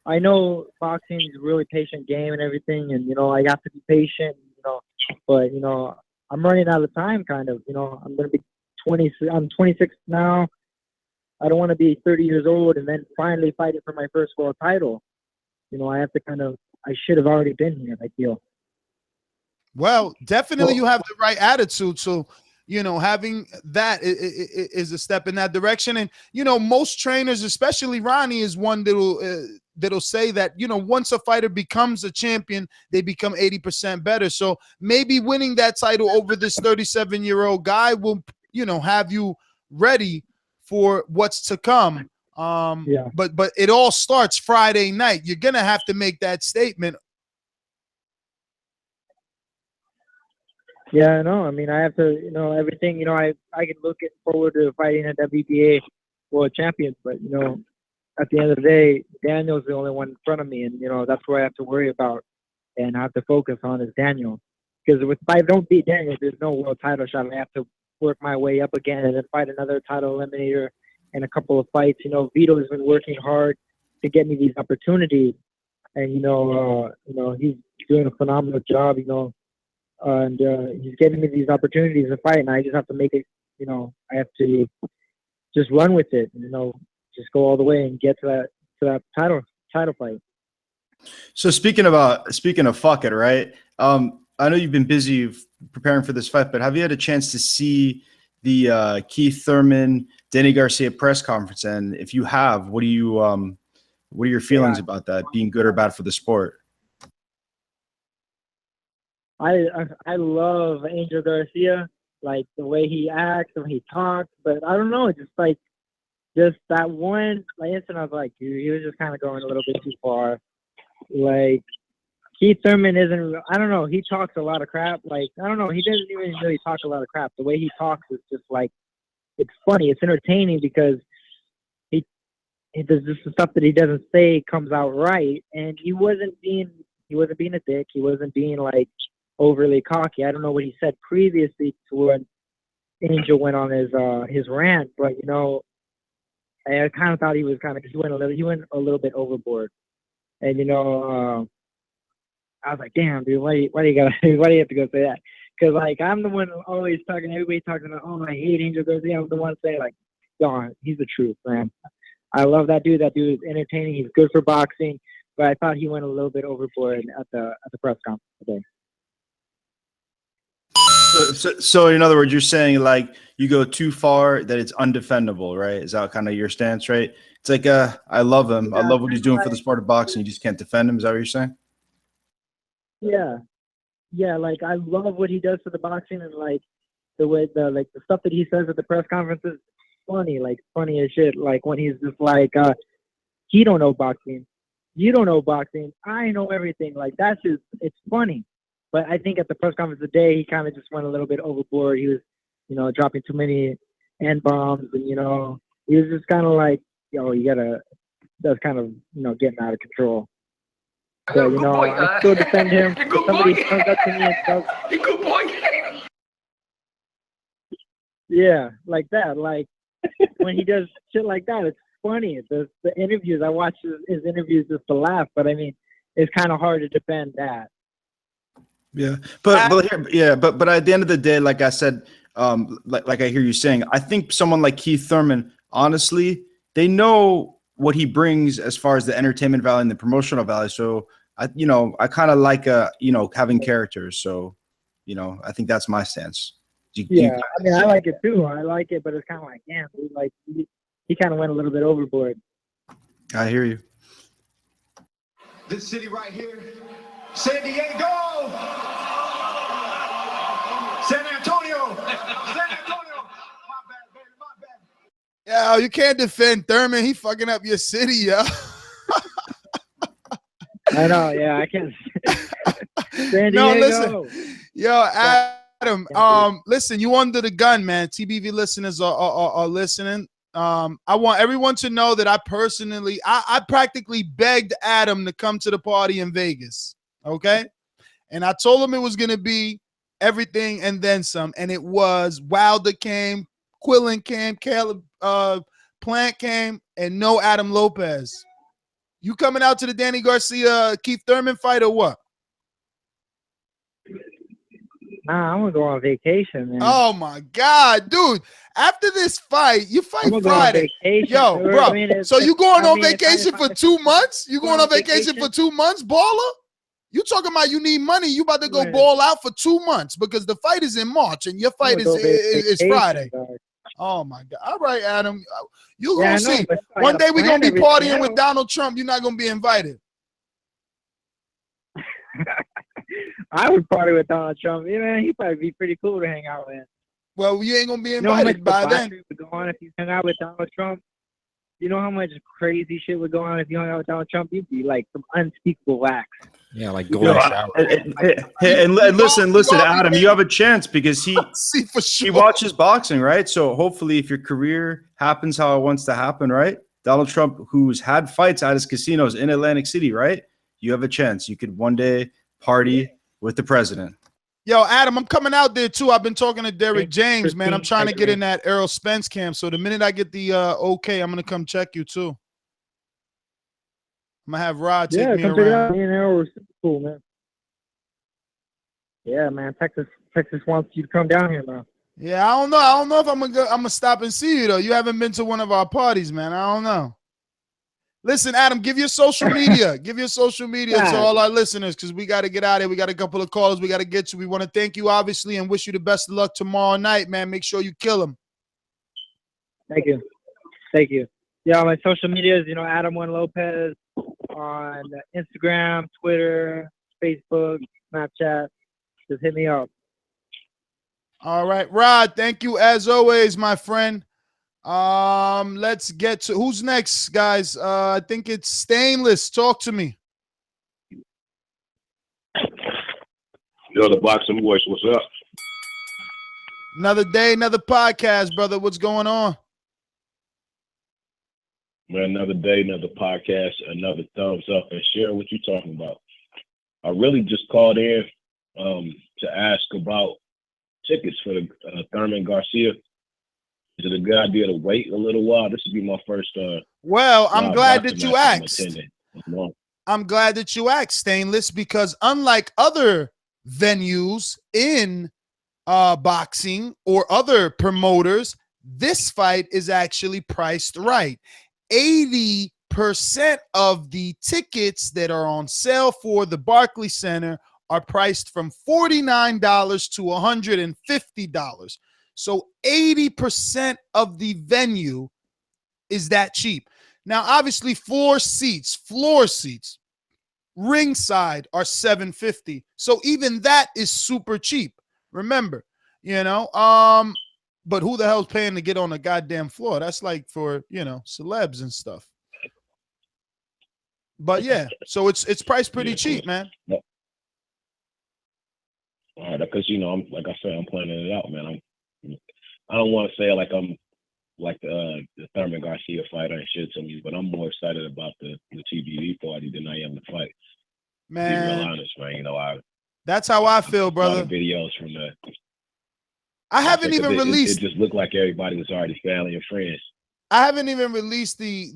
I know boxing is a really patient game and everything, and, I have to be patient, but, I'm running out of time, kind of. I'm going to be 20. I'm 26 now. I don't want to be 30 years old and then finally fighting for my first world title. I have to I should have already been here, I feel. Well, definitely you have the right attitude. So, having that is a step in that direction. And, most trainers, especially Ronnie, is one that'll say that, once a fighter becomes a champion, they become 80% better. So maybe winning that title over this 37-year-old guy will, have you ready for what's to come. But it all starts Friday night. You're going to have to make that statement. Yeah, no, I mean, I have to, everything, I can look forward to fighting a WBA world champion, but, at the end of the day, Daniel's the only one in front of me, and, that's what I have to worry about and I have to focus on is Daniel. Because if I don't beat Daniel, there's no world title shot. I have to work my way up again and then fight another title eliminator in a couple of fights. Vito has been working hard to get me these opportunities, and he's doing a phenomenal job. And he's getting me these opportunities to fight, and I just have to make it. I have to just run with it. Just go all the way and get to that title fight. So speaking of fuck it, right? I know you've been busy preparing for this fight, but have you had a chance to see the Keith Thurman, Danny Garcia press conference? And if you have, what are your feelings about that, being good or bad for the sport? I love Angel Garcia, like the way he acts and he talks. But I don't know, just that one instant, I was like, dude, he was just kind of going a little bit too far. Like, Keith Thurman isn't, I don't know, he talks a lot of crap. Like, I don't know, he doesn't even really talk a lot of crap. The way he talks is just like, it's funny, it's entertaining because there's just the stuff that he doesn't say comes out right. And he wasn't being a dick. He wasn't being like overly cocky. I don't know what he said previously to when Angel went on his rant, but you know, I kind of thought he went a little bit overboard. And you know, I was like, damn, dude, why do you have to go say that? Because like I'm the one always talking, everybody talking about, oh, I hate Angel Garcia. I'm the one saying like, darn, he's the truth, man. I love that dude. That dude is entertaining. He's good for boxing, but I thought he went a little bit overboard at the press conference today. So in other words, you're saying like you go too far that it's undefendable, right? Is that kind of your stance, right? It's like I love him. I love what he's doing for the sport of boxing. You just can't defend him. Is that what you're saying? Yeah. Like I love what he does for the boxing, and like the way the stuff that he says at the press conferences. Funny as shit. Like when he's just like, he don't know boxing, you don't know boxing, I know everything. Like that's just, it's funny. But I think at the press conference today, he kind of just went a little bit overboard. He was, you know, dropping too many N-bombs, and you know, he was just kind of like, yo, that's kind of, you know, getting out of control. So you know, I still defend him. If somebody comes up to me and says, good boy. Yeah, like that. Like when he does shit like that, it's funny. The interviews, I watch his interviews just to laugh, but I mean, it's kind of hard to defend that. Yeah, but at the end of the day, like I said, like I hear you saying, I think someone like Keith Thurman, honestly, they know what he brings as far as the entertainment value and the promotional value. So I kind of like having characters. So, you know, I think that's my stance. I mean, I like it too. I like it, but it's kind of like, damn, dude, like he kind of went a little bit overboard. I hear you. This city right here, San Diego, San Antonio. My bad, baby, my bad. Yo, you can't defend Thurman. He fucking up your city, yo. I know, yeah, I can't. San Diego. No, listen, yo, Adam, listen, you under the gun, man. TBV listeners are listening. I want everyone to know that I personally, I practically begged Adam to come to the party in Vegas, okay? And I told him it was going to be everything and then some, and it was. Wilder came, Quillen came, Caleb Plant came, and no Adam Lopez. You coming out to the Danny Garcia, Keith Thurman fight or what? Nah, I'm gonna go on vacation, man. Oh my God, dude! After this fight, you fight Friday. Yo, bro. I mean, so you going on vacation for 2 months? You going on vacation for 2 months, baller? You talking about you need money? You about to go ball out for 2 months because the fight is in March and your fight is Friday. Oh my God! All right, Adam, you gonna see. One day we're gonna be partying with Donald Trump. You're not gonna be invited. I would party with Donald Trump. You know, he'd probably be pretty cool to hang out with. Well, you ain't gonna be invited by then. Would go on if you hung out with Donald Trump. You know how much crazy shit would go on if you hung out with Donald Trump? You'd be like some unspeakable acts. Yeah, like golden shower. And listen, Adam, you have a chance because he watches boxing, right? So hopefully, if your career happens how it wants to happen, right? Donald Trump, who's had fights at his casinos in Atlantic City, right? You have a chance. You could one day party with the president. Yo, Adam, I'm coming out there too. I've been talking to Derek James, man. I'm trying to get in that Errol Spence camp. So the minute I get the okay, I'm gonna come check you too. I'm gonna have Rod take me around. Me and Errol were super cool, man. Yeah, man. Texas wants you to come down here, man. Yeah, I don't know if I'm gonna stop and see you though. You haven't been to one of our parties, man. I don't know. Listen, Adam, give your social media. Give your social media to all our listeners because we got to get out of here. We got a couple of callers we got to get to. We want to thank you, obviously, and wish you the best of luck tomorrow night, man. Make sure you kill him. Thank you. Thank you. Yeah, my social media is, Adam Juan Lopez on Instagram, Twitter, Facebook, Snapchat. Just hit me up. All right, Rod. Thank you as always, my friend. Let's get to who's next, guys. I think it's Stainless. Talk to me. Yo, the Boxing Voice, what's up? Another day, another podcast, brother. What's going on? Man, another day, another podcast, another thumbs up, and share what you're talking about. I really just called in to ask about tickets for the Thurman Garcia. Is it a good idea to wait a little while? This would be my first. Well, I'm glad that you asked. Attending. I'm glad that you asked, Stainless, because unlike other venues in boxing or other promoters, this fight is actually priced right. 80% of the tickets that are on sale for the Barclays Center are priced from $49 to $150. So 80% of the venue is that cheap. Now, obviously, floor seats, ringside are $750. So even that is super cheap. Remember, but who the hell's paying to get on a goddamn floor? That's like for, celebs and stuff. But yeah, so it's priced pretty cheap, man. All right, because I'm like I said, I'm planning it out, man. I don't want to say like I'm like the Thurman Garcia fighter and shit to me, but I'm more excited about the TBV party than I am the fight. Man, to be real honest, man. That's how I feel, brother. Videos from the. I haven't even released. It just looked like everybody was already family and friends. I haven't even released the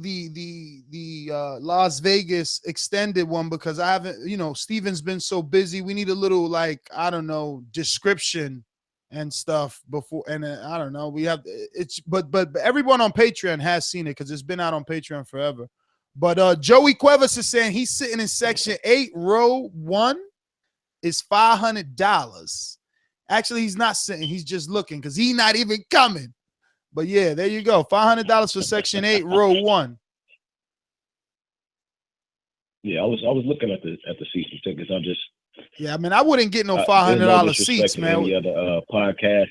Las Vegas extended one because I haven't. Steven's been so busy. We need a little description and stuff before. And I don't know. We have but everyone on Patreon has seen it because it's been out on Patreon forever. But Joey Cuevas is saying he's sitting in section 8, row 1 is $500. Actually, he's not sitting. He's just looking because he's not even coming. But yeah, there you go. $500 for section 8, row 1. Yeah, I was looking at the seats and tickets. I wouldn't get no $500 seats, man. Any other podcast.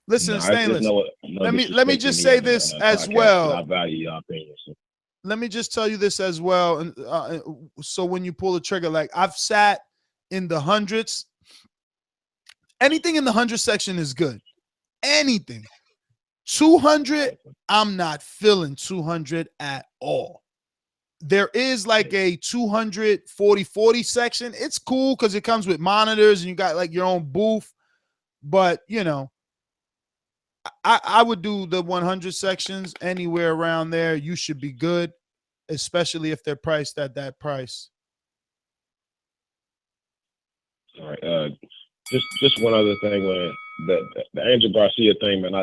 Listen, Stainless. Let me just say this as well. I value your opinion. So. Let me just tell you this as well. And so when you pull the trigger, like I've sat in the hundreds. Anything in the 100 section is good. Anything. 200, I'm not feeling 200 at all. There is like a 200 40 section. It's cool because it comes with monitors and you got like your own booth. But I would do the 100 sections anywhere around there. You should be good, especially if they're priced at that price. All right. Just one other thing, man. The Angel Garcia thing, man.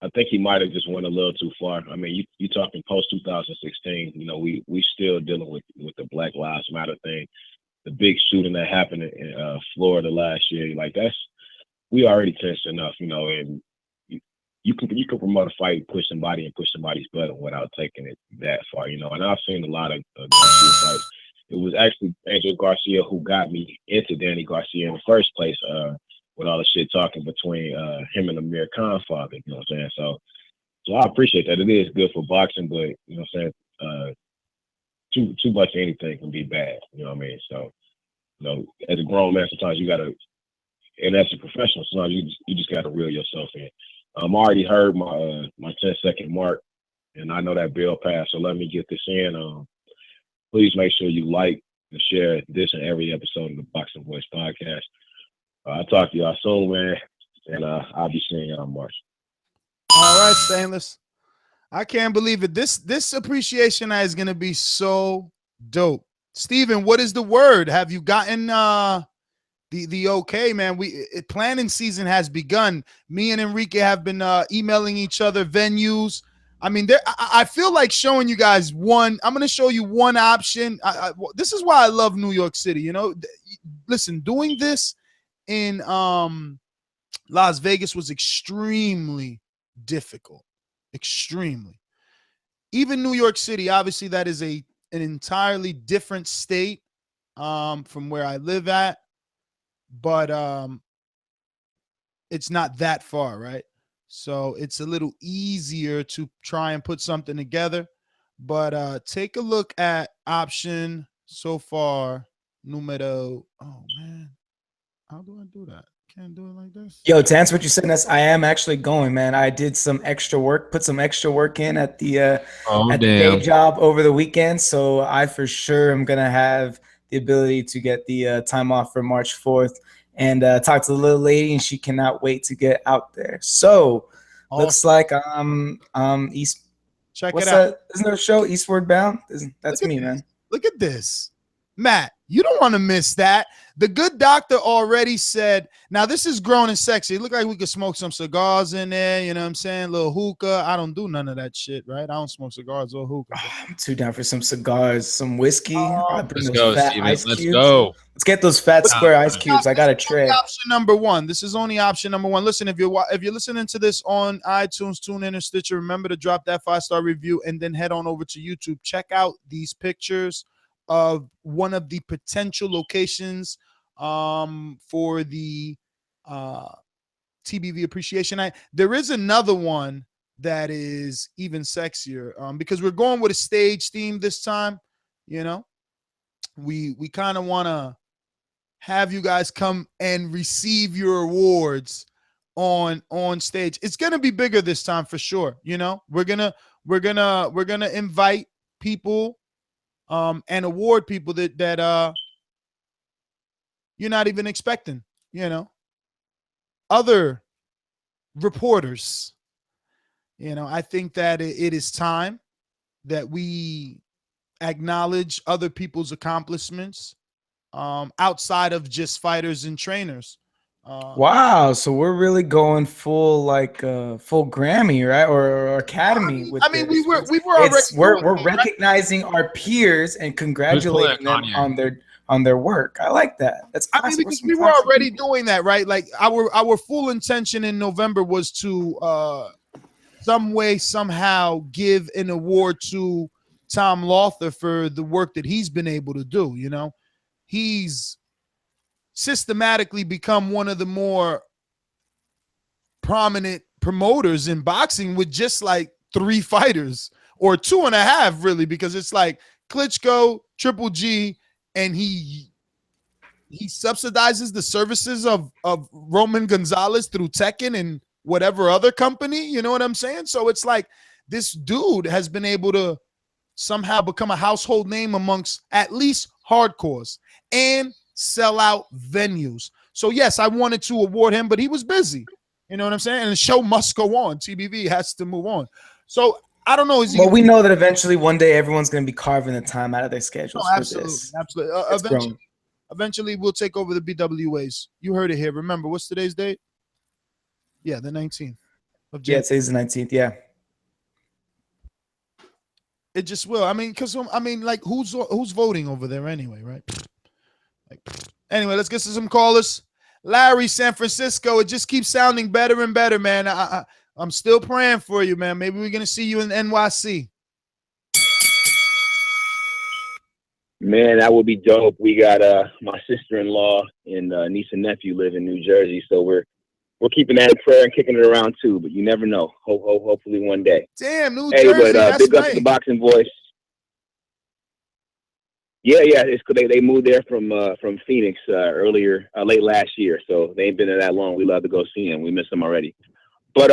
I think he might have just went a little too far. I mean, you talking post 2016. We still dealing with the Black Lives Matter thing, the big shooting that happened in Florida last year. Like we already tense enough, and you can promote a fight, push somebody and push somebody's button without taking it that far, And I've seen a lot of Garcia fights. It was actually Angel Garcia who got me into Danny Garcia in the first place, with all the shit talking between him and Amir Khan father, you know what I'm saying? So I appreciate that. It is good for boxing, but you know what I'm saying, too much of anything can be bad, you know what I mean? So, as a grown man, sometimes you gotta, and as a professional, sometimes you just gotta reel yourself in. I already heard my 10-second mark, and I know that bill passed, so let me get this in. Please make sure you like and share this and every episode of the Boxing Voice podcast. I'll talk to y'all soon, man, and I'll be seeing y'all in March. All right, Stainless. I can't believe it. This appreciation night is going to be so dope. Steven, what is the word? Have you gotten the okay, man? Planning season has begun. Me and Enrique have been emailing each other venues. I mean, I feel like showing you guys one. I'm going to show you one option. This is why I love New York City. Listen, doing this in Las Vegas was extremely difficult. Extremely. Even New York City, obviously, that is an entirely different state from where I live at. But it's not that far, right? So it's a little easier to try and put something together. But take a look at option so far numero. Oh man, how do I do that? Can't do it like this. Yo, to answer what you said, Ness, I am actually going, man. I did some extra work, put some extra work in at the day job over the weekend, so I for sure am gonna have the ability to get the time off for March 4th and talk to the little lady, and she cannot wait to get out there. So looks like East. Check What's it out. that? Isn't there a show Eastward Bound? That's me, man. Look at this. Matt, you don't want to miss that. The good doctor already said, now this is grown and sexy. It looked like we could smoke some cigars in there. You know what I'm saying? A little hookah. I don't do none of that shit, right? I don't smoke cigars or hookah. I'm too down for some cigars, some whiskey. Let's go, Steven. Let's cubes. go. Let's get those fat square ice cubes. I got a tray. Option number one. This is only option number one. Listen, if you're listening to this on iTunes, TuneIn, or Stitcher, remember to drop that 5-star review and then head on over to YouTube. Check out these pictures of one of the potential locations for the TBV appreciation night. There is another one that is even sexier because we're going with a stage theme this time. You know, we kind of want to have you guys come and receive your awards on stage. It's gonna be bigger this time for sure. You know, we're gonna invite people and award people that you're not even expecting, you know, other reporters. You know, I think that it is time that we acknowledge other people's accomplishments outside of just fighters and trainers. Wow, so we're really going full full Grammy, right, or Academy? With we were already we're recognizing our peers and congratulating them on their work. I like that. That's classic. I mean, because we were already doing that, right? Like our full intention in November was to some way somehow give an award to Tom Lothar for the work that he's been able to do. You know, he's systematically become one of the more prominent promoters in boxing with just like 3 fighters or 2.5 really, because it's like Klitschko, Triple G, and he subsidizes the services of Roman Gonzalez through Tekken and whatever other company, you know what I'm saying? So it's like this dude has been able to somehow become a household name amongst at least hardcores and sell out venues. So yes, I wanted to award him, but he was busy. You know what I'm saying? And the show must go on. TBV has to move on. So I don't know. Well, we know that eventually one day everyone's going to be carving the time out of their schedules for absolutely, this. Absolutely. Eventually we'll take over the BWAs. You heard it here. Remember, what's today's date? Yeah, the 19th of January. Yeah, today's the 19th. Yeah. It just will. I mean, because like who's voting over there anyway, right? Anyway, let's get to some callers. Larry, San Francisco. It just keeps sounding better and better, man. I'm still praying for you, man. Maybe we're gonna see you in NYC. Man, that would be dope. We got my sister-in-law and niece and nephew live in New Jersey, so we're keeping that in prayer and kicking it around too. But you never know. Hopefully one day. Damn, New Jersey. But that's big up to the Boxing Voice. Yeah, it's because they moved there from Phoenix late last year, so they ain't been there that long. We love to go see them. We miss them already. But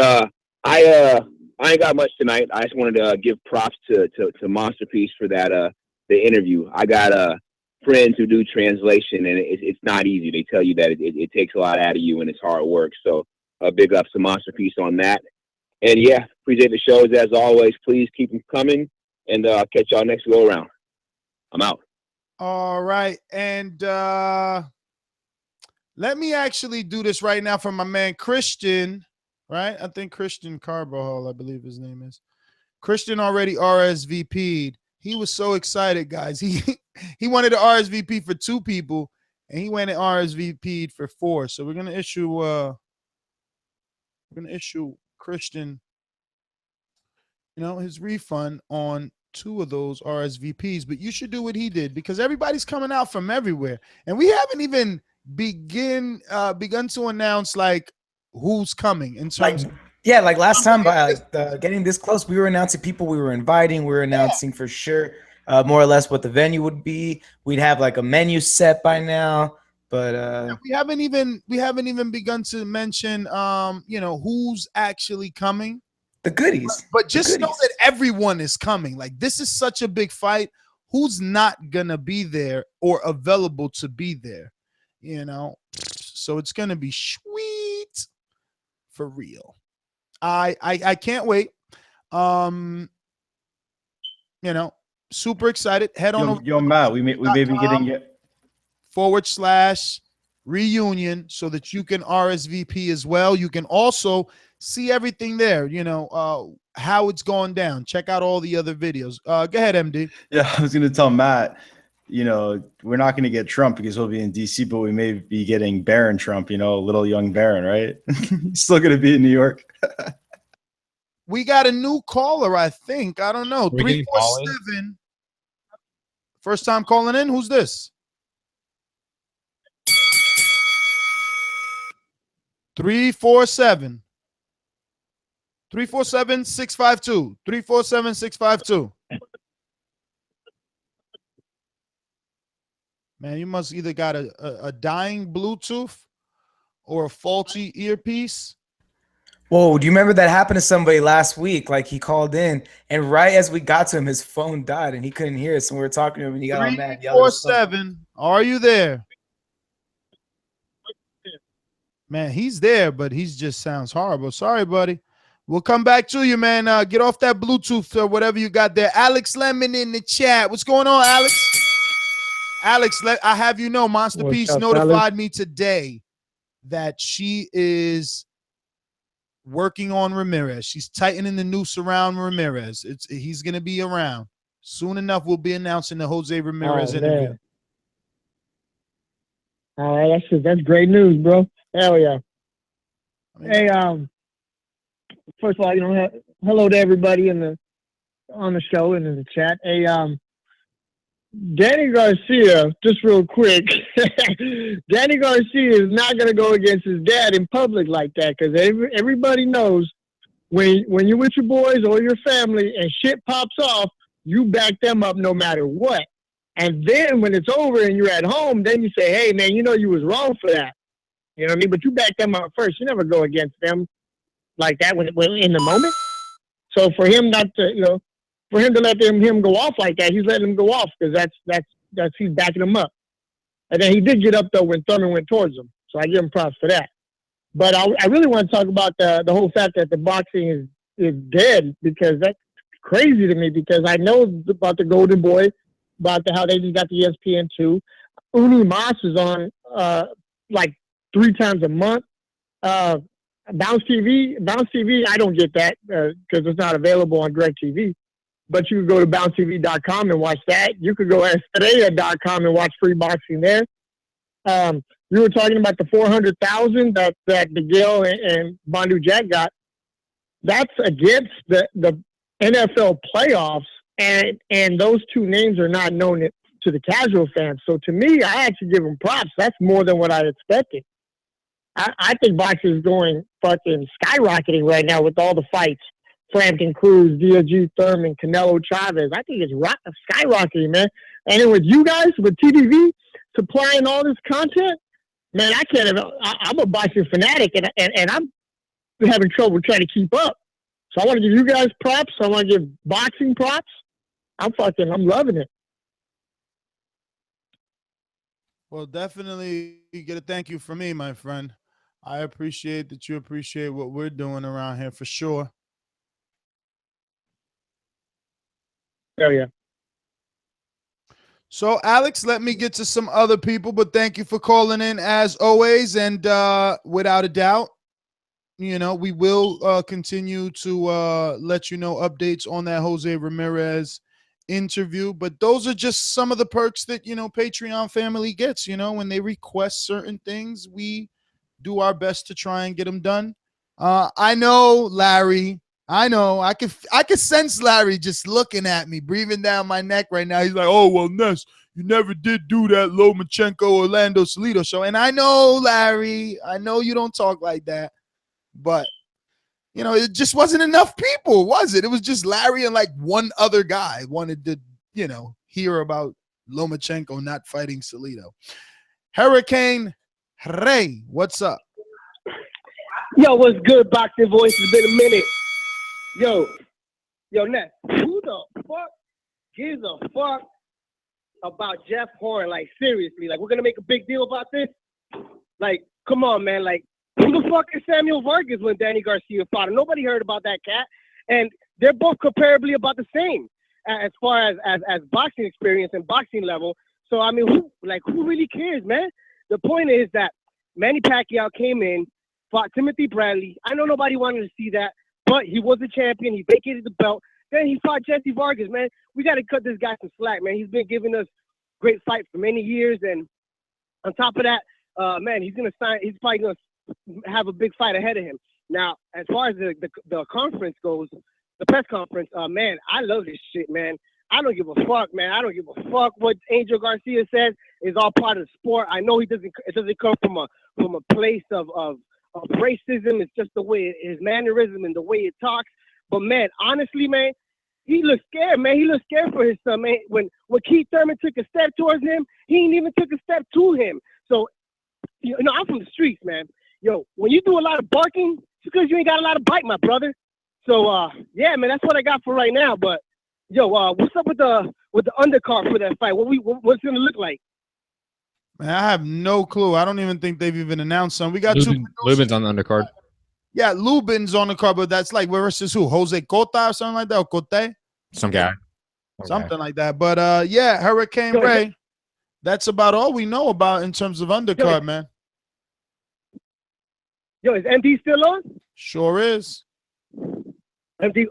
I ain't got much tonight. I just wanted to give props to Monsterpiece for that the interview. I got friends who do translation, and it's not easy. They tell you that it takes a lot out of you and it's hard work. So big ups to Monsterpiece on that. And yeah, appreciate the shows as always. Please keep them coming, and I'll catch y'all next go around. I'm out. All right, and let me actually do this right now for my man Christian. Right, I think Christian Carbajal, I believe his name is. Christian already RSVP'd. He was so excited, guys. He wanted to RSVP for 2 people, and he went and RSVP'd for 4. So we're gonna issue Christian, his refund on 2 of those RSVPs. But you should do what he did, because everybody's coming out from everywhere, and we haven't even begun to announce like who's coming in terms of. Yeah, like last time, by getting this close, we were announcing people we were inviting. We were announcing for sure, more or less what the venue would be. We'd have like a menu set by now, but we haven't even begun to mention, who's actually coming. The goodies. But just know that everyone is coming. Like, this is such a big fight. Who's not gonna be there or available to be there? So it's gonna be sweet for real. I can't wait. Super excited. Head on over. Yo, Matt, we may be getting it /reunion so that you can RSVP as well. You can also see everything there, how it's going down. Check out all the other videos. Go ahead, MD. Yeah, I was going to tell Matt, we're not going to get Trump because he'll be in DC, but we may be getting Barron Trump, little young Barron, right? He's still going to be in New York. We got a new caller, I think. I don't know. 347. First time calling in. Who's this? 347. 347-652. 347-652. Man, you must either got a dying Bluetooth or a faulty earpiece. Whoa, do you remember that happened to somebody last week? Like, he called in, and right as we got to him, his phone died, and he couldn't hear us, and we were talking to him, and he got all mad. 347, are you there? Man, he's there, but he just sounds horrible. Sorry, buddy. We'll come back to you, man. Get off that Bluetooth or whatever you got there. Alex Lemon in the chat. What's going on, Alex? Alex, I have you know, Monster Peace notified me today that she is working on Ramirez. She's tightening the noose around Ramirez. He's going to be around. Soon enough, we'll be announcing the Jose Ramirez interview. All right, that's great news, bro. Hell yeah. Hey, first of all, hello to everybody on the show and in the chat. Hey, Danny Garcia, just real quick. Danny Garcia is not going to go against his dad in public like that, because everybody knows when you're with your boys or your family and shit pops off, you back them up no matter what. And then when it's over and you're at home, then you say, hey, man, you was wrong for that. You know what I mean? But you back them up first. You never go against them like that when in the moment. So for him not to, for him to let him go off like that, he's letting him go off because that's he's backing him up. And then he did get up though when Thurman went towards him, so I give him props for that. But I really want to talk about the whole fact that the boxing is dead, because that's crazy to me, because I know about the Golden Boy, about how they just got the ESPN2. Uni Mas is on like 3 times a month. Bounce TV, I don't get that because it's not available on DirecTV. But you can go to bouncetv.com and watch that. You could go Estrella.com and watch free boxing there. You were talking about the 400,000 that DeGale and Badou Jack got. That's against the NFL playoffs, and those two names are not known to the casual fans. So to me, I actually give them props. That's more than what I expected. I think boxing is going fucking skyrocketing right now with all the fights. Frampton Cruz, DLG Thurman, Canelo Chavez. I think it's skyrocketing, man. And then with you guys, with TDV supplying all this content, man, I can't even. I'm a boxing fanatic, and I'm having trouble trying to keep up. So I want to give you guys props. I want to give boxing props. I'm loving it. Well, definitely you get a thank you from me, my friend. I appreciate that you appreciate what we're doing around here for sure. Oh, yeah. So, Alex, let me get to some other people, but thank you for calling in as always. And without a doubt, we will continue to let you know updates on that Jose Ramirez interview. But those are just some of the perks that, Patreon family gets. When they request certain things, we do our best to try and get them done. I know, Larry. I know. I could sense Larry just looking at me, breathing down my neck right now. He's like, oh, well, Ness, you never did do that Lomachenko Orlando Salido show. And I know, Larry, I know you don't talk like that. but you know, it just wasn't enough people, was it? It was just Larry and like one other guy wanted to, you know, hear about Lomachenko not fighting Salido. Hurricane Ray, what's up? Yo, what's good, Boxing Voice? It's been a minute. Yo, Ness, who the fuck gives a fuck about Jeff Hearn? Like, seriously, like, we're gonna make a big deal about this? Like, come on, man. Like, who the fuck is Samuel Vargas when Danny Garcia fought him? Nobody heard about that cat. And they're both comparably about the same as far as boxing experience and boxing level. So, I mean, who really cares, man? The point is that Manny Pacquiao came in, fought Timothy Bradley. I know nobody wanted to see that, but he was a champion. He vacated the belt. Then he fought Jesse Vargas, man. We got to cut this guy some slack, man. He's been giving us great fights for many years. And on top of that, man, he's probably going to have a big fight ahead of him. Now, as far as the conference goes, the press conference, man, I love this shit, man. I don't give a fuck, man. I don't give a fuck what Angel Garcia says is all part of the sport. I know it doesn't come from a place of racism. It's just the way his mannerism and the way it talks. But man, honestly, man, he looks scared, man. He looks scared for his son, man. When Keith Thurman took a step towards him, he ain't even took a step to him. So, you know, I'm from the streets, man. Yo, when you do a lot of barking, it's because you ain't got a lot of bite, my brother. So, yeah, man, that's what I got for right now. But, yo, what's up with the undercard for that fight? What's it gonna look like? Man, I have no clue. I don't even think they've even announced some. We got Lubin's on the undercard. Yeah, Lubin's on the card, but that's like versus who? Jose Cota or something like that, or Cote? Some guy. Something like that. But yeah, Hurricane Ray. That's about all we know about in terms of undercard, man. Yo, is MD still on? Sure is. MD.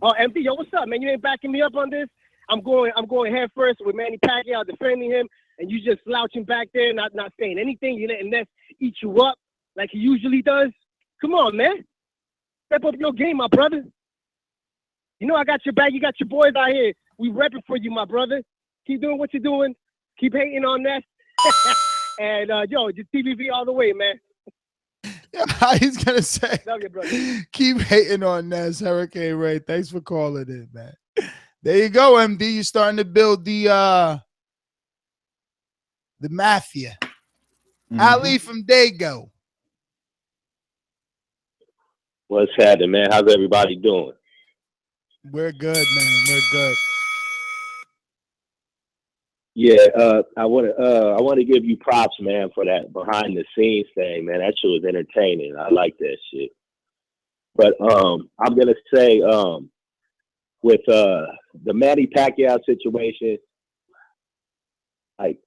Oh, MD, yo, what's up, man? You ain't backing me up on this? I'm going head first with Manny Pacquiao defending him, and you just slouching back there, not saying anything. You letting Ness eat you up like he usually does. Come on, man. Step up your game, my brother. You know I got your back. You got your boys out here. We repping for you, my brother. Keep doing what you're doing. Keep hating on Ness. And, yo, just TVV all the way, man. Yeah, he's going to say, love you, brother. Keep hating on Ness, Hurricane Ray. Thanks for calling in, man. There you go, MD. You're starting to build the mafia. Ali from Dago. What's happening, man? How's everybody doing? We're good, man. We're good. Yeah, I want to give you props, man, for that behind the scenes thing, man. That shit was entertaining. I like that shit. But I'm gonna say with the Manny Pacquiao situation, like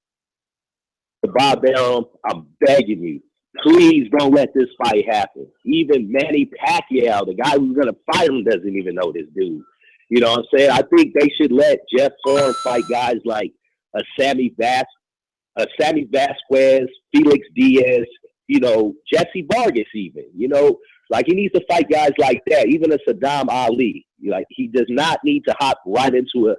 the Bob Arum, I'm begging you, please don't let this fight happen. Even Manny Pacquiao, the guy who's gonna fight him, doesn't even know this dude. You know what I'm saying? I think they should let Jeff Hearn fight guys like a Sammy Vasquez, Felix Diaz, you know, Jesse Vargas even, you know, like he needs to fight guys like that, even a Saddam Ali. Like he does not need to hop right into a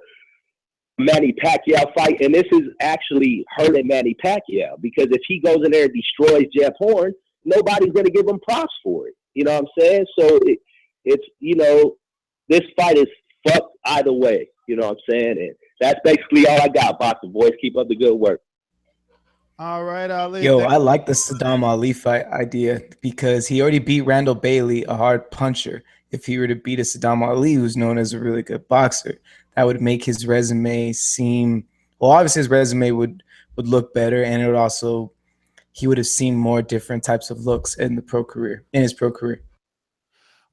Manny Pacquiao fight. And this is actually hurting Manny Pacquiao because if he goes in there and destroys Jeff Hearn, nobody's going to give him props for it. You know what I'm saying? So it's, you know, this fight is fucked either way. You know what I'm saying? And that's basically all I got, Boxing Voice. Keep up the good work. All right, Ali. Yo, I like the Saddam Ali fight idea because he already beat Randall Bailey, a hard puncher. If he were to beat a Saddam Ali, who's known as a really good boxer, that would make his resume seem, well, obviously his resume would look better, and it would also, he would have seen more different types of looks in his pro career.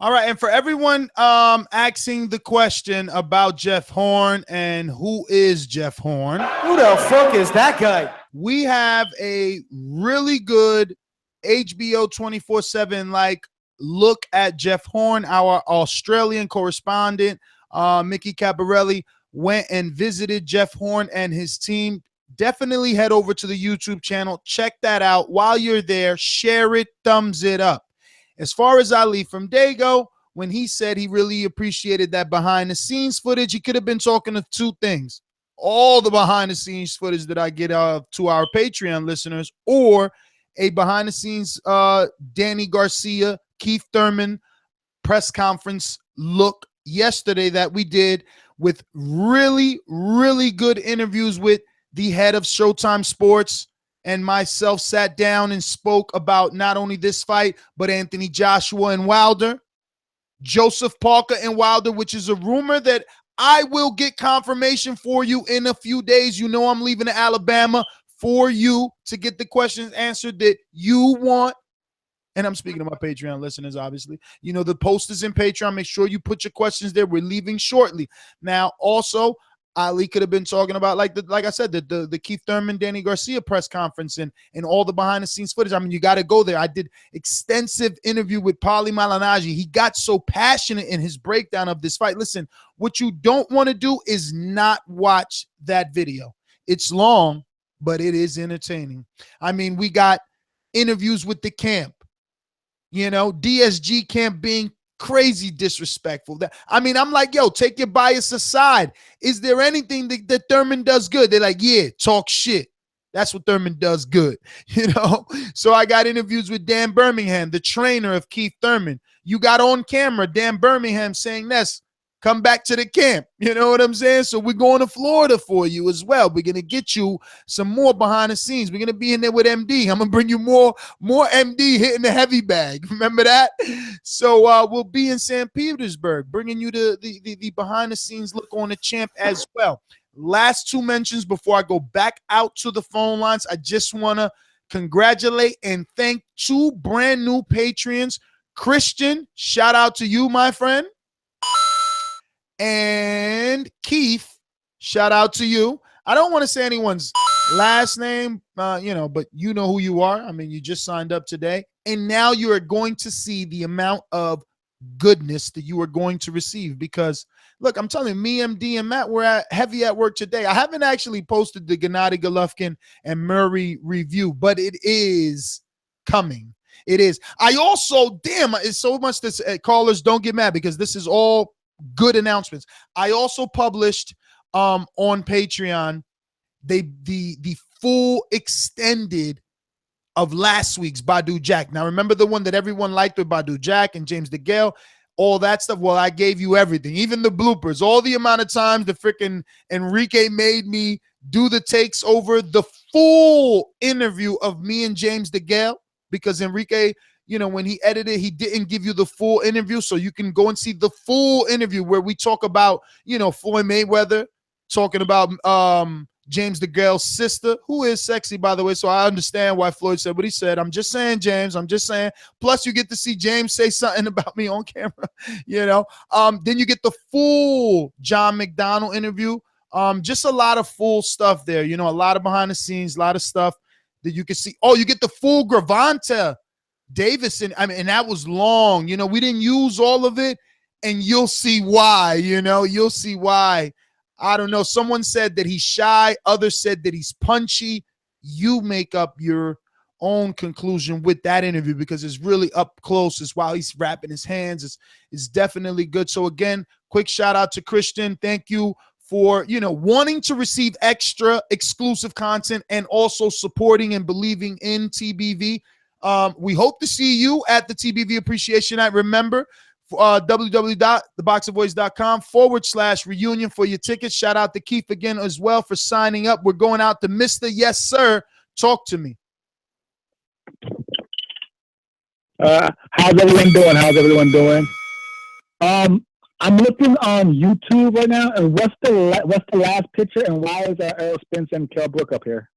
All right, and for everyone asking the question about Jeff Hearn and who is Jeff Hearn? Who the fuck is that guy? We have a really good HBO 24/7 like look at Jeff Hearn. Our Australian correspondent, Mickey Cabarelli, went and visited Jeff Hearn and his team. Definitely head over to the YouTube channel. Check that out. While you're there, share it, thumbs it up. As far as Ali from Dago, when he said he really appreciated that behind-the-scenes footage, he could have been talking of two things. All the behind-the-scenes footage that I get to our Patreon listeners, or a behind-the-scenes Danny Garcia, Keith Thurman press conference look yesterday that we did with really, really good interviews with the head of Showtime Sports and myself. Sat down and spoke about not only this fight, but Anthony Joshua and Wilder, Joseph Parker and Wilder, which is a rumor that I will get confirmation for you in a few days. You know I'm leaving to Alabama for you to get the questions answered that you want. And I'm speaking to my Patreon listeners, obviously. You know, the post is in Patreon. Make sure you put your questions there. We're leaving shortly. Now, also, Ali could have been talking about, like I said, the Keith Thurman, Danny Garcia press conference and all the behind-the-scenes footage. I mean, you got to go there. I did extensive interview with Paulie Malignaggi. He got so passionate in his breakdown of this fight. Listen, what you don't want to do is not watch that video. It's long, but it is entertaining. I mean, we got interviews with the camp. You know, DSG camp being crazy disrespectful. I'm like, yo, take your bias aside. Is there anything that Thurman does good? They're like, yeah, talk shit. That's what Thurman does good, you know? So I got interviews with Dan Birmingham, the trainer of Keith Thurman. You got on camera Dan Birmingham saying, Ness, come back to the camp. You know what I'm saying? So we're going to Florida for you as well. We're going to get you some more behind the scenes. We're going to be in there with MD. I'm going to bring you more MD hitting the heavy bag. Remember that? So we'll be in St. Petersburg, bringing you the behind the scenes look on the champ as well. Last two mentions before I go back out to the phone lines. I just want to congratulate and thank two brand new Patreons. Christian, shout out to you, my friend. And Keith, shout out to you. I don't want to say anyone's last name, but you know who you are. I mean, you just signed up today. And now you are going to see the amount of goodness that you are going to receive. Because, look, I'm telling you, me, MD, and Matt, we're heavy at work today. I haven't actually posted the Gennady Golovkin and Murray review, but it is coming. It is. I also, it's so much that callers don't get mad because this is all good announcements. I also published on Patreon the full extended of last week's Badou Jack. Now remember the one that everyone liked with Badou Jack and James DeGale, all that stuff. Well, I gave you everything, even the bloopers, all the amount of times the freaking Enrique made me do the takes over the full interview of me and James DeGale, because Enrique, you know, when he edited, he didn't give you the full interview. So you can go and see the full interview where we talk about, you know, Floyd Mayweather, talking about James DeGale's sister, who is sexy, by the way. So I understand why Floyd said what he said. I'm just saying, James, I'm just saying. Plus, you get to see James say something about me on camera, you know. Then you get the full John McDonnell interview. Just a lot of full stuff there, you know, a lot of behind the scenes, a lot of stuff that you can see. Oh, you get the full Gravante Davison, and that was long. You know, we didn't use all of it, and you'll see why. You know, you'll see why. I don't know. Someone said that he's shy. Others said that he's punchy. You make up your own conclusion with that interview because it's really up close. It's while he's wrapping his hands. It's definitely good. So again, quick shout out to Christian. Thank you for, you know, wanting to receive extra exclusive content and also supporting and believing in TBV. We hope to see you at the TBV Appreciation Night. Remember, www.ThaBoxingVoice.com/reunion for your tickets. Shout out to Keith again as well for signing up. We're going out to Mr. Yes, Sir. Talk to me. How's everyone doing? I'm looking on YouTube right now, and what's the last picture, and why is Errol Spence and Kell Brook up here?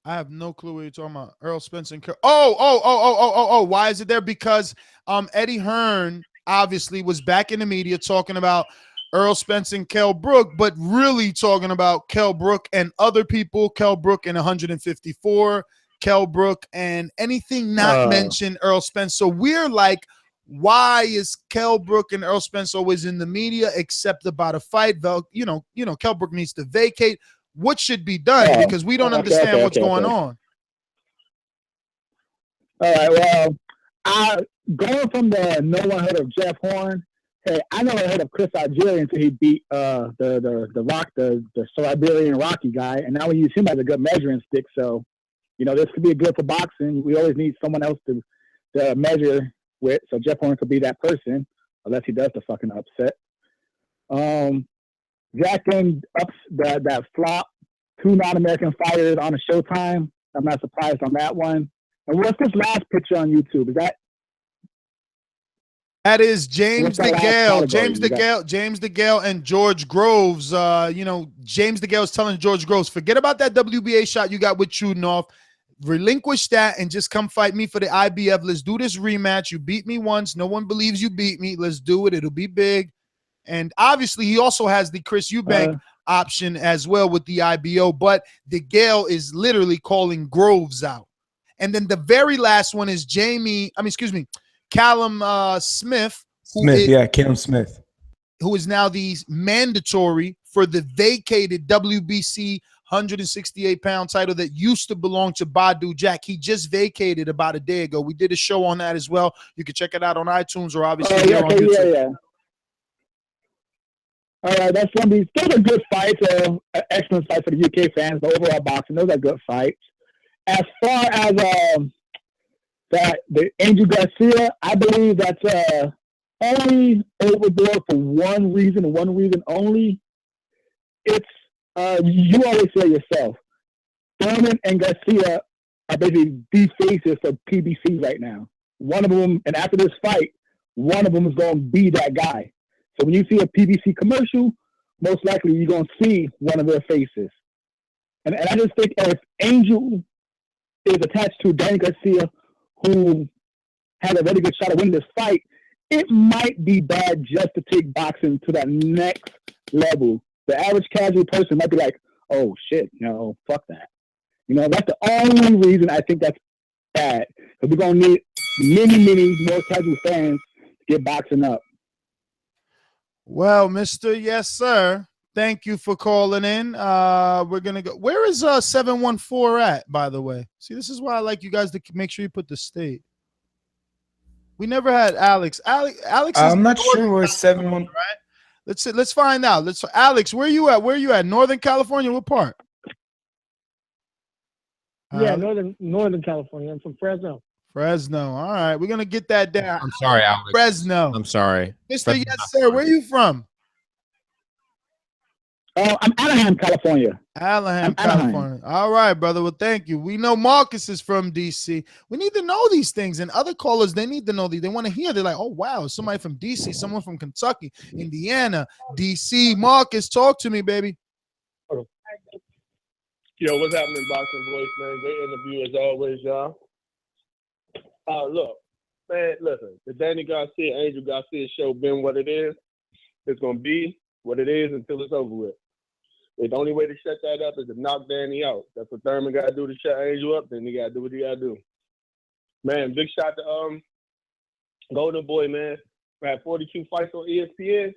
I have no clue what you're talking about. Errol Spence and Kell. Oh. Why is it there? Because Eddie Hearn obviously was back in the media talking about Errol Spence and Kell Brook, but really talking about Kell Brook and other people. Kell Brook in 154, Kell Brook and anything not mentioned Errol Spence. So we're like, why is Kell Brook and Errol Spence always in the media except about a fight? You know, Kell Brook needs to vacate. What should be done? Because we don't understand what's going on. All right, well, going from the no one heard of Jeff Hearn. Hey, I never heard of Chris Algieri until he beat the Siberian Rocky guy, and now we use him as a good measuring stick. So, you know, this could be good for boxing. We always need someone else to to measure with. So Jeff Horn could be that person, unless he does the fucking upset. Jack and that flop, 2 non-American fighters on a Showtime. I'm not surprised on that one. And what's this last picture on YouTube? Is that is James DeGale. James DeGale and George Groves. James DeGale is telling George Groves, forget about that WBA shot you got with Chudinov. Relinquish that and just come fight me for the IBF. Let's do this rematch. You beat me once. No one believes you beat me. Let's do it. It'll be big. And obviously, he also has the Chris Eubank option as well with the IBO. But DeGale is literally calling Groves out. And then the very last one is Callum Smith. Callum Smith. Who is now the mandatory for the vacated WBC 168-pound title that used to belong to Badou Jack. He just vacated about a day ago. We did a show on that as well. You can check it out on iTunes or obviously here on YouTube. Yeah. All right, that's going to be still a good fight. Excellent fight for the UK fans, but overall boxing, those are good fights. As far as the Angel Garcia, I believe that's only overboard for one reason and one reason only. It's you always say yourself, Thurman and Garcia are basically the faces of PBC right now. One of them, and after this fight, one of them is going to be that guy. So when you see a PBC commercial, most likely you're going to see one of their faces. And I just think if Angel is attached to Danny Garcia, who had a very good shot at winning this fight, it might be bad just to take boxing to that next level. The average casual person might be like, oh, shit, fuck that. That's the only reason I think that's bad. Because we're going to need many more casual fans to get boxing up. Well, Mr. Yes, sir. Thank you for calling in. We're going to go. Where is 714 at, by the way? See, this is why I like you guys to make sure you put the state. We never had Alex. Alex I'm not sure where 714 right? Let's find out. Alex, where you at? Where you at? Northern California? What part? Yeah, Northern California. I'm from Fresno. Fresno. All right. We're going to get that down. I'm sorry, Alex. Fresno. I'm sorry. Mr. Yes, sir. Where are you from? I'm Anaheim, California. California. All right, brother. Well, thank you. We know Marcus is from D.C. We need to know these things. And other callers, they need to know these. They want to hear. They're like, oh, wow, somebody from D.C., someone from Kentucky, Indiana, D.C. Marcus, talk to me, baby. Yo, what's happening, Boxing Voice, man? Great interview as always, y'all. Look, man, listen. The Danny Garcia, Angel Garcia show been what it is. It's going to be what it is until it's over with. The only way to shut that up is to knock Danny out. That's what Thurman got to do to shut Angel up. Then he got to do what he got to do. Man, big shot to Golden Boy, man. We had 42 fights on ESPN.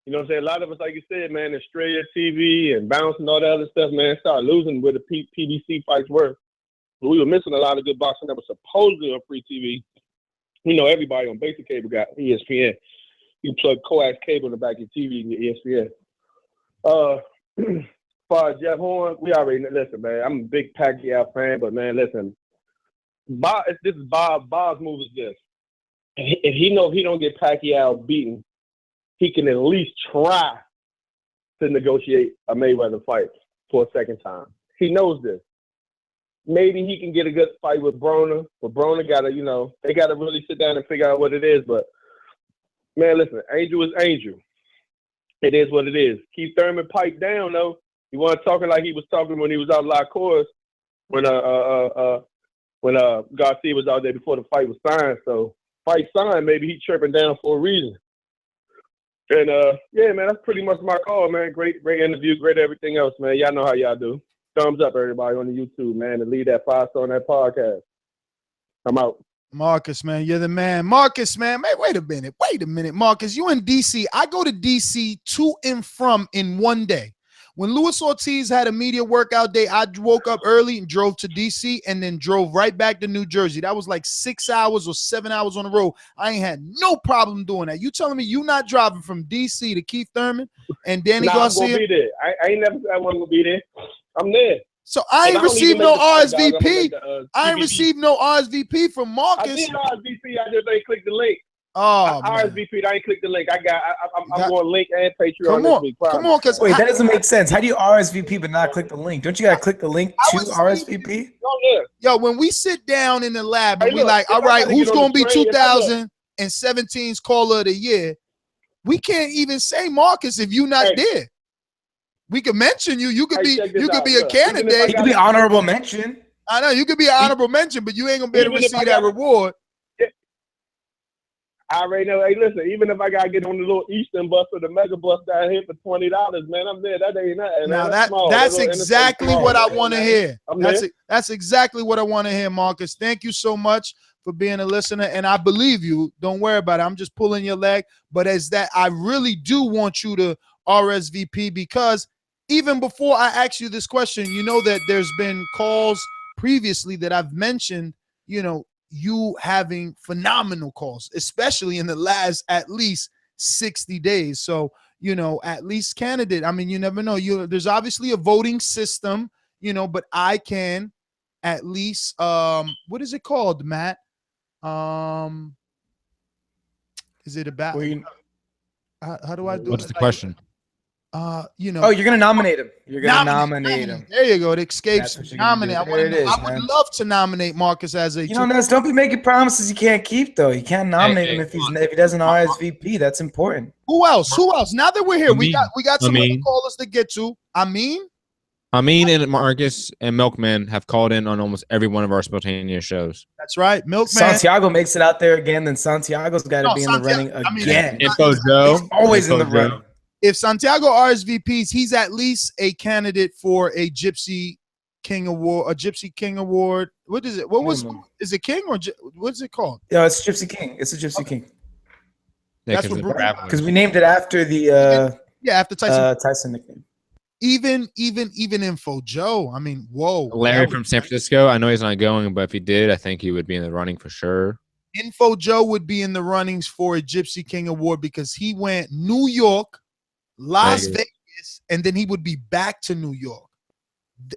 You know what I'm saying? A lot of us, like you said, man, Australia TV and Bounce and all that other stuff, man, started losing where the PBC fights were. But we were missing a lot of good boxing that was supposedly on free TV. You know, everybody on basic cable got ESPN. You plug coax cable in the back of your TV and get ESPN. As far as Jeff Horn, we already listen, man. I'm a big Pacquiao fan, but man, listen. This is Bob's move is this. If he knows he don't get Pacquiao beaten, he can at least try to negotiate a Mayweather fight for a second time. He knows this. Maybe he can get a good fight with Broner, but Broner gotta, they gotta really sit down and figure out what it is. But man, listen, Angel is Angel. It is what it is. Keith Thurman piped down though. He wasn't talking like he was talking when he was out La Course when Garcia was out there before the fight was signed. So fight signed, maybe he chirping down for a reason. And yeah, man, that's pretty much my call, man. Great interview, great everything else, man. Y'all know how y'all do. Thumbs up, everybody on the YouTube, man, and leave that 5-star on that podcast. I'm out. Marcus, man, you're the man. Marcus, man, wait a minute. Marcus, you in D.C. I go to D.C. to and from in one day. When Luis Ortiz had a media workout day, I woke up early and drove to D.C. and then drove right back to New Jersey. That was like 6 hours or 7 hours on the road. I ain't had no problem doing that. You telling me you not driving from D.C. to Keith Thurman and Danny Garcia? I'm going to be there. I ain't never said I wasn't going to be there. I'm there. So I ain't And I don't received even no make the fight, dog. I'm gonna RSVP. make the, I ain't TBV. received no RSVP from I Marcus. did RSVP. I just ain't clicked the link. Oh, I man. RSVP'd. I ain't clicked the link. I'm going link and Patreon Come this on. week. Come on, because Wait, that doesn't make sense. How do you RSVP but not click the link? Don't you gotta click the link to RSVP? Oh yeah. Yo, when we sit down in the lab and Hey, we look, like, if all I right, gotta who's get on going to the be train, if I look- 2017's caller of the year? We can't even say Marcus if you're not there. We could mention you. You could Hey, be check this you could out. be a Look, even if I candidate. You could be honorable mention. I know you could be an honorable mention, but you ain't gonna be able to Even if I receive that gotta- reward. I already know. Hey, listen, even if I gotta get on the little Eastern bus or the mega bus down here for $20, man, I'm there. That ain't nothing. Now man. Small. that's That little exactly interstate what I small, want to man. hear. I'm there. That's exactly what I want to hear, Marcus. Thank you so much for being a listener, and I believe you. Don't worry about it. I'm just pulling your leg, but as that, I really do want you to RSVP because even before I ask you this question, you know that there's been calls previously that I've mentioned. You know, you having phenomenal calls, especially in the last at least 60 days. So, you know, at least candidate. I mean, you never know. There's obviously a voting system, you know, but I can at least what is it called, Matt? Is it about how do I do What's it? the question? You know, Oh, you're gonna nominate him. You're gonna nominate him. There you go. It escapes That's what you're gonna nominate. do. There it is, I would man. love to nominate Marcus as a You know, Ness, don't be making promises you can't keep, though. You can't nominate him if he doesn't RSVP. That's important. Who else? Now that we're here, we got some other Amin. callers to get to. Amin and Marcus and Milkman have called in on almost every one of our spontaneous shows. That's right. Milkman. Santiago makes it out there again, then Santiago's got to be in the running again. Info Joe. He's always in the Info Joe. running. If Santiago RSVPs, he's at least a candidate for a Gypsy King Award, a Gypsy King Award. What is it? Is it King or what's it called? Yeah, it's Gypsy King. It's a Gypsy King. Yeah, That's what because we named it after the after Tyson. Tyson nickname. Even Info Joe. I mean, whoa. Larry from San Francisco. I know he's not going, but if he did, I think he would be in the running for sure. Info Joe would be in the runnings for a Gypsy King Award because he went New York, Las Vegas, and then he would be back to New York.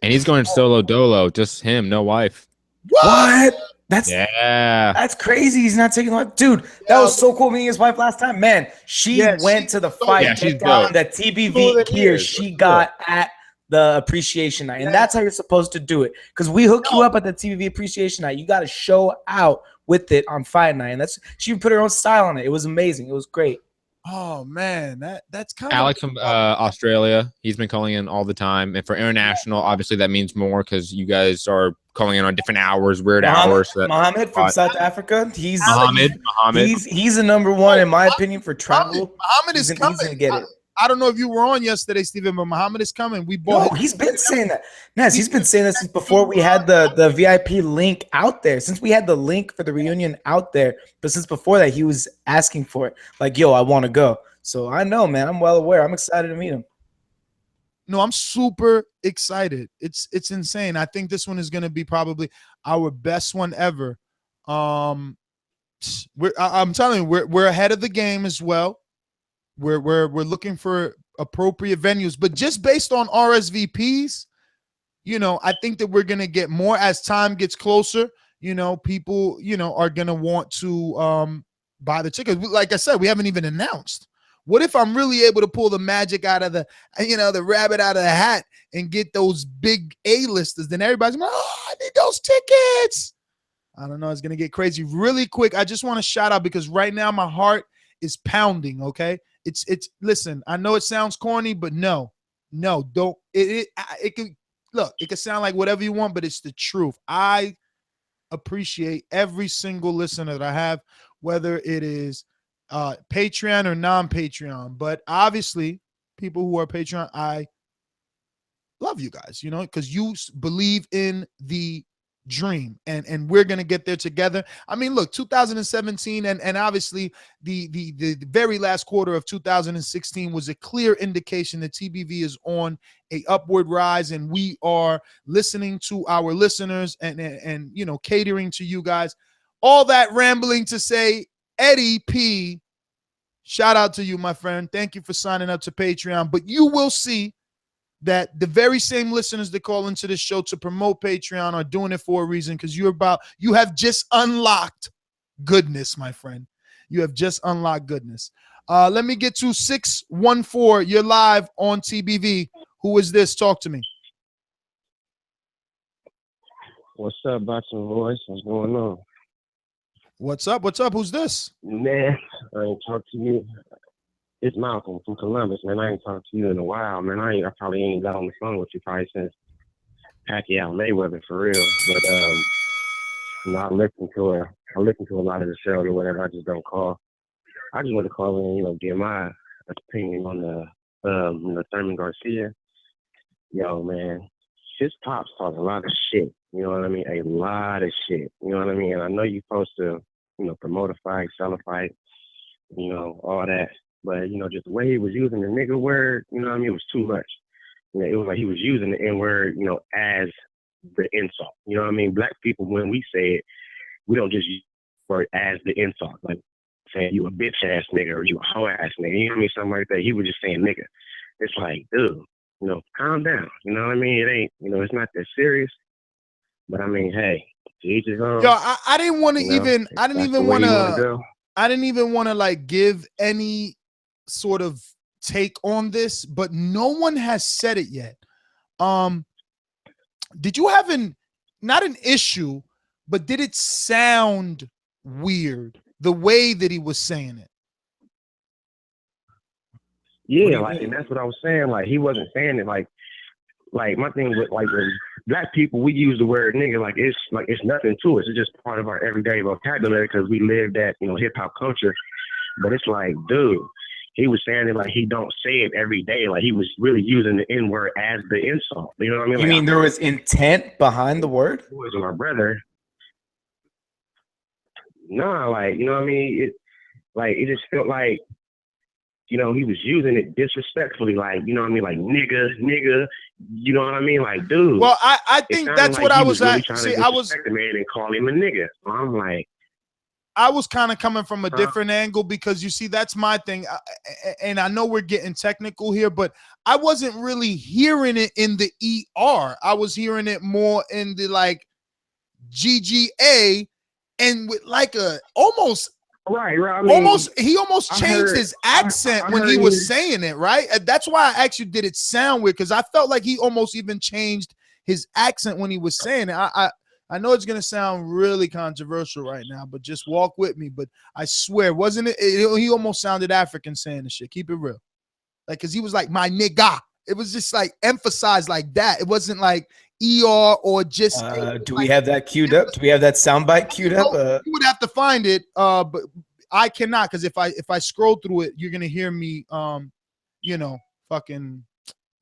And he's going solo dolo, just him, no wife. What? That's crazy. He's not taking life. Dude, that was so cool meeting his wife last time. Man, she went to the fight. she's got dope. the TBV gear she got at the appreciation night. And that's how you're supposed to do it. Because we hook you up at the TBV appreciation night. You got to show out with it on fight night. And she put her own style on it. It was amazing. It was great. Oh man, that's kind of Alex from Australia. He's been calling in all the time. And for international, obviously that means more because you guys are calling in on different hours, weird hours. So Mohammed from South Africa. He's Mohammed. He's the number one in my opinion for travel. Muhammad is coming. He's gonna get it. I don't know if you were on yesterday, Stephen, but Muhammad is coming. We bought. He's been saying that. Ness, he's been saying that since before we had the VIP link out there. Since we had the link for the reunion out there, but since before that, he was asking for it. Like, yo, I want to go. So I know, man. I'm well aware. I'm excited to meet him. No, I'm super excited. It's insane. I think this one is going to be probably our best one ever. I'm telling you, we're ahead of the game as well. We're looking for appropriate venues, but just based on RSVPs, you know, I think that we're gonna get more as time gets closer. You know, people, you know, are gonna want to buy the tickets. Like I said, we haven't even announced. What if I'm really able to pull the magic out of the, you know, the rabbit out of the hat and get those big A-listers? Then everybody's like, oh, I need those tickets. I don't know. It's gonna get crazy really quick. I just want to shout out because right now my heart is pounding. Okay. It's listen, I know it sounds corny, but no, don't it can look, it can sound like whatever you want, but it's the truth. I appreciate every single listener that I have, whether it is Patreon or non-Patreon. But obviously, people who are Patreon, I love you guys, you know, because you believe in the dream and we're gonna get there together. I mean, look, 2017 and obviously the very last quarter of 2016 was a clear indication that TBV is on a upward rise, and we are listening to our listeners and you know, catering to you guys. All that rambling to say, Eddie P, shout out to you, my friend. Thank you for signing up to Patreon. But you will see that the very same listeners that call into this show to promote Patreon are doing it for a reason, because you have just unlocked goodness, my friend. You have just unlocked goodness. Let me get to 614. You're live on TBV. Who is this? Talk to me. What's up, Boxing Voice? What's going on? What's up? What's up? Who's this? Man, I ain't talked to you. It's Malcolm from Columbus, man. I ain't talked to you in a while, man. I probably ain't got on the phone with you probably since Pacquiao Mayweather, for real. But you know, I listen to a lot of the shows or whatever. I just don't call. I just want to call in, you know, give my opinion on the Thurman Garcia. Yo, man, his pops talk a lot of shit. You know what I mean? A lot of shit. You know what I mean? And I know you're supposed to, you know, promote a fight, sell a fight, you know, all that. But, you know, just the way he was using the nigga word, you know what I mean? It was too much. You know, it was like he was using the N word, you know, as the insult. You know what I mean? Black people, when we say it, we don't just use the word as the insult. Like saying you a bitch ass nigga or you a hoe ass nigga. You know what I mean? Something like that. He was just saying nigga. It's like, dude, you know, calm down. You know what I mean? It ain't, you know, it's not that serious. But I mean, hey, to each his own. Yo, I didn't want to even, I didn't even want to like give any sort of take on this, but no one has said it yet. Did you have not an issue, but did it sound weird the way that he was saying it? Yeah, like, and that's what I was saying. Like, he wasn't saying it like my thing with like when black people, we use the word nigga like it's nothing to us. It's just part of our everyday vocabulary because we live that, you know, hip hop culture. But it's like, dude, he was saying it like he don't say it every day. Like he was really using the N word as the insult. You know what I mean? You like, mean there was intent behind the word? Boys and my brother. Nah, like, you know what I mean? It just felt like, you know, he was using it disrespectfully, like, you know what I mean? Like, nigga, you know what I mean? Like, dude. Well, I think that's what I was really at. trying See, to I was disrespect the man and call him a nigga. So I'm like, I was kind of coming from a different angle because you see, that's my thing. And I know we're getting technical here, but I wasn't really hearing it in the ER. I was hearing it more in the like GGA and with like a almost right. I mean, he almost changed his accent when he was saying it, right? And that's why I asked you, did it sound weird? Because I felt like he almost even changed his accent when he was saying it. I know it's gonna sound really controversial right now, but just walk with me. But I swear, wasn't it? He almost sounded African saying the shit. Keep it real, like, cause he was like my nigga. It was just like emphasized like that. It wasn't like ER or just. Do we have that queued up? Do we have that soundbite queued up? You would have to find it, but I cannot, because if I scroll through it, you're gonna hear me, you know, fucking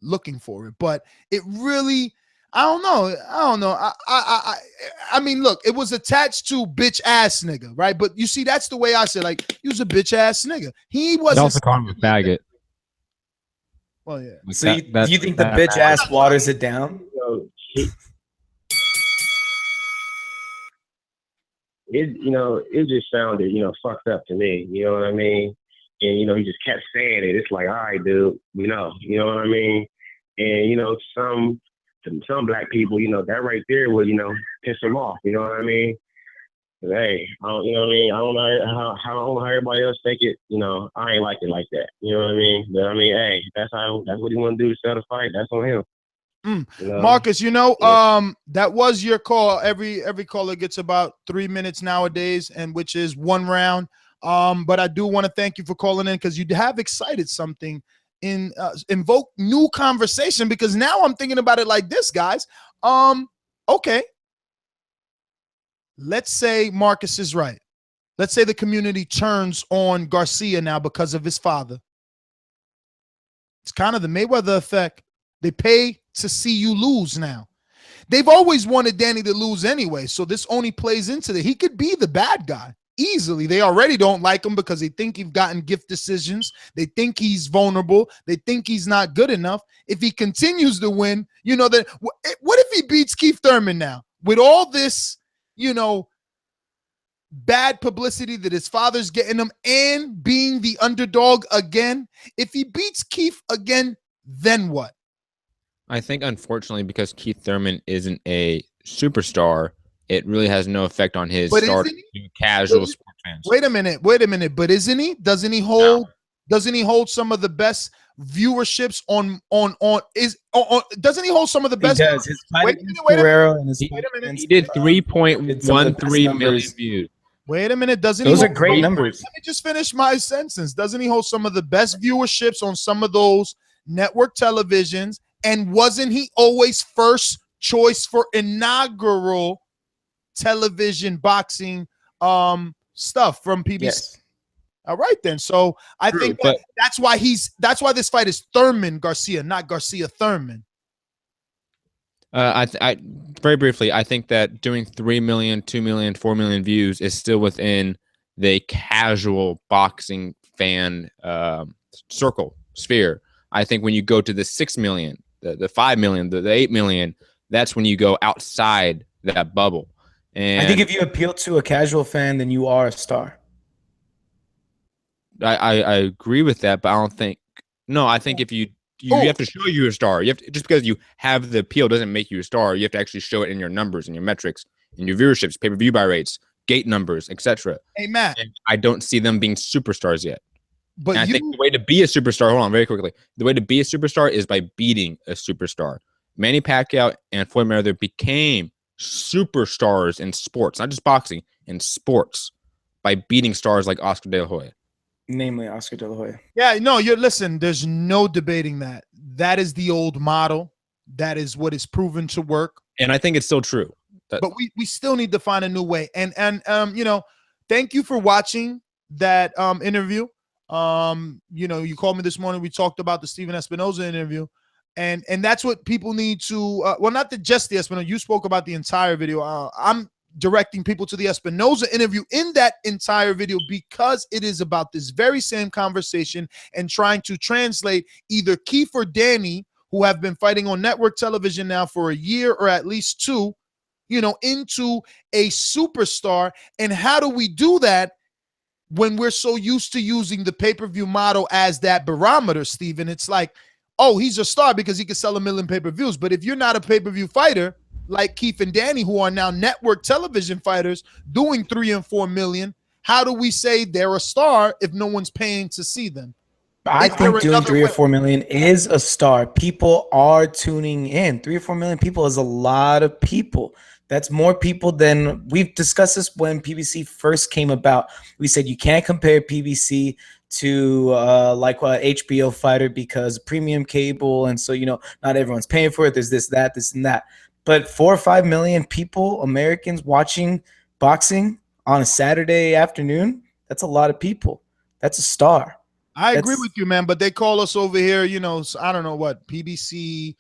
looking for it. But it really, I don't know. I mean, look, it was attached to bitch ass nigga, right? But you see, that's the way I said, like, he was a bitch ass nigga. He wasn't. Also call him a faggot. Well, yeah. So do you think the bitch ass waters it down? It just sounded, you know, fucked up to me. You know what I mean? And, you know, he just kept saying it. It's like, all right, dude, you know what I mean? And, you know, some black people, you know, that right there would, you know, piss them off. You know what I mean? Hey, you know what I mean? I don't know how everybody else take it. You know, I ain't like it like that. You know what I mean? But I mean, hey, that's what he want to do to sell the fight. That's on him. You know? Marcus, you know, that was your call. Every caller gets about 3 minutes nowadays, and which is one round. But I do want to thank you for calling in because you have excited something in invoke new conversation, because now I'm thinking about it like this, guys. Okay. Let's say Marcus is right. Let's say the community turns on Garcia now because of his father. It's kind of the Mayweather effect. They pay to see you lose now. They've always wanted Danny to lose anyway, so this only plays into that. He could be the bad guy easily. They already don't like him because they think he's gotten gift decisions. They think he's vulnerable. They think he's not good enough. If he continues to win, you know, that what if he beats Keith Thurman now with all this, you know, bad publicity that his father's getting him and being the underdog again? If he beats Keith again, then what? I think, unfortunately, because Keith Thurman isn't a superstar, it really has no effect on his But start casual sports fans. Wait a minute. But isn't he? Doesn't he hold? Doesn't he hold some of the best viewerships on? Doesn't he hold some of the best? He does. His fight Wait a against minute. Guerrero and his He fight against, he did some of the 3.13 best million numbers. views. Wait a minute. Doesn't Those he? are great numbers. Let me just finish my sentence. Doesn't he hold some of the best viewerships on some of those network televisions? And wasn't he always first choice for inaugural television boxing stuff from PBC? Yes. All right then. So I think that's why this fight is Thurman Garcia, not Garcia Thurman. I very briefly, I think that doing 3 million, 2 million, 4 million views is still within the casual boxing fan circle sphere. I think when you go to the 6 million, the 5 million, the 8 million, that's when you go outside that bubble. And I think if you appeal to a casual fan, then you are a star. I agree with that, but I don't think. No, I think if you have to show you're a star. You have to, just because you have the appeal doesn't make you a star. You have to actually show it in your numbers and your metrics, in your viewerships, pay-per-view buy rates, gate numbers, etc. Hey Matt, and I don't see them being superstars yet. But I think the way to be a superstar. Hold on, very quickly. The way to be a superstar is by beating a superstar. Manny Pacquiao and Floyd Mayweather became superstars in sports, not just boxing, in sports, by beating stars like Oscar De La Hoya. Namely Oscar De La Hoya. Yeah, no, listen, there's no debating that. That is the old model. That is what is proven to work. And I think it's still true. But we still need to find a new way. And thank you for watching that interview. You called me this morning. We talked about the Steven Espinoza interview. And that's what people need to not just the Espinoza. You spoke about the entire video. I'm directing people to the Espinoza interview in that entire video because it is about this very same conversation and trying to translate either Keith or Danny, who have been fighting on network television now for a year or at least two, into a superstar. And how do we do that when we're so used to using the pay-per-view model as that barometer, Steven? It's like, oh, he's a star because he can sell 1 million pay-per-views. But if you're not a pay-per-view fighter, like Keith and Danny, who are now network television fighters doing 3 and 4 million, how do we say they're a star if no one's paying to see them? I think doing 3 or 4 million is a star. People are tuning in. 3 or 4 million people is a lot of people. That's more people than we've discussed this when PBC first came about. We said you can't compare PBC to HBO fighter because premium cable. And so, not everyone's paying for it. There's this, and that. But 4 or 5 million people, Americans, watching boxing on a Saturday afternoon, that's a lot of people. That's a star. I agree with you, man, but they call us over here, I don't know what, PBC,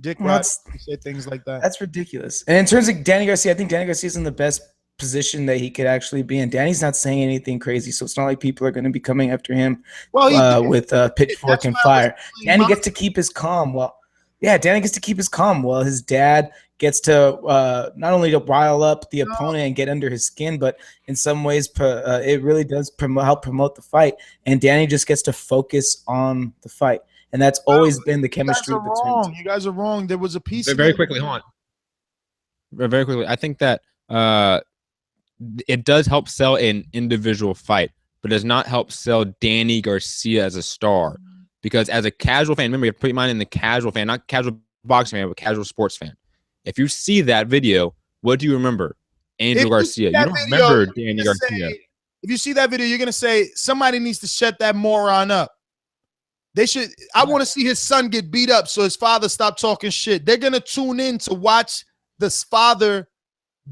Dick Ross, say things like that. That's ridiculous. And in terms of Danny Garcia, I think Danny Garcia is in the best position that he could actually be in. Danny's not saying anything crazy, so it's not like people are going to be coming after him with pitchfork and fire. Danny gets to keep his calm. Danny gets to keep his calm while his dad gets to not only to rile up the opponent and get under his skin, but in some ways it really does help promote the fight. And Danny just gets to focus on the fight. And that's always been the chemistry between them. You guys are wrong. There was a piece very quickly, hold on. Very quickly. I think that it does help sell an individual fight, but does not help sell Danny Garcia as a star. Because as a casual fan, remember, you have to put your mind in the casual fan, not casual boxing fan, but casual sports fan. If you see that video, what do you remember? Angel Garcia. You don't remember Danny Garcia. If you see that video, you're going to say, somebody needs to shut that moron up. They should. I want to see his son get beat up so his father stop talking shit. They're going to tune in to watch this father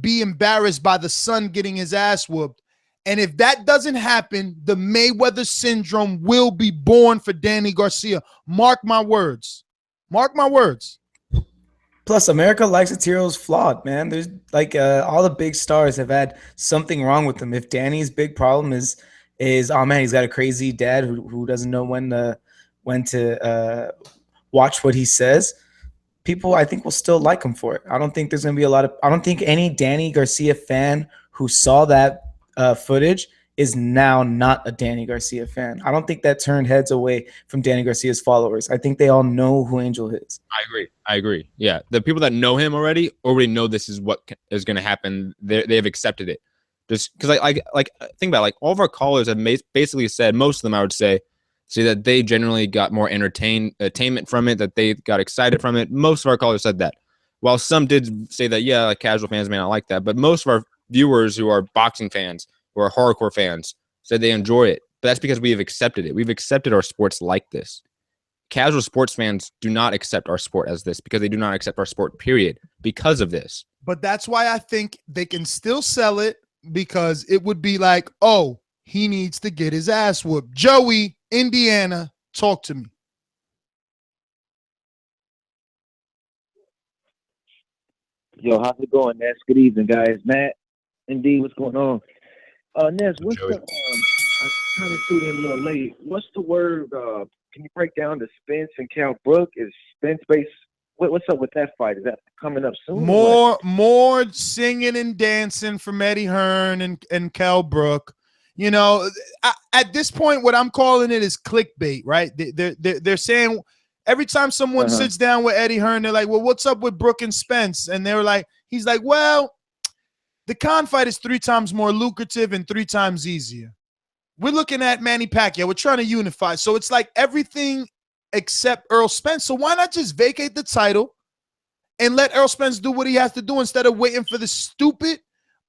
be embarrassed by the son getting his ass whooped. And if that doesn't happen, the Mayweather syndrome will be born for Danny Garcia. Mark my words. Mark my words. Plus, America likes its heroes flawed, man. There's all the big stars have had something wrong with them. If Danny's big problem is oh man, he's got a crazy dad who doesn't know when to watch what he says, people I think will still like him for it. I don't think there's gonna be I don't think any Danny Garcia fan who saw that footage is now not a Danny Garcia fan. I don't think that turned heads away from Danny Garcia's followers. I think they all know who Angel is. I agree. Yeah, the people that know him already know this is what is going to happen. They have accepted it. Just because like think about it, like all of our callers have basically said, most of them I would say that they generally got more entertainment from it, that they got excited from it. Most of our callers said that. While some did say that, yeah, like casual fans may not like that, but most of our viewers who are boxing fans, who are hardcore fans, said they enjoy it. But that's because we have accepted it. We've accepted our sports like this. Casual sports fans do not accept our sport as this because they do not accept our sport, period, because of this. But that's why I think they can still sell it, because it would be like, oh, he needs to get his ass whooped. Joey, Indiana, talk to me. Yo, how's it going, Nes? Good evening, guys. Matt, indeed, what's going on? Nes, what's the, I kind of tuned in a little late. What's the word, can you break down the Spence and Kell Brook? Is Spence based, what's up with that fight? Is that coming up soon? More singing and dancing from Eddie Hearn and Kell Brook. You know, at this point, what I'm calling it is clickbait, right? They're saying, every time someone sits down with Eddie Hearn, they're like, well, what's up with Brook and Spence? And they're like, he's like, well, the Khan fight is 3 times more lucrative and 3 times easier. We're looking at Manny Pacquiao. We're trying to unify. So it's like everything except Errol Spence. So why not just vacate the title and let Errol Spence do what he has to do instead of waiting for the stupid,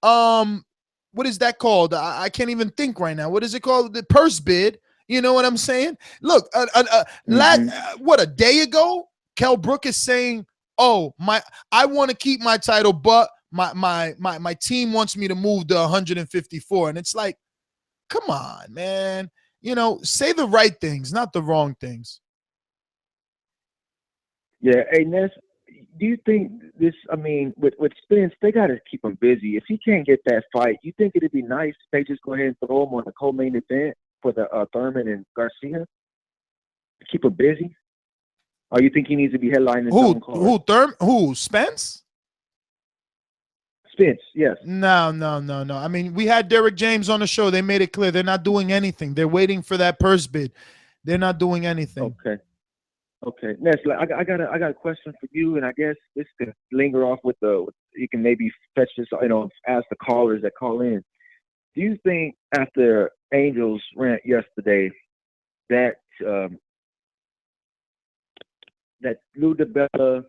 what is that called? I can't even think right now. What is it called? The purse bid. You know what I'm saying? Look, what, a day ago, Kell Brook is saying, "Oh, I want to keep my title, but my team wants me to move to 154." And it's like, come on, man. You know, say the right things, not the wrong things. Yeah, hey Nes, do you think this? I mean, with Spence, they got to keep him busy. If he can't get that fight, you think it'd be nice if they just go ahead and throw him on the co-main event for the Thurman and Garcia to keep him busy? Or you think he needs to be headlining his own card? Who? Spence? Spence, yes. No. I mean, we had Derek James on the show. They made it clear they're not doing anything. They're waiting for that purse bid. They're not doing anything. Okay. Next, I got a question for you, and I guess this could linger off with you can maybe fetch this, ask the callers that call in. Do you think after Angel's rant yesterday that that Lou DiBella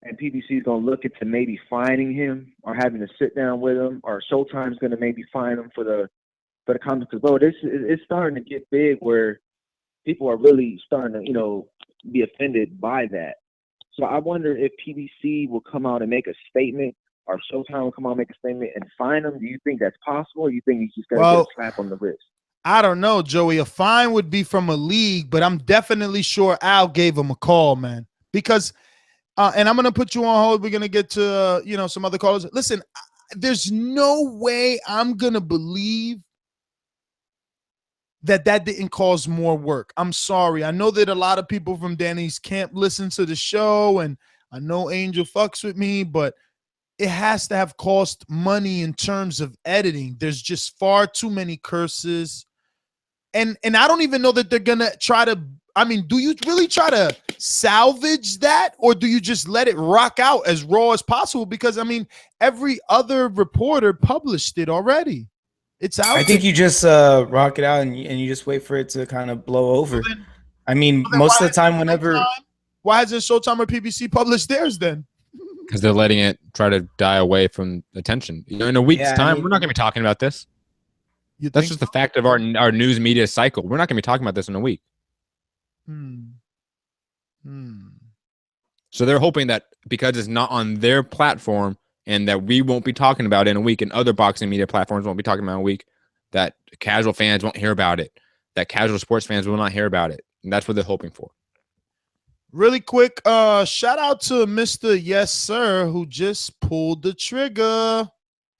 and PBC is going to look into maybe fining him or having to sit down with him, or Showtime's going to maybe fine him for the comments? Because, bro, it's starting to get big where people are really starting to, be offended by that. So I wonder if PBC will come out and make a statement, or Showtime will come out and make a statement and fine him. Do you think that's possible, or you think he's just going to get a slap on the wrist? I don't know, Joey. A fine would be from a league, but I'm definitely sure Al gave him a call, man. Because, and I'm going to put you on hold. We're going to get to, some other callers. Listen, there's no way I'm going to believe that didn't cause more work. I'm sorry. I know that a lot of people from Danny's camp listen to the show, and I know Angel fucks with me, but it has to have cost money in terms of editing. There's just far too many curses. And I don't even know that they're going to try to, do you really try to salvage that, or do you just let it rock out as raw as possible? Because, every other reporter published it already. It's out. I think you just rock it out and you just wait for it to kind of blow over. Most of the time, why hasn't Showtime or PBC published theirs then? Because they're letting it try to die away from attention. In a week's time, we're not going to be talking about this. That's just the fact of our news media cycle. We're not going to be talking about this in a week. So they're hoping that because it's not on their platform and that we won't be talking about it in a week and other boxing media platforms won't be talking about it in a week, that casual fans won't hear about it, that casual sports fans will not hear about it. And that's what they're hoping for. Really quick, shout out to Mr. Yes Sir, who just pulled the trigger.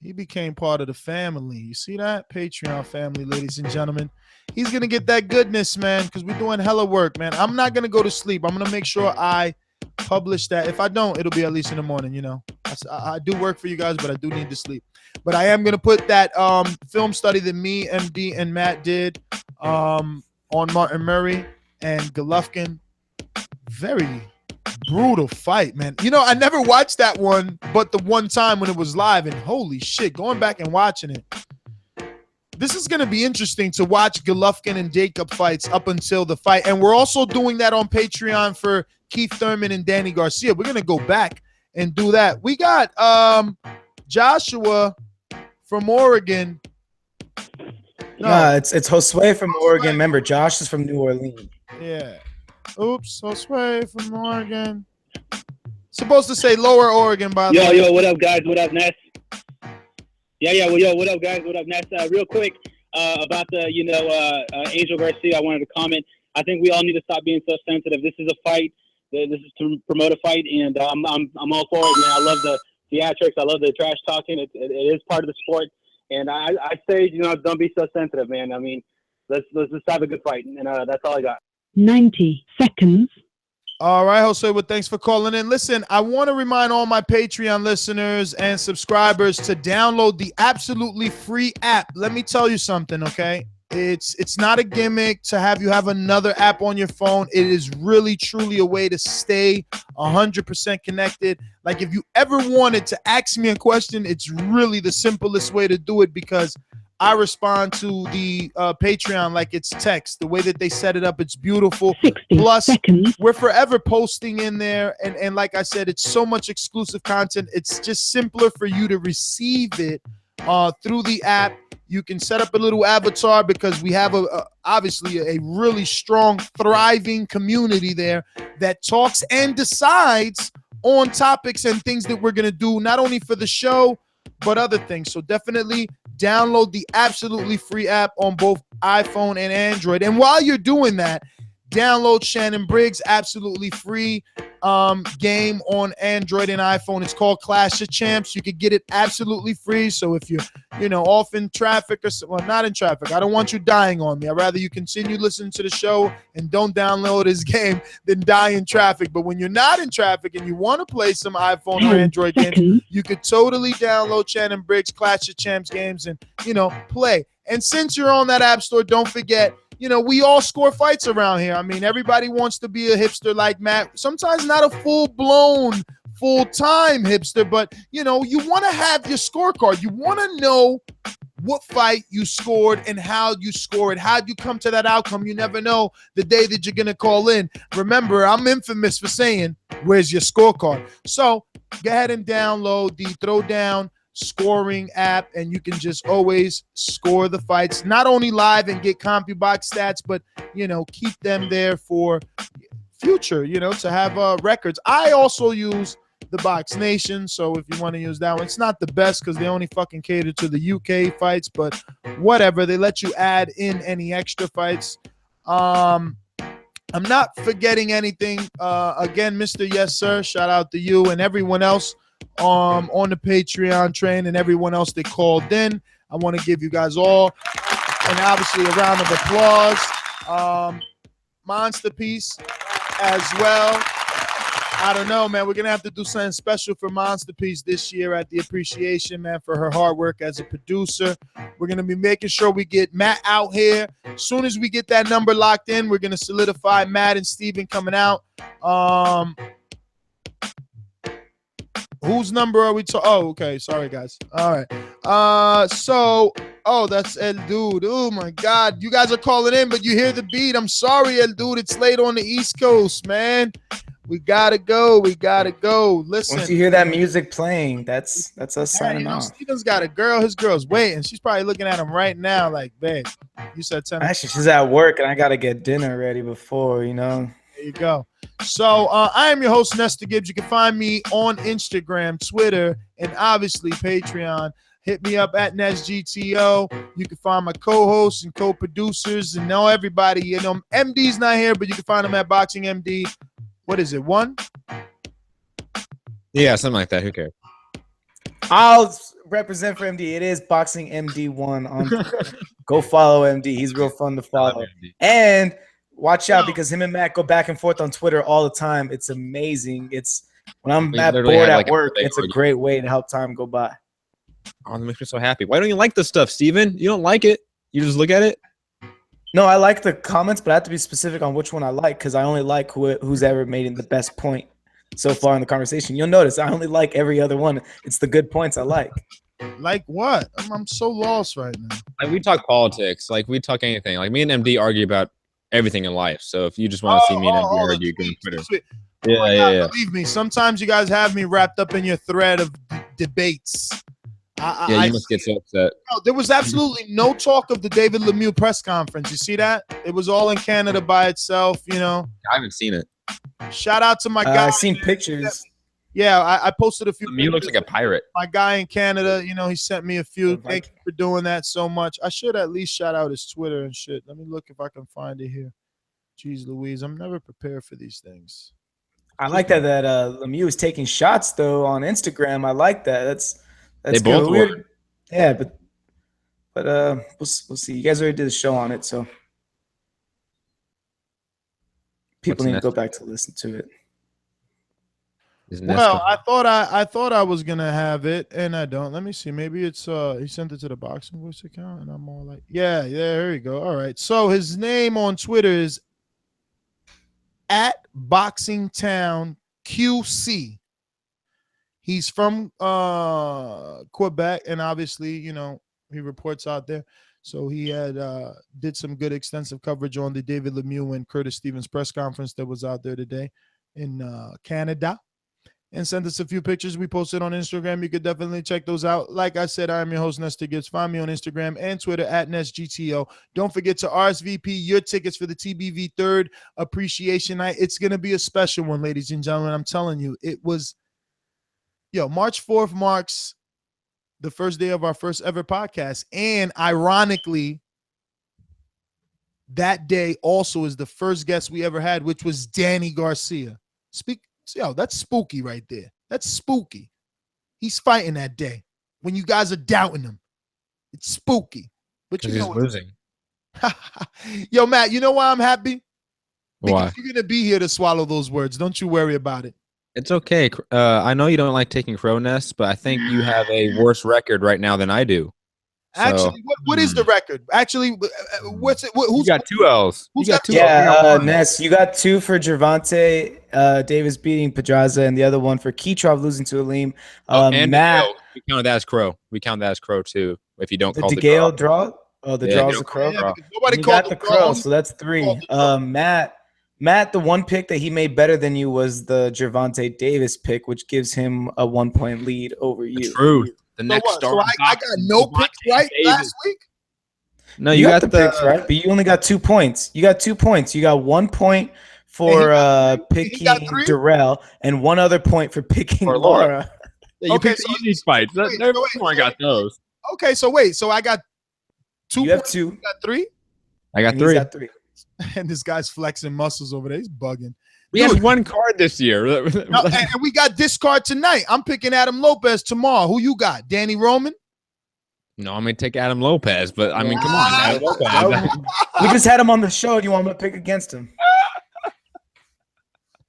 He became part of the family. You see that? Patreon family, ladies and gentlemen. He's going to get that goodness, man, because we're doing hella work, man. I'm not going to go to sleep. I'm going to make sure I publish that. If I don't, it'll be at least in the morning, I do work for you guys, but I do need to sleep. But I am going to put that film study that me, MD, and Matt did on Martin Murray and Golovkin. Very brutal fight, man. You know, I never watched that one, but the one time when it was live, and holy shit, going back and watching it. This is going to be interesting to watch Golovkin and Jacob fights up until the fight. And we're also doing that on Patreon for Keith Thurman and Danny Garcia. We're going to go back and do that. We got Joshua from Oregon. No, it's Josue from Oregon. Remember, Josh is from New Orleans. Yeah. Oops, Josue from Oregon. Supposed to say Lower Oregon, by the way. Yo, what up, guys? What up, Ness? Yeah. Well, yo, what up, guys? What up, Ness? Real quick about the, Angel Garcia. I wanted to comment. I think we all need to stop being so sensitive. This is a fight. This is to promote a fight, and I'm all for it, man. I love the theatrics. I love the trash talking. It is part of the sport, and I say, don't be so sensitive, man. I mean, let's just have a good fight, and that's all I got. 90 seconds. All right, Jose, well, thanks for calling in. Listen, I want to remind all my Patreon listeners and subscribers to download the absolutely free app. Let me tell you something, okay? It's not a gimmick to have you have another app on your phone. It is really, truly a way to stay 100% connected. Like, if you ever wanted to ask me a question, it's really the simplest way to do it, because I respond to the Patreon like it's text. The way that they set it up, it's beautiful. 60 Plus, seconds. we're forever posting in there. And like I said, it's so much exclusive content. It's just simpler for you to receive it through the app. You can set up a little avatar, because we have obviously a really strong, thriving community there that talks and decides on topics and things that we're going to do, not only for the show, but other things. So definitely download the absolutely free app on both iPhone and Android. And while you're doing that, download Shannon Briggs' absolutely free game on Android and iPhone. It's called Clash of Champs. You could get it absolutely free. So if you're, off in traffic not in traffic, I don't want you dying on me. I'd rather you continue listening to the show and don't download his game than die in traffic. But when you're not in traffic and you want to play some iPhone or Android games, you could totally download Shannon Briggs' Clash of Champs games and, play. And since you're on that app store, don't forget, we all score fights around here. I mean, everybody wants to be a hipster like Matt. Sometimes not a full-blown, full-time hipster, but, you want to have your scorecard. You want to know what fight you scored and how you score it. How'd you come to that outcome? You never know the day that you're going to call in. Remember, I'm infamous for saying, where's your scorecard? So go ahead and download the Throwdown scoring app, and you can just always score the fights, not only live and get CompuBox stats, but keep them there for future, to have records. I also use the Box Nation, so if you want to use that one, it's not the best because they only fucking cater to the UK fights, but whatever, they let you add in any extra fights. I'm not forgetting anything. Again, Mr. Yes Sir, shout out to you and everyone else on the Patreon train and everyone else that called in. I want to give you guys all, and obviously, a round of applause. Monster Piece as well. I don't know, man. We're going to have to do something special for Monster Piece this year at the appreciation, man, for her hard work as a producer. We're going to be making sure we get Matt out here. As soon as we get that number locked in, we're going to solidify Matt and Steven coming out. Whose number are we talking? Oh, okay. Sorry, guys. All right. That's El Dude. Oh, my God. You guys are calling in, but you hear the beat. I'm sorry, El Dude. It's late on the East Coast, man. We got to go. Listen. Once you hear that music playing, that's us signing off. Steven's got a girl. His girl's waiting. She's probably looking at him right now like, babe, you said 10. Actually, she's at work, and I got to get dinner ready before, There you go. So I am your host, Nestor Gibbs. You can find me on Instagram, Twitter, and obviously Patreon. Hit me up at NesGto. You can find my co-hosts and co-producers and know everybody. MD's not here, but you can find them at BoxingMD. What is it, 1? Yeah, something like that. Who cares? I'll represent for MD. It is BoxingMD1 on. Go follow MD. He's real fun to follow. And watch out, because him and Matt go back and forth on Twitter all the time. It's amazing. It's when I'm bored at work, it's a great way to help time go by. Oh, that makes me so happy. Why don't you like this stuff, Steven? You don't like it. You just look at it. No, I like the comments, but I have to be specific on which one I like because I only like who's ever made the best point so far in the conversation. You'll notice I only like every other one. It's the good points I like. Like what? I'm so lost right now. Like we talk politics. Like we talk anything. Like me and MD argue about everything in life. So if you just want to see me and MD argue, go on Twitter. Yeah. Believe me, sometimes you guys have me wrapped up in your thread of debates. You must get so upset. No, there was absolutely no talk of the David Lemieux press conference. You see that? It was all in Canada by itself, you know. I haven't seen it. Shout out to my guy. I've seen pictures. Yeah, I posted a few. Lemieux looks like a pirate. My guy in Canada, you know, he sent me a few. Thank you for doing that so much. I should at least shout out his Twitter and shit. Let me look if I can find it here. Jeez Louise, I'm never prepared for these things. I like that Lemieux is taking shots though on Instagram. I like that. That's they both weird. Yeah, but we'll see. You guys already did a show on it, so people need to go back to listen to it. Well, I thought I was gonna have it, and I don't. Let me see. Maybe it's he sent it to the Boxing Voice account, and I'm all like, yeah, there you go. All right. So his name on Twitter is @BoxingTownQC. He's from Quebec, and obviously, you know, he reports out there. So he had did some good extensive coverage on the David Lemieux and Curtis Stevens press conference that was out there today in Canada, and sent us a few pictures we posted on Instagram. You could definitely check those out. Like I said, I'm your host, Nestor Gibbs. Find me on Instagram and Twitter @NesGto. Don't forget to RSVP your tickets for the TBV 3rd Appreciation Night. It's going to be a special one, ladies and gentlemen. I'm telling you, it was, March 4th marks the first day of our first ever podcast. And ironically, that day also is the first guest we ever had, which was Danny Garcia. That's spooky right there. That's spooky. He's fighting that day when you guys are doubting him. It's spooky. But he's losing. Yo, Matt, you know why I'm happy? Why? Because you're going to be here to swallow those words. Don't you worry about it. It's okay. I know you don't like taking crow nests, but I think you have a worse record right now than I do. Actually, what is the record? Actually, what's it? Who's got 2 L's? You got 2. Yeah, Ness, you got 2 for Gervonta Davis beating Pedraza, and the other one for Kitrov losing to Aleem. And Matt, we count that as crow. We count that as crow too. If you don't the call DeGale draw. Oh, the draw's the crow. Yeah, nobody you called got the crow, so that's 3. Matt, the one pick that he made better than you was the Gervonta Davis pick, which gives him a 1-point lead over you. Truth. The next star. So I got no picks right last week? No, you got the picks right, but you only got 2 points. You got 2 points. You got 1 point for picking Dirrell and 1 other point for picking Laura. Yeah, you picked these fights. I got those. Okay, so wait. So I got 2 You have points. 2. You got 3? I got And 3. He's got 3. And this guy's flexing muscles over there. He's bugging. We had 1 card this year. No, and we got this card tonight. I'm picking Adam Lopez tomorrow. Who you got? Danny Roman? No, I'm going to take Adam Lopez, but I mean, come on. Adam Lopez. We just had him on the show. Do you want me to pick against him?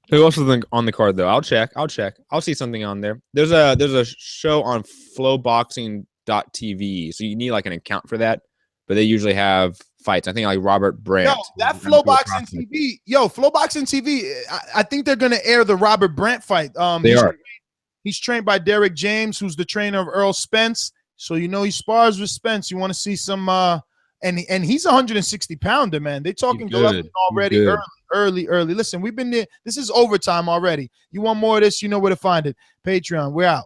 Who else is on the card, though? I'll check. I'll see something on there. There's a show on flowboxing.tv, so you need like an account for that, but they usually have fights. I think like Robert Brandt. Yo, that Flowboxing TV. Flowboxing TV. I think they're gonna air the Robert Brandt fight. He's trained by Derek James, who's the trainer of Errol Spence. So you know he spars with Spence. You want to see some and he's 160 pounder, man. They talking Golovkin already early. Listen, we've been there. This is overtime already. You want more of this? You know where to find it. Patreon. We're out.